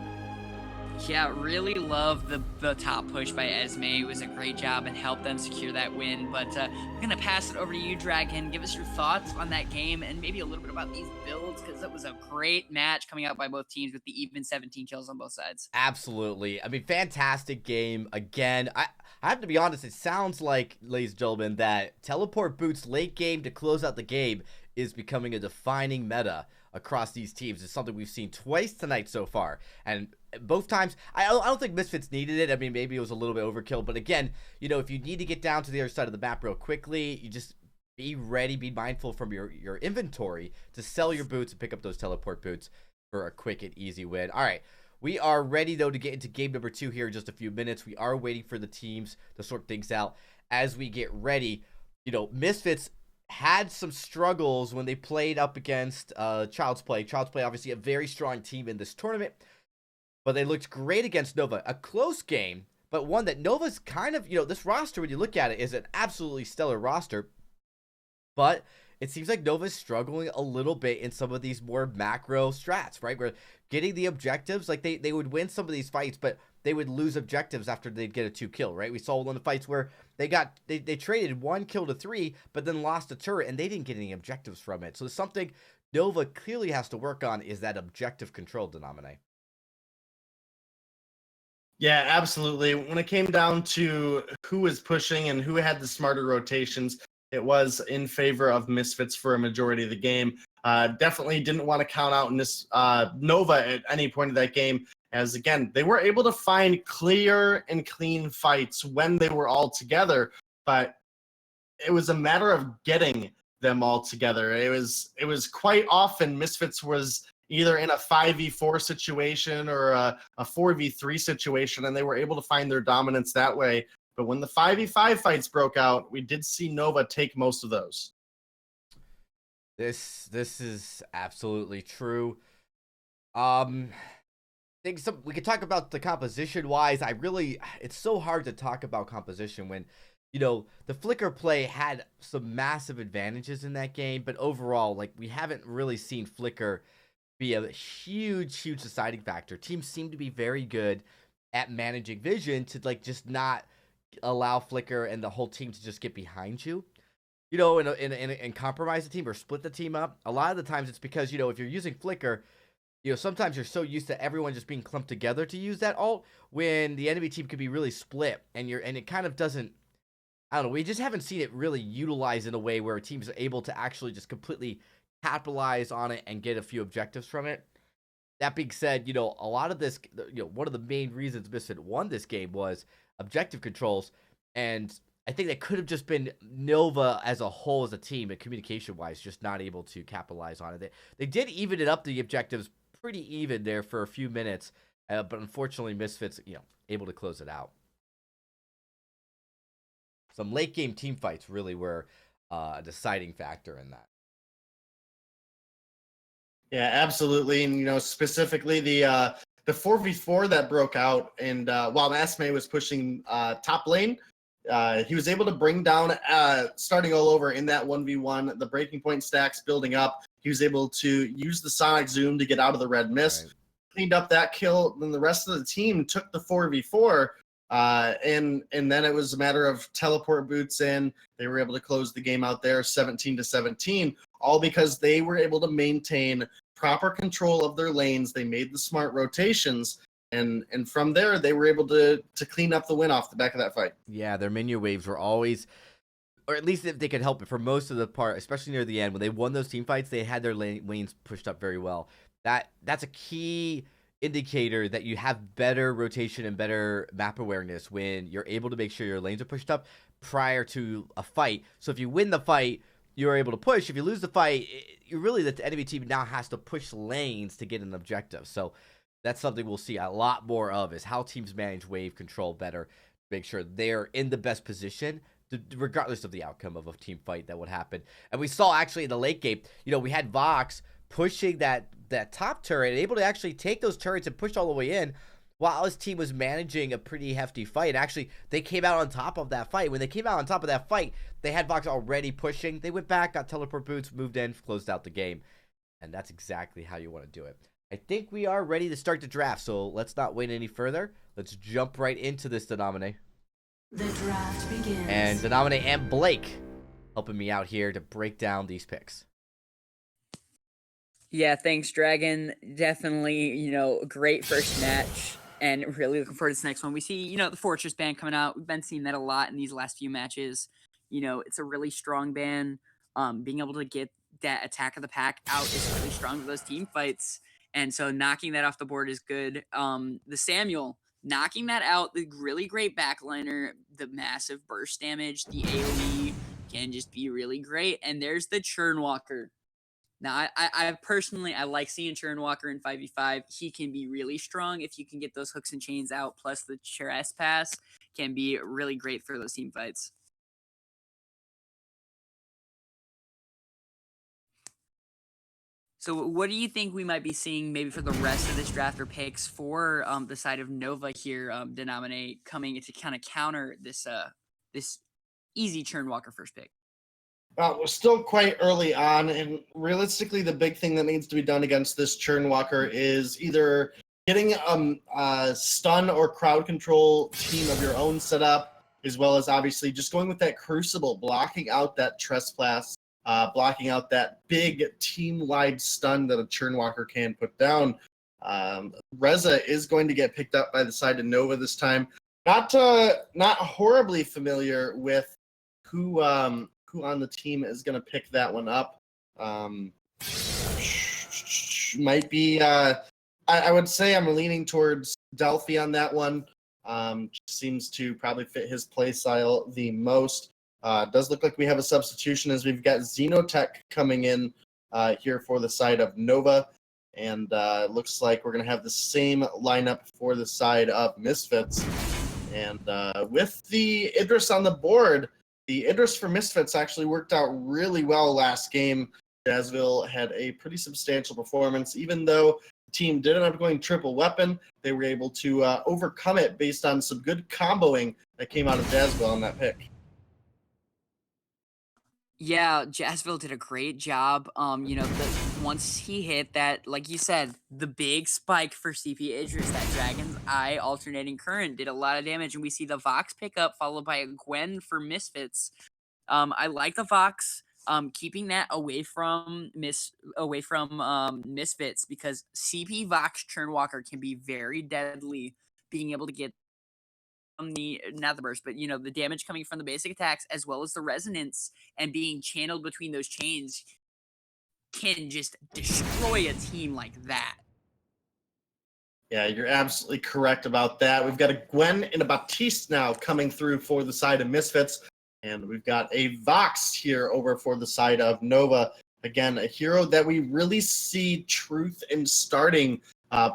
Yeah, really love the top push by Esme. It was a great job and helped them secure that win. But I'm going to pass it over to you, Dragon. Give us your thoughts on that game and maybe a little bit about these builds, because it was a great match coming out by both teams with the even 17 kills on both sides. Absolutely. I mean, fantastic game. Again, I have to be honest, it sounds like, ladies and gentlemen, that teleport boots late game to close out the game is becoming a defining meta across these teams. It's something we've seen twice tonight so far. And both times, I don't think Misfits needed it. I mean, maybe it was a little bit overkill. But again, you know, if you need to get down to the other side of the map real quickly, you just be ready, be mindful from your inventory to sell your boots and pick up those teleport boots for a quick and easy win. All right. We are ready, though, to get into game number 2 here in just a few minutes. We are waiting for the teams to sort things out as we get ready. You know, Misfits had some struggles when they played up against Child's Play. Child's Play, obviously, a very strong team in this tournament, but they looked great against Nova. A close game, but one that Nova's kind of, you know, this roster, when you look at it, is an absolutely stellar roster, but it seems like Nova's struggling a little bit in some of these more macro strats, right? Where getting the objectives, like they would win some of these fights, but they would lose objectives after they'd get a 2-kill, right? We saw one of the fights where they traded 1 kill to 3, but then lost a turret, and they didn't get any objectives from it. So something Nova clearly has to work on is that objective control, Denominate. Yeah, absolutely. When it came down to who was pushing and who had the smarter rotations, it was in favor of Misfits for a majority of the game. Definitely didn't want to count out Nova at any point of that game, as again, they were able to find clear and clean fights when they were all together, but it was a matter of getting them all together. It was quite often Misfits was either in a 5v4 situation or a 4v3 situation, and they were able to find their dominance that way. But when the 5v5 fights broke out, we did see Nova take most of those. This is absolutely true. We could talk about the composition wise. It's so hard to talk about composition when, you know, the Flicker play had some massive advantages in that game, but overall, like, we haven't really seen Flicker be a huge deciding factor. Teams seem to be very good at managing vision to, like, just not allow Flicker and the whole team to just get behind you, you know, and compromise the team or split the team up. A lot of the times it's because, you know, if you're using Flicker, you know, sometimes you're so used to everyone just being clumped together to use that ult when the enemy team could be really split, and it kind of doesn't, I don't know, we just haven't seen it really utilized in a way where teams are able to actually just completely capitalize on it and get a few objectives from it. That being said, you know, a lot of this, you know, one of the main reasons Misfit won this game was objective controls, and I think that could have just been Nova as a whole, as a team, and communication-wise, just not able to capitalize on it. They did even it up, the objectives, pretty even there for a few minutes, but unfortunately Misfits, you know, able to close it out. Some late game team fights really were a deciding factor in that. Yeah, absolutely. And, you know, specifically the 4v4 that broke out, and while Esme was pushing top lane, he was able to bring down, starting all over in that 1v1, the breaking point stacks building up. He was able to use the sonic zoom to get out of the red mist, right, cleaned up that kill. Then the rest of the team took the 4v4, and then it was a matter of teleport boots in. They were able to close the game out there 17-17, all because they were able to maintain proper control of their lanes. They made the smart rotations, and from there they were able to clean up the win off the back of that fight. Yeah, their minion waves were always, or at least if they could help it for most of the part, especially near the end when they won those team fights, they had their lanes pushed up very well. That's a key indicator that you have better rotation and better map awareness when you're able to make sure your lanes are pushed up prior to a fight. So if you win the fight, you're able to push. If you lose the fight, the enemy team now has to push lanes to get an objective. So that's something we'll see a lot more of, is how teams manage wave control better, make sure they're in the best position regardless of the outcome of a team fight that would happen. And we saw actually in the late game, you know, we had Vox pushing that top turret and able to actually take those turrets and push all the way in while his team was managing a pretty hefty fight. Actually, they came out on top of that fight. When they came out on top of that fight, they had Vox already pushing. They went back, got teleport boots, moved in, closed out the game. And that's exactly how you want to do it. I think we are ready to start the draft, so let's not wait any further. Let's jump right into this, Denominate. The draft begins. And Denominate and Blake helping me out here to break down these picks. Yeah, thanks, Dragon. Definitely, great first match, and really looking forward to this next one. We see, the Fortress band coming out. We've been seeing that a lot in these last few matches. It's a really strong band. Being able to get that attack of the pack out is really strong for those team fights, and so knocking that off the board is good. The Samuel knocking that out, the really great backliner, the massive burst damage, the AoE can just be really great. And there's the Churnwalker. Now, I personally, I like seeing Churnwalker in 5v5. He can be really strong if you can get those hooks and chains out, plus the Pass can be really great for those team fights. So what do you think we might be seeing maybe for the rest of this draft or picks for the side of Nova here, Denominate, coming to kind of counter this this easy Churnwalker first pick? We're still quite early on, and realistically, the big thing that needs to be done against this Churnwalker is either getting a stun or crowd control team of your own set up, as well as obviously just going with that Crucible, blocking out that Trespass, blocking out that big team-wide stun that a Churnwalker can put down. Reza is going to get picked up by the side of Nova this time. Not horribly familiar with who on the team is going to pick that one up. Might be, I would say I'm leaning towards Delphi on that one. Seems to probably fit his play style the most. Does look like we have a substitution as we've got Xenotech coming in here for the side of Nova. And looks like we're going to have the same lineup for the side of Misfits. And with the Idris on the board, the Idris for Misfits actually worked out really well last game. Jazzville had a pretty substantial performance. Even though the team did end up going triple weapon, they were able to overcome it based on some good comboing that came out of Jazzville on that pick. Yeah, Jazzville did a great job. Once he hit that, like you said, the big spike for CP Idris, that Dragon's Eye alternating current did a lot of damage, and we see the Vox pick up, followed by a Gwen for Misfits. I like the Vox. Keeping that away from Misfits, because CP Vox Churnwalker can be very deadly. Being able to get not the burst, but the damage coming from the basic attacks as well as the resonance and being channeled between those chains can just destroy a team like that. Yeah, you're absolutely correct about that. We've got a Gwen and a Baptiste now coming through for the side of Misfits, and we've got a Vox here over for the side of Nova. Again, a hero that we really see Truth in starting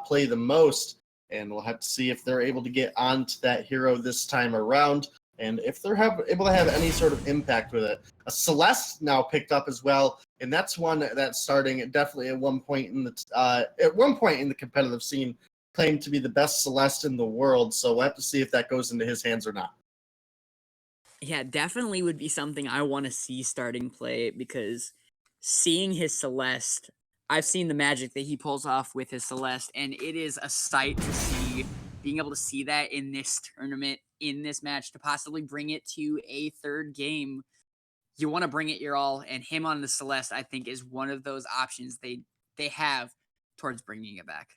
play the most. And we'll have to see if they're able to get onto that hero this time around, and if they're able to have any sort of impact with it. A Celeste now picked up as well, and that's one that's starting definitely at one point in the competitive scene, claimed to be the best Celeste in the world. So we'll have to see if that goes into his hands or not. Yeah, definitely would be something I want to see starting play, because seeing his Celeste, I've seen the magic that he pulls off with his Celeste, and it is a sight to see. Being able to see that in this tournament, in this match, to possibly bring it to a third game, you want to bring it your all, and him on the Celeste, I think, is one of those options they have towards bringing it back.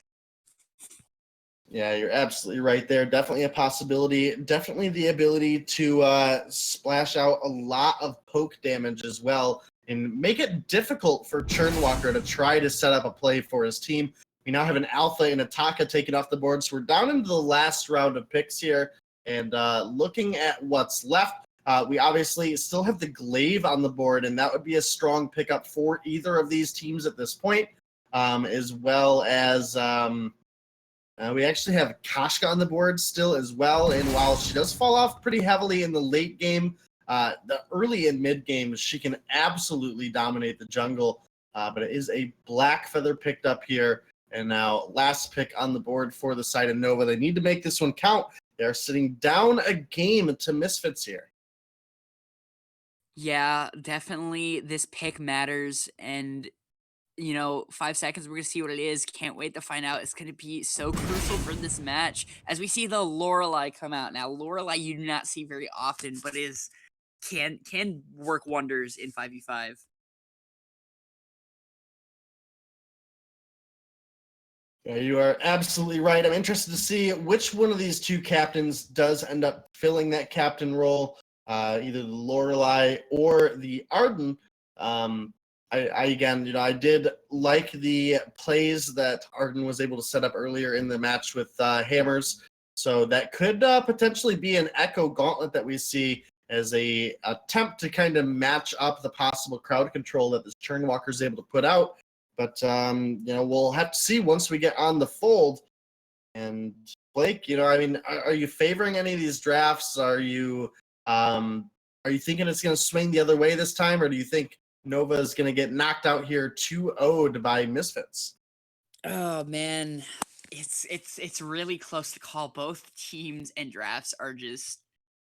Yeah, you're absolutely right there. Definitely a possibility. Definitely the ability to splash out a lot of poke damage as well, and make it difficult for Churnwalker to try to set up a play for his team. We now have an Alpha and a Taka taken off the board, so we're down into the last round of picks here. And looking at what's left, we obviously still have the Glaive on the board, and that would be a strong pickup for either of these teams at this point, as well as we actually have Kashka on the board still as well. And while she does fall off pretty heavily in the late game, the early and mid games, she can absolutely dominate the jungle. But it is a Black Feather picked up here. And now last pick on the board for the side of Nova. They need to make this one count. They're sitting down a game to Misfits here. Yeah, definitely this pick matters, and 5 seconds. We're gonna see what it is. Can't wait to find out. It's gonna be so crucial for this match as we see the Lorelei come out. Now, Lorelei you do not see very often, but is can work wonders in 5v5. Yeah, you are absolutely right. I'm interested to see which one of these two captains does end up filling that captain role, either the Lorelei or the Arden. I again, I did like the plays that Arden was able to set up earlier in the match with hammers. So that could potentially be an echo gauntlet that we see as a attempt to kind of match up the possible crowd control that this Churnwalker is able to put out. But we'll have to see once we get on the fold. And Blake, I mean, are you favoring any of these drafts? Are you thinking it's going to swing the other way this time, or do you think Nova is going to get knocked out here 2-0'd by Misfits? Oh man, it's really close to call. Both teams and drafts are just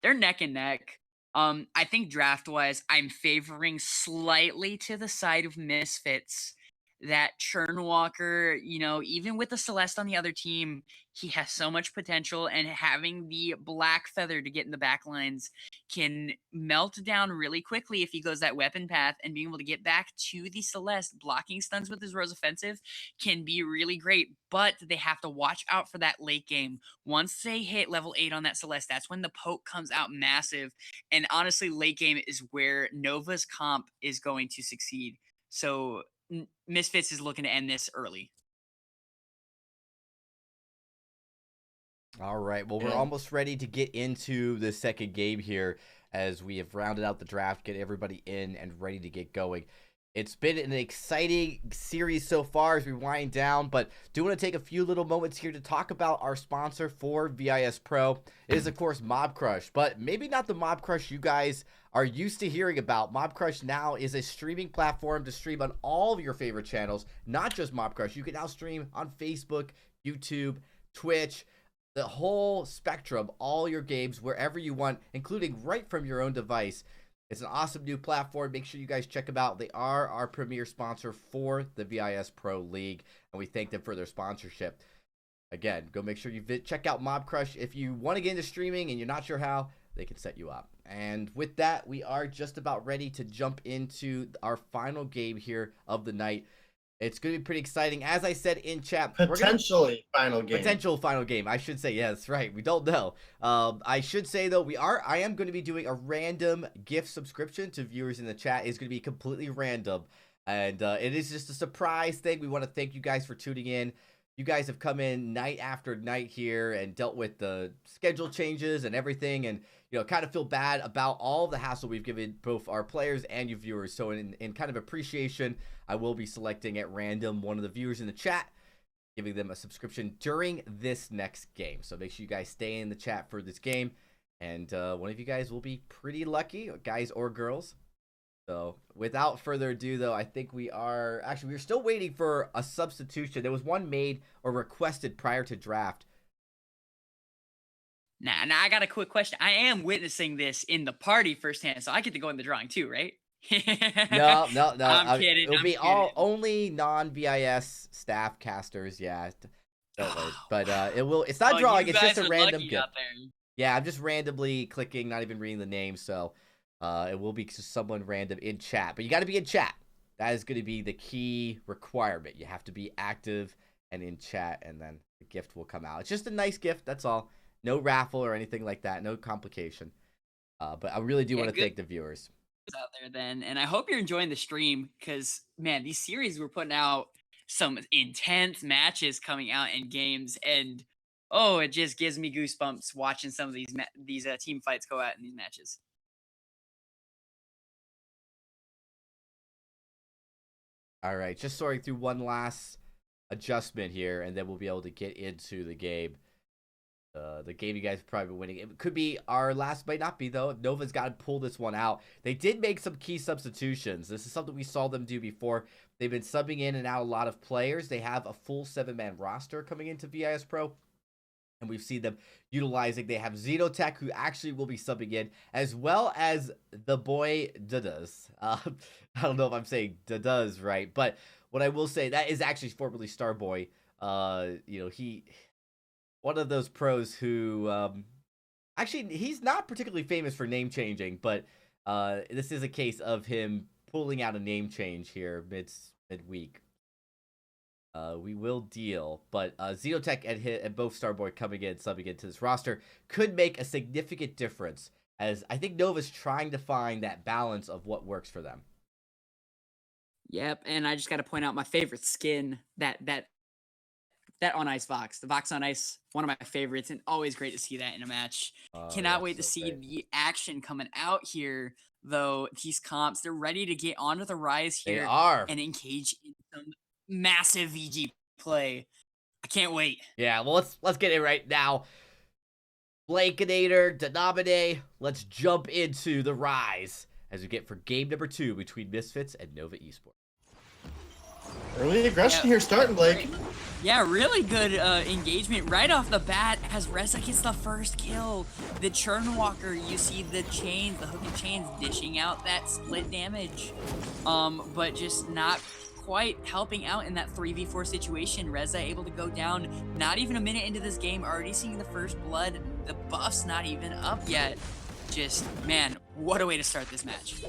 they're neck and neck. I think draft wise, I'm favoring slightly to the side of Misfits. That Churnwalker, even with the Celeste on the other team, he has so much potential, and having the Black Feather to get in the back lines can melt down really quickly if he goes that weapon path, and being able to get back to the Celeste, blocking stuns with his Rose Offensive can be really great, but they have to watch out for that late game. Once they hit level 8 on that Celeste, that's when the poke comes out massive, and honestly, late game is where Nova's comp is going to succeed. So Misfits is looking to end this early. All right. Well, we're almost ready to get into the second game here as we have rounded out the draft, get everybody in and ready to get going. It's been an exciting series so far as we wind down, but do want to take a few little moments here to talk about our sponsor for VIS Pro. It is, of course, Mob Crush, but maybe not the Mob Crush you guys are used to hearing about. Mob Crush now is a streaming platform to stream on all of your favorite channels, not just Mob Crush. You can now stream on Facebook, YouTube, Twitch, the whole spectrum, all your games, wherever you want, including right from your own device. It's an awesome new platform. Make sure you guys check them out. They are our premier sponsor for the VIS Pro League, and we thank them for their sponsorship. Again, go make sure you check out Mob Crush. If you want to get into streaming and you're not sure how, they can set you up. And with that, we are just about ready to jump into our final game here of the night. It's going to be pretty exciting. As I said in chat, Potential final game. I should say, yes, right. We don't know. I should say, though, I am going to be doing a random gift subscription to viewers in the chat. It's going to be completely random. And it is just a surprise thing. We want to thank you guys for tuning in. You guys have come in night after night here and dealt with the schedule changes and everything, and kind of feel bad about all the hassle we've given both our players and you viewers. So in kind of appreciation, I will be selecting at random one of the viewers in the chat, giving them a subscription during this next game. So make sure you guys stay in the chat for this game, and one of you guys will be pretty lucky, guys or girls. So without further ado, though, I think we're still waiting for a substitution. There was one made or requested prior to draft. Now I got a quick question. I am witnessing this in the party firsthand, so I get to go in the drawing too, right? No. I'm kidding. It'll be only non-VIS staff casters, yeah. Don't worry. But it's not drawing, it's just a random gift. Yeah, I'm just randomly clicking, not even reading the name, so it will be just someone random in chat. But you got to be in chat. That is going to be the key requirement. You have to be active and in chat, and then the gift will come out. It's just a nice gift, that's all. No raffle or anything like that. No complication. But I really do want to thank the viewers out there then, and I hope you're enjoying the stream, because man, these series we're putting out some intense matches coming out in games, and it just gives me goosebumps watching some of these team fights go out in these matches. All right, just sorting through one last adjustment here, and then we'll be able to get into the game. The game you guys are probably winning. It could be our last, might not be, though. Nova's got to pull this one out. They did make some key substitutions. This is something we saw them do before. They've been subbing in and out a lot of players. They have a full 7-man roster coming into VIS Pro, and we've seen them utilizing. They have Xenotech, who actually will be subbing in, as well as the boy Dadas. I don't know if I'm saying Dadas right, but what I will say, that is actually formerly Starboy. You know, he one of those pros who actually he's not particularly famous for name changing, but this is a case of him pulling out a name change here midweek. We will deal, but Xenotech and both Starboy subbing into this roster could make a significant difference, as I think Nova's trying to find that balance of what works for them. Yep, and I just got to point out my favorite skin, that on ice Vox. The Vox on ice, one of my favorites, and always great to see that in a match. Cannot wait to see the action coming out here, though. These comps, they're ready to get onto the rise here. They are. And engage in some massive VG play. I can't wait. Yeah, well, let's get it right now. Blankinator, Denamine, let's jump into the rise as we get for game number 2 between Misfits and Nova Esports. Early aggression here starting, Blake. Yeah, really good engagement right off the bat as Reza gets the first kill. The Churnwalker, you see the chains, the hook and chains dishing out that split damage. But just not quite helping out in that 3v4 situation. Reza able to go down not even a minute into this game, already seeing the first blood. The buff's not even up yet. Just, man, what a way to start this match.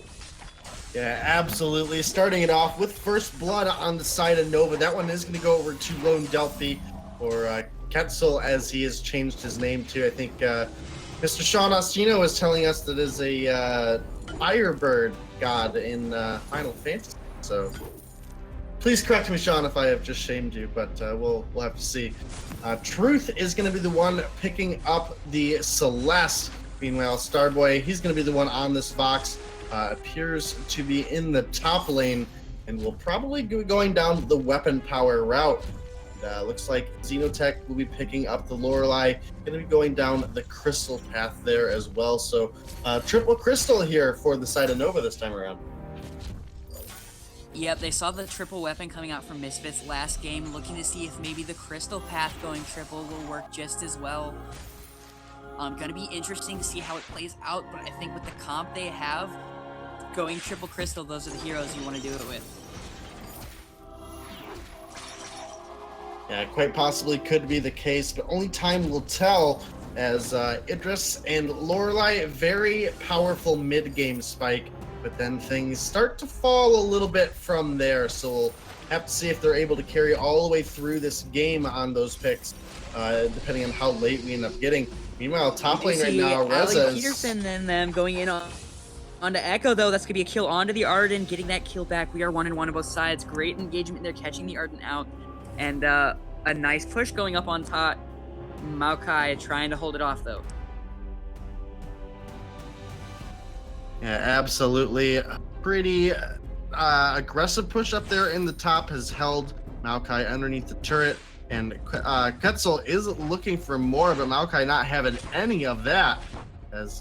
Yeah, absolutely. Starting it off with first blood on the side of Nova. That one is going to go over to Lone Delphi, or Quetzal, as he has changed his name to. I think Mr. Sean Ostino was telling us that is a Firebird god in Final Fantasy. So please correct me, Sean, if I have just shamed you, but we'll have to see. Truth is going to be the one picking up the Celeste. Meanwhile, Starboy, he's going to be the one on this Vox. Appears to be in the top lane and will probably be going down the weapon power route. Looks like Xenotech will be picking up the Lorelei, going to be going down the crystal path there as well. So triple crystal here for the side of Nova this time around. Yep, they saw the triple weapon coming out from Misfits last game, looking to see if maybe the crystal path going triple will work just as well. Gonna be interesting to see how it plays out, but I think with the comp they have, going triple crystal, those are the heroes you want to do it with. Yeah, quite possibly could be the case, but only time will tell, as Idris and Lorelei, very powerful mid-game spike, but then things start to fall a little bit from there, so we'll have to see if they're able to carry all the way through this game on those picks, depending on how late we end up getting. Meanwhile, top lane right now, Reza is... Peterson and them going in onto Echo, though. That's going to be a kill onto the Arden, getting that kill back. We are 1-1 on both sides. Great engagement there, catching the Arden out. And a nice push going up on top. Maokai trying to hold it off, though. Yeah, absolutely. Pretty aggressive push up there in the top has held Maokai underneath the turret. And Quetzal is looking for more, but Maokai not having any of that, as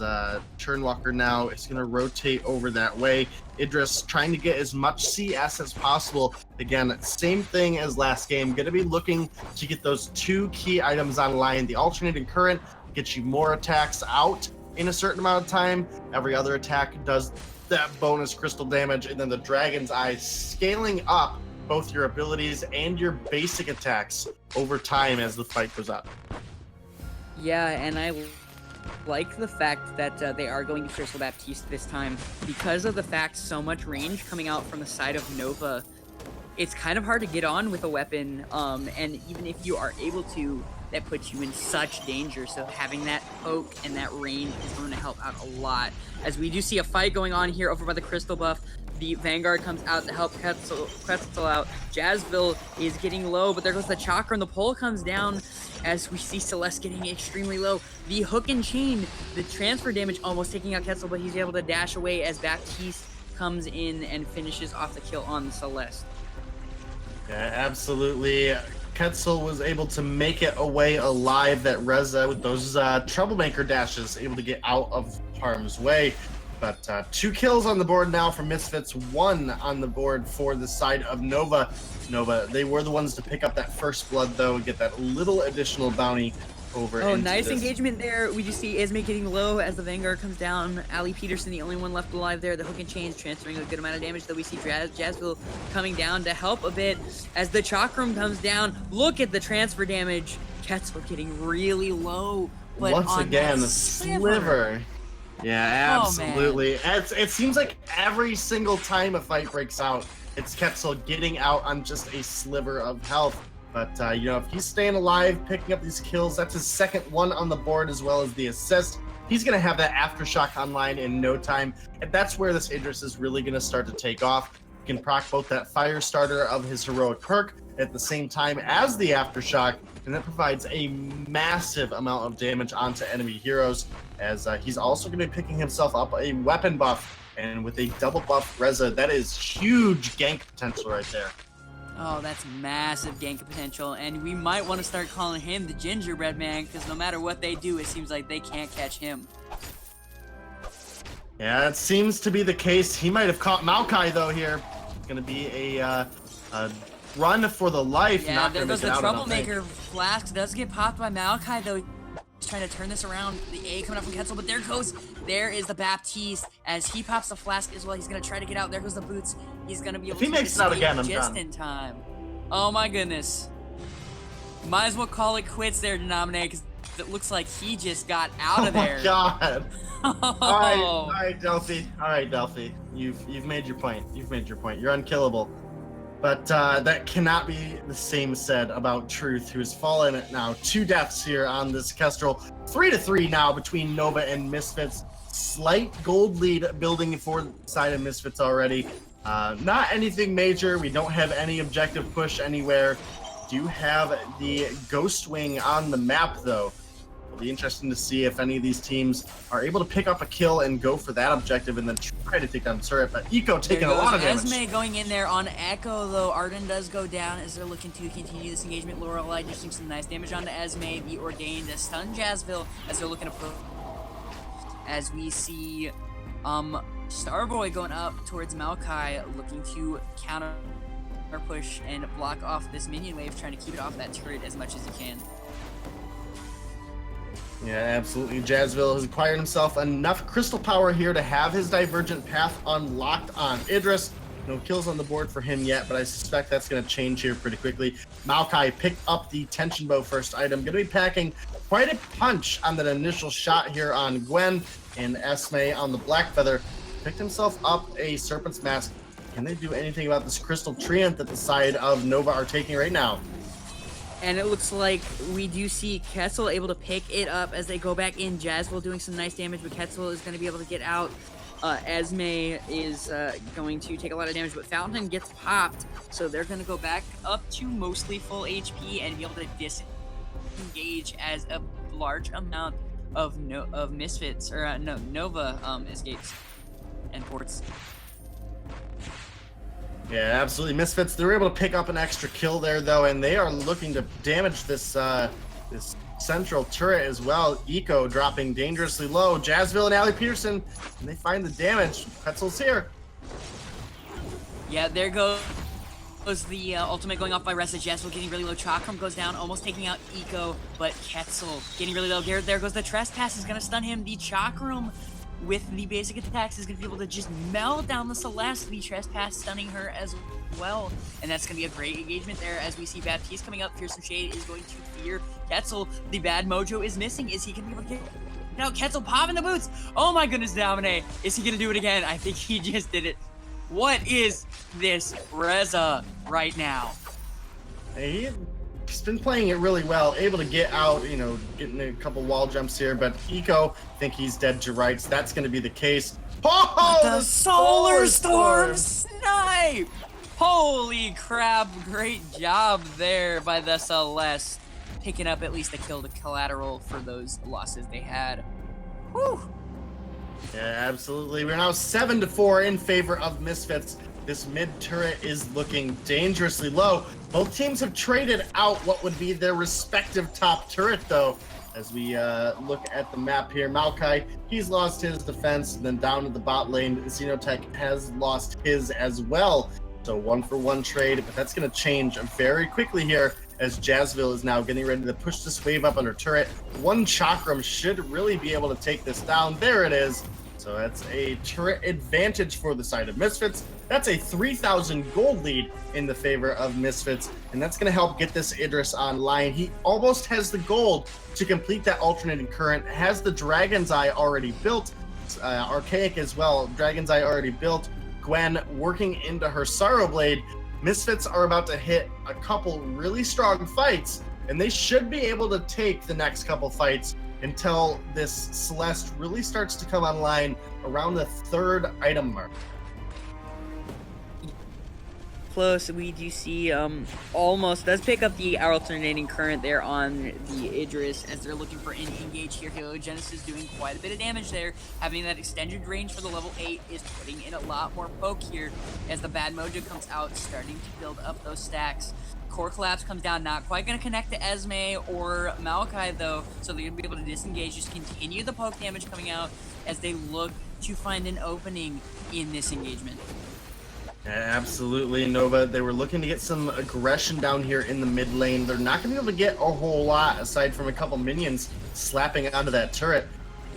Churnwalker now is going to rotate over that way. Idris trying to get as much CS as possible. Again, same thing as last game. Going to be looking to get those 2 key items online. The alternating current gets you more attacks out in a certain amount of time. Every other attack does that bonus crystal damage. And then the Dragon's Eye scaling up both your abilities and your basic attacks over time as the fight goes up. Yeah, and I like the fact that they are going to Crystal Baptiste this time. Because of the fact so much range coming out from the side of Nova, it's kind of hard to get on with a weapon, and even if you are able to, that puts you in such danger. So having that poke and that range is going to help out a lot. As we do see a fight going on here over by the crystal buff. The Vanguard comes out to help Quetzal out. Jazzville is getting low, but there goes the Chakra, and the pole comes down as we see Celeste getting extremely low. The hook and chain, the transfer damage almost taking out Quetzal, but he's able to dash away as Baptiste comes in and finishes off the kill on Celeste. Yeah, absolutely. Quetzal was able to make it away alive. That Reza, with those troublemaker dashes, able to get out of harm's way. But 2 kills on the board now for Misfits, 1 on the board for the side of Nova. They were the ones to pick up that first blood, though, and get that little additional bounty over Oh, into nice this. engagement there. We just see Esme getting low as the Vanguard comes down. Ali Peterson, the only one left alive there. The hook and chains transferring a good amount of damage. Though we see Jazzville coming down to help a bit as the Chakram comes down. Look at the transfer damage. Ketzel getting really low. But Once on again, that the sliver. Yeah, Oh, man. absolutely. It seems like every single time a fight breaks out, it's Ketzel getting out on just a sliver of health. But, you know, if he's staying alive, picking up these kills, that's his second one on the board as well as the assist. He's going to have that Aftershock online in no time. And that's where this Idris is really going to start to take off. He can proc both that fire starter of his heroic perk at the same time as the Aftershock. And that provides a massive amount of damage onto enemy heroes, as he's also going to be picking himself up a weapon buff. And with a double buff Reza, that is huge gank potential right there. Oh, that's massive gank potential, and we might want to start calling him the gingerbread man, because no matter what they do, it seems like they can't catch him. Yeah, it seems to be the case. He might have caught Maokai, though, here. It's going to be a run for the life. Yeah, Not there gonna goes make it the out, I don't think. troublemaker. Flask does get popped by Maokai, though. He's trying to turn this around. The A coming up from Ketzel, but there is the Baptiste as he pops the flask as well. He's gonna try to get out. There goes the boots. He's gonna be able If he to makes it out escape again, I'm just done. in time. Oh my goodness. Might as well call it quits there, Denominator, because it looks like he just got out of there. Oh my god. Oh. All right, Delphi. All right, Delphi. You've made your point. You've made your point. You're unkillable. But that cannot be the same said about Truth, who has fallen at now 2 deaths here on this Kestrel. 3-3 now between Nova and Misfits. Slight gold lead building for the side of Misfits already. Not anything major. We don't have any objective push anywhere. Do have the Ghost Wing on the map, though. It'll be interesting to see if any of these teams are able to pick up a kill and go for that objective and then try to take down Turret. But Eco taking a lot of damage. Esme going in there on Echo, though. Arden does go down as they're looking to continue this engagement. Lorelei just doing some nice damage onto Esme. The Ordained to stun Jazzville as they're looking to pro. As we see Starboy going up towards Maokai, looking to counter push and block off this minion wave, trying to keep it off that turret as much as he can. Yeah, absolutely. Jazzville has acquired himself enough crystal power here to have his divergent path unlocked on Idris. No kills on the board for him yet, but I suspect that's going to change here pretty quickly. Maokai picked up the tension bow first item. Going to be packing quite a punch on that initial shot here on Gwen, and Esme on the Black Feather picked himself up a Serpent's Mask. Can they do anything about this Crystal Treant that the side of Nova are taking right now? And it looks like we do see Ketzel able to pick it up as they go back in. Jazzville doing some nice damage, but Ketzel is going to be able to get out. Esme is going to take a lot of damage, but Fountain gets popped, so they're going to go back up to mostly full HP and be able to disengage as a large amount of Misfits, or Nova escapes and ports. Yeah, absolutely. Misfits, they were able to pick up an extra kill there, though, and they are looking to damage this this central turret as well. Eco dropping dangerously low. Jazzville and Ali Peterson, and they find the damage. Ketzel's here. Yeah, there goes the ultimate going off by Reza. Jazzville getting really low. Chakram goes down, almost taking out Eco, but Ketzel getting really low. There goes the Trespass, is going to stun him. The Chakram with the basic attacks is going to be able to just melt down the Celeste. The Trespass stunning her as well, and that's going to be a great engagement there as we see Baptiste coming up. Fearsome Shade is going to fear Ketzel. The bad mojo is missing. Is he going to be able to get now? Ketzel popping the boots. Oh my goodness, Domine. Is he going to do it again? I think he just did it. What is this Reza right now? He's been playing it really well, able to get out, you know, getting a couple wall jumps here, but Eco, I think he's dead to rights. That's going to be the case. Oh, the Solar Storm snipe! Holy crap, great job there by the Celeste. Picking up at least a kill to collateral for those losses they had. Whew. Yeah, absolutely. We're now 7-4 in favor of Misfits. This mid turret is looking dangerously low. Both teams have traded out what would be their respective top turret, though. As we look at the map here, Maokai, he's lost his defense. And then down to the bot lane, Xenotech has lost his as well. So 1-for-1 trade, but that's going to change very quickly here as Jazzville is now getting ready to push this wave up on her turret. One Chakram should really be able to take this down. There it is. So that's a turret advantage for the side of Misfits. That's a 3,000 gold lead in the favor of Misfits, and that's going to help get this Idris online. He almost has the gold to complete that alternating current, has the Dragon's Eye already built, Archaic as well, Dragon's Eye already built, Gwen working into her Sorrow Blade. Misfits are about to hit a couple really strong fights, and they should be able to take the next couple fights until this Celeste really starts to come online around the 3rd item mark. Close, we do see almost does pick up the alternating current there on the Idris as they're looking for an engage here. Genesis doing quite a bit of damage there. Having that extended range for the level 8 is putting in a lot more poke here as the bad mojo comes out, starting to build up those stacks. Core Collapse comes down, not quite going to connect to Esme or Maokai though, so they're going to be able to disengage, just continue the poke damage coming out as they look to find an opening in this engagement. Absolutely, Nova. They were looking to get some aggression down here in the mid lane. They're not going to be able to get a whole lot aside from a couple minions slapping onto that turret.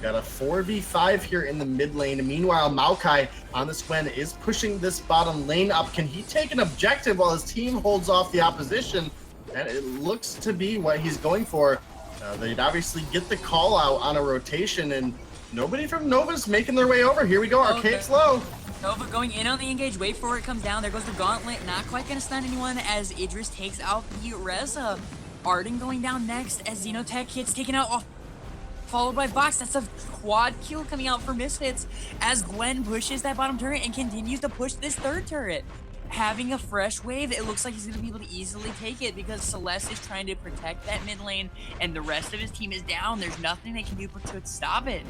Got a 4v5 here in the mid lane. Meanwhile, Maokai on this Gwen is pushing this bottom lane up. Can he take an objective while his team holds off the opposition? And it looks to be what he's going for. They'd obviously get the call out on a rotation, and nobody from Nova's making their way over. Here we go, Archaic's low. Nova going in on the engage, wait for it, comes down. There goes the gauntlet, not quite gonna stun anyone as Idris takes out the Reza. Arden going down next as Xenotech gets taken out off, followed by Vox. That's a quad kill coming out for Misfits as Gwen pushes that bottom turret and continues to push this 3rd turret. Having a fresh wave, it looks like he's gonna be able to easily take it because Celeste is trying to protect that mid lane and the rest of his team is down. There's nothing they can do to stop it.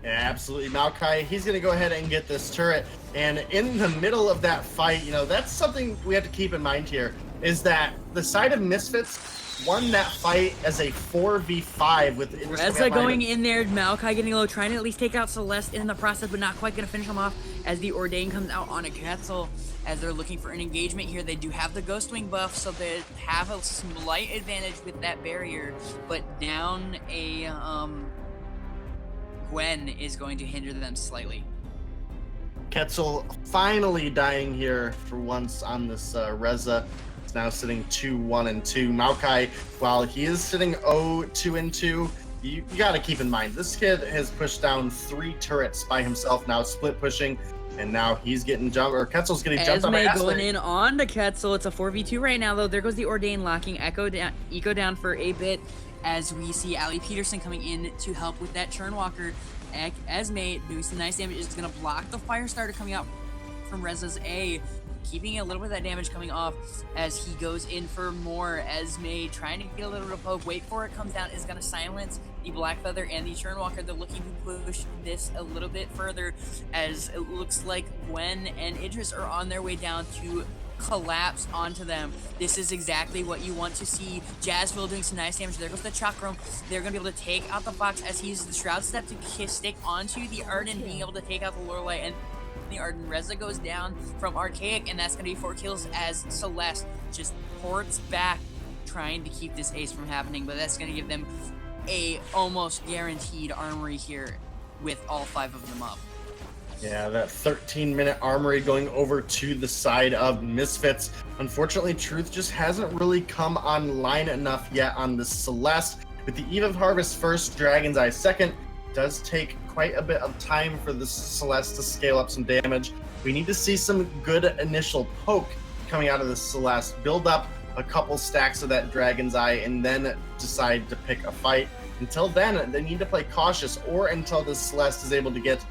Yeah, absolutely. Maokai, he's going to go ahead and get this turret. And in the middle of that fight, you know, that's something we have to keep in mind here, is that the side of Misfits won that fight as a 4v5 with Reza going in there, Maokai getting low, trying to at least take out Celeste in the process, but not quite going to finish him off as the Ordain comes out on a Quetzal. As they're looking for an engagement here, they do have the Ghost Wing buff, so they have a slight advantage with that barrier, but down a Gwen is going to hinder them slightly. Quetzal finally dying here for once on this Reza. It's now sitting 2-1-2. Maokai, while he is sitting 0-2-2, you got to keep in mind, this kid has pushed down 3 turrets by himself now, split pushing, and now he's getting jumped, or Quetzal's getting jumped on by Esme going in on the Quetzal. It's a 4v2 right now, though. There goes the Ordain locking Eco down for a bit, as we see Ali Peterson coming in to help with that Churnwalker. Esme doing some nice damage, is going to block the fire starter coming out from Reza's A, keeping a little bit of that damage coming off as he goes in for more. Esme trying to get a little bit of poke, wait for it, comes down, is going to silence the Black Feather and the Churnwalker. They're looking to push this a little bit further as it looks like Gwen and Idris are on their way down to collapse onto them. This is exactly what you want to see. Jazzville doing some nice damage. There goes the Chakram. They're going to be able to take out the Fox as he uses the Shroud Step to stick onto the Arden, being able to take out the Lorelei and the Arden. Reza goes down from Archaic, and that's going to be 4 kills as Celeste just ports back, trying to keep this ace from happening, but that's going to give them a almost guaranteed armory here with all 5 of them up. Yeah, that 13-minute armory going over to the side of Misfits. Unfortunately, Truth just hasn't really come online enough yet on the Celeste. With the Eve of Harvest first, Dragon's Eye second, does take quite a bit of time for the Celeste to scale up some damage. We need to see some good initial poke coming out of the Celeste, build up a couple stacks of that Dragon's Eye, and then decide to pick a fight. Until then, they need to play cautious, or until the Celeste is able to get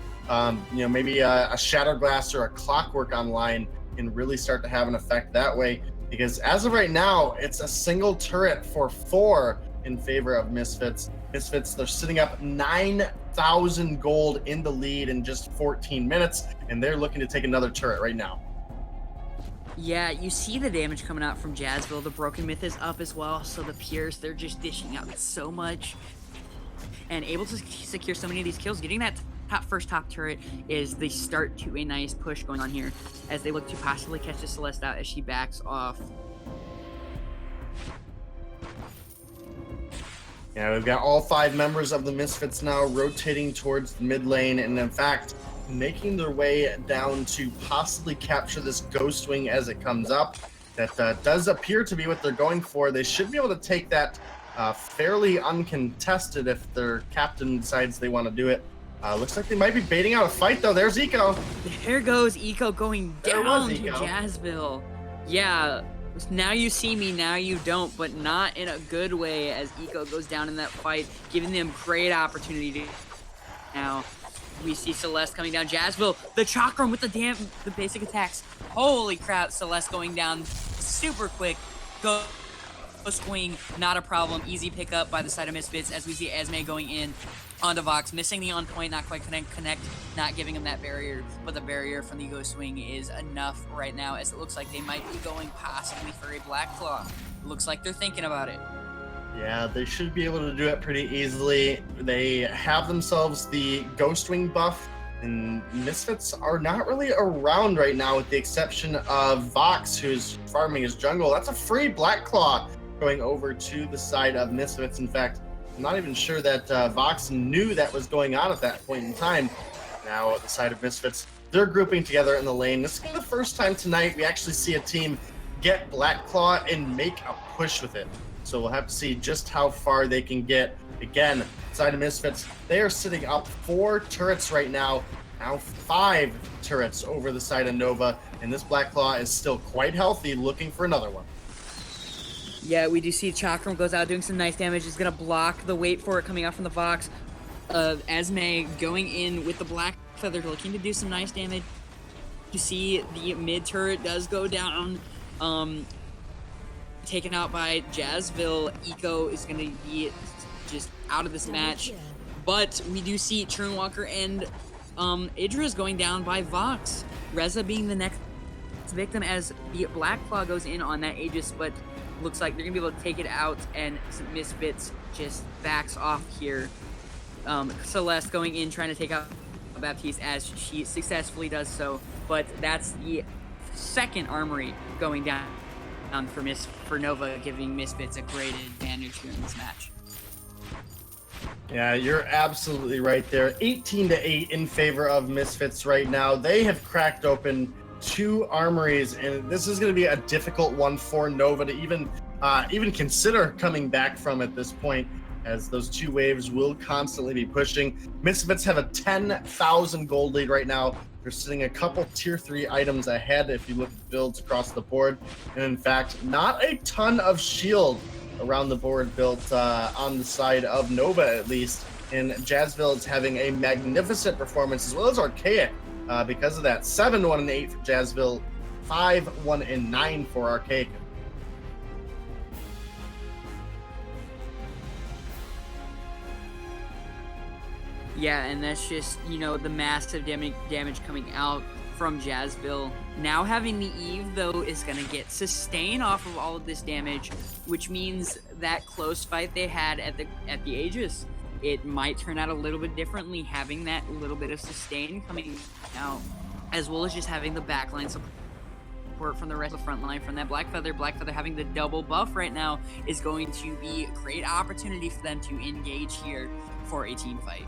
maybe a Shatterglass or a Clockwork online and really start to have an effect that way. Because as of right now, it's a single turret for 4 in favor of Misfits. Misfits, they're sitting up 9,000 gold in the lead in just 14 minutes, and they're looking to take another turret right now. Yeah, you see the damage coming out from Jazzville. The Broken Myth is up as well, so the Pierce, they're just dishing out so much and able to secure so many of these kills. Getting that first top turret is the start to a nice push going on here as they look to possibly catch the Celeste out as she backs off. Yeah, we've got all 5 members of the Misfits now rotating towards the mid lane, and in fact, making their way down to possibly capture this Ghost Wing as it comes up. That does appear to be what they're going for. They should be able to take that fairly uncontested if their captain decides they want to do it. Looks like they might be baiting out a fight, though. There's Eco. There goes Eco going There down was to Eco. Jazzville. Yeah, now you see me, now you don't, but not in a good way as Eco goes down in that fight, giving them great opportunity to. Now we see Celeste coming down. Jazzville, the Chakram with the basic attacks. Holy crap, Celeste going down super quick. Go swing, not a problem. Easy pickup by the side of Misfits as we see Esme going in onto Vox, missing the on point, not quite connect, not giving him that barrier, but the barrier from the Ego Swing is enough right now as it looks like they might be going possibly for a Black Claw. Looks like they're thinking about it. Yeah, they should be able to do it pretty easily. They have themselves the Ghost Wing buff, and Misfits are not really around right now with the exception of Vox, who's farming his jungle. That's a free Black Claw going over to the side of Misfits. In fact, I'm not even sure that Vox knew that was going on at that point in time. Now at the side of Misfits, they're grouping together in the lane. This is the first time tonight we actually see a team get Black Claw and make a push with it. So we'll have to see just how far they can get. Again, side of Misfits, they are sitting up 4 turrets right now. Now 5 turrets over the side of Nova, and this Black Claw is still quite healthy, looking for another one. Yeah, we do see Chakram goes out doing some nice damage. He's going to block the wait for it coming out from the Vox. Esme going in with the Black Feather, looking to do some nice damage. You see the mid turret does go down. Taken out by Jazzville. Eco is going to be just out of this match. But we do see Churnwalker and Idris going down by Vox. Reza being the next victim as the Black Claw goes in on that Aegis, but looks like they're going to be able to take it out, and Misfits just backs off here. Celeste going in, trying to take out Baptiste as she successfully does so, but that's the second armory going down for Nova, giving Misfits a great advantage here in this match. Yeah, you're absolutely right there. 18-8 in favor of Misfits right now. They have cracked open 2 armories, and this is going to be a difficult one for Nova to even consider coming back from at this point, as those 2 waves will constantly be pushing. Misfits have a 10,000 gold lead right now. They're sitting a couple tier 3 items ahead if you look at builds across the board, and in fact, not a ton of shield around the board built on the side of Nova at least. And Jazzville is having a magnificent performance, as well as Archaic. Because of that, 7-1-8 for Jazzville, 5-1-9 for Archaic. Yeah, and that's just, the massive damage coming out from Jazzville. Now having the Eve, though, is going to get sustain off of all of this damage, which means that close fight they had at the Aegis, it might turn out a little bit differently, having that little bit of sustain coming out, as well as just having the backline support from the rest of the front line from that Black Feather. Black Feather having the double buff right now is going to be a great opportunity for them to engage here for a team fight.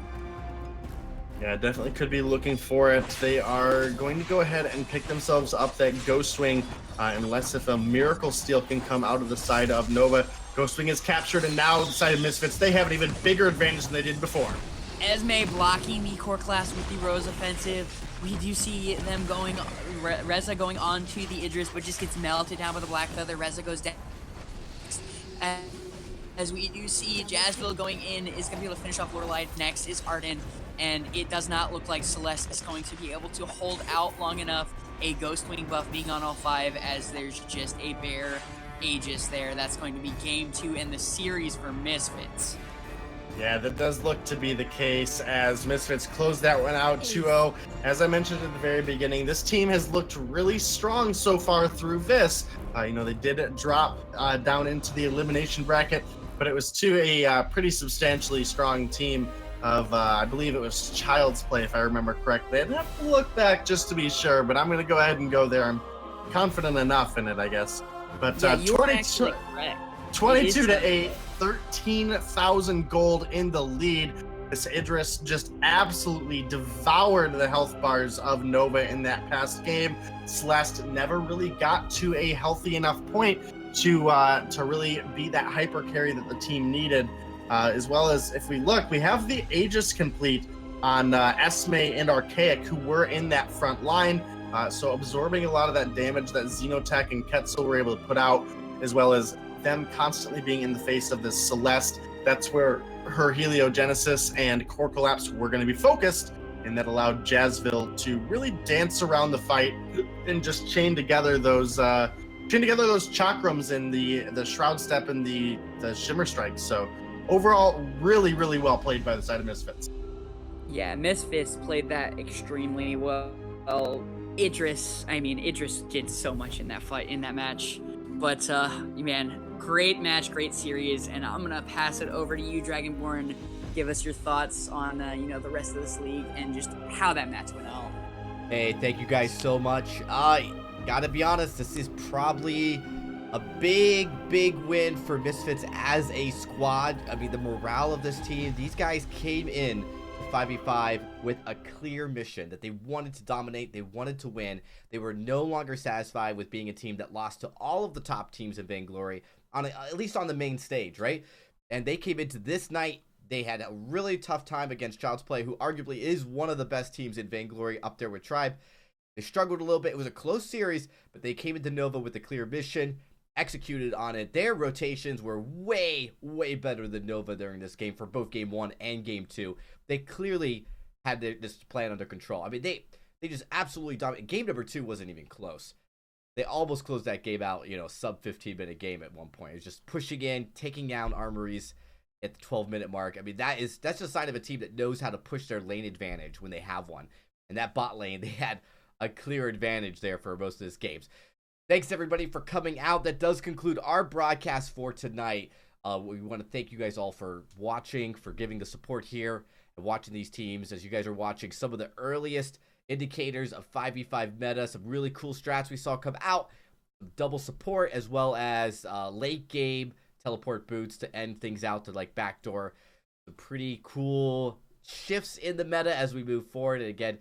Yeah, definitely could be looking for it. They are going to go ahead and pick themselves up that Ghost Wing, unless if a Miracle Steel can come out of the side of Nova. Ghost Wing is captured, and now the side of Misfits, they have an even bigger advantage than they did before. Esme blocking the core class with the Rose offensive. We do see them going, Reza going on to the Idris, but just gets melted down by the Black Feather. Reza goes down. As we do see Jazzville going in, is going to be able to finish off Lorelei. Next is Arden, and it does not look like Celeste is going to be able to hold out long enough. A Ghost Wing buff being on all 5, as there's just a bare Aegis there. That's going to be game 2 in the series for Misfits. Yeah, that does look to be the case as Misfits close that one out 2-0. As I mentioned at the very beginning, this team has looked really strong so far through this. They did drop down into the elimination bracket, but it was to a pretty substantially strong team of, I believe it was Child's Play, if I remember correctly. I'd have to look back just to be sure, but I'm going to go ahead and go there. I'm confident enough in it, I guess. But yeah, you are actually correct. 22-8, 13,000 gold in the lead. This Idris just absolutely devoured the health bars of Nova in that past game. Celeste never really got to a healthy enough point to really be that hyper carry that the team needed. As well as, if we look, we have the Aegis complete on Esme and Archaic, who were in that front line. So absorbing a lot of that damage that Xenotech and Quetzal were able to put out, as well as them constantly being in the face of this Celeste. That's where her Heliogenesis and Core Collapse were going to be focused, and that allowed Jazzville to really dance around the fight and just chain together those chakrams in the Shroud Step and the Shimmer Strike. So overall, really, really well played by the side of Misfits. Yeah, Misfits played that extremely well. Idris did so much in that fight, in that match. But man, great match, great series, and I'm gonna pass it over to you, Dragonborn. Give us your thoughts on the rest of this league and just how that match went out. Hey, thank you guys so much. Gotta be honest, this is probably a big win for Misfits as a squad. I mean, the morale of this team, these guys came in 5v5 with a clear mission that they wanted to dominate, they wanted to win. They were no longer satisfied with being a team that lost to all of the top teams in Vainglory, at least on the main stage, right? And they came into this night, they had a really tough time against Child's Play, who arguably is one of the best teams in Vainglory, up there with Tribe. They struggled a little bit. It was a close series, but they came into Nova with a clear mission, executed on it. Their rotations were way better than Nova during this game for both game 1 and game 2. They clearly had this plan under control. I mean, they just absolutely dominated. Game number 2 wasn't even close. They almost closed that game out, sub 15-minute game at one point. It was just pushing in, taking down armories at the 12-minute mark. I mean, that's just a sign of a team that knows how to push their lane advantage when they have one. And that bot lane, they had a clear advantage there for most of this games. Thanks, everybody, for coming out. That does conclude our broadcast for tonight. We want to thank you guys all for watching, for giving the support here, and watching these teams. As you guys are watching some of the earliest indicators of 5v5 meta, some really cool strats we saw come out, double support, as well as late game teleport boots to end things out to like backdoor. Some pretty cool shifts in the meta as we move forward. And again,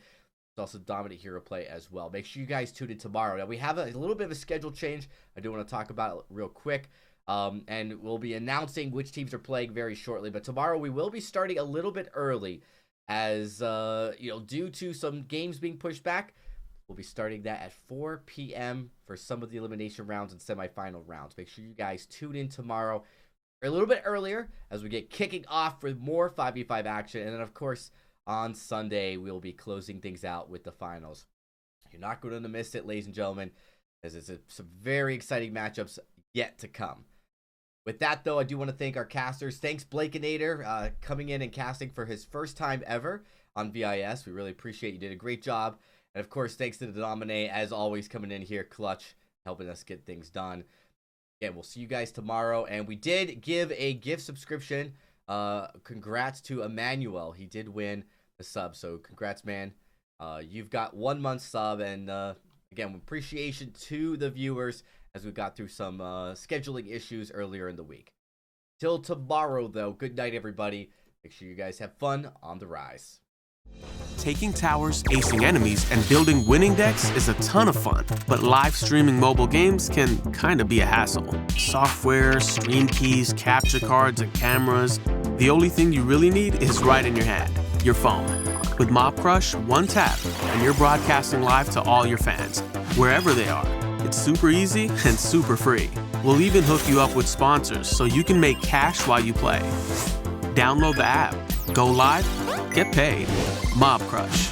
also dominant hero play as well. Make sure you guys tune in tomorrow. Now, we have a little bit of a schedule change I do want to talk about real quick. And we'll be announcing which teams are playing very shortly. But tomorrow we will be starting a little bit early as, due to some games being pushed back. We'll be starting that at 4 p.m. for some of the elimination rounds and semifinal rounds. Make sure you guys tune in tomorrow a little bit earlier as we get kicking off for more 5v5 action. And then, of course, on Sunday, we'll be closing things out with the finals. You're not going to miss it, ladies and gentlemen, as it's some very exciting matchups yet to come. With that, though, I do want to thank our casters. Thanks, Blakeinator, coming in and casting for his first time ever on VIS. We really appreciate you. Did a great job. And, of course, thanks to the Dominate, as always, coming in here clutch, helping us get things done. Again, we'll see you guys tomorrow. And we did give a gift subscription. Congrats to Emmanuel. He did win the sub, so congrats, man. You've got 1 month sub, and again, appreciation to the viewers as we got through some scheduling issues earlier in the week. Till tomorrow, though, good night, everybody. Make sure you guys have fun on the rise. Taking towers, acing enemies, and building winning decks is a ton of fun, but live streaming mobile games can kinda be a hassle. Software, stream keys, capture cards, and cameras. The only thing you really need is right in your hand, your phone. With Mob Crush, one tap, and you're broadcasting live to all your fans, wherever they are. It's super easy and super free. We'll even hook you up with sponsors so you can make cash while you play. Download the app, go live, get paid. Mob Crush.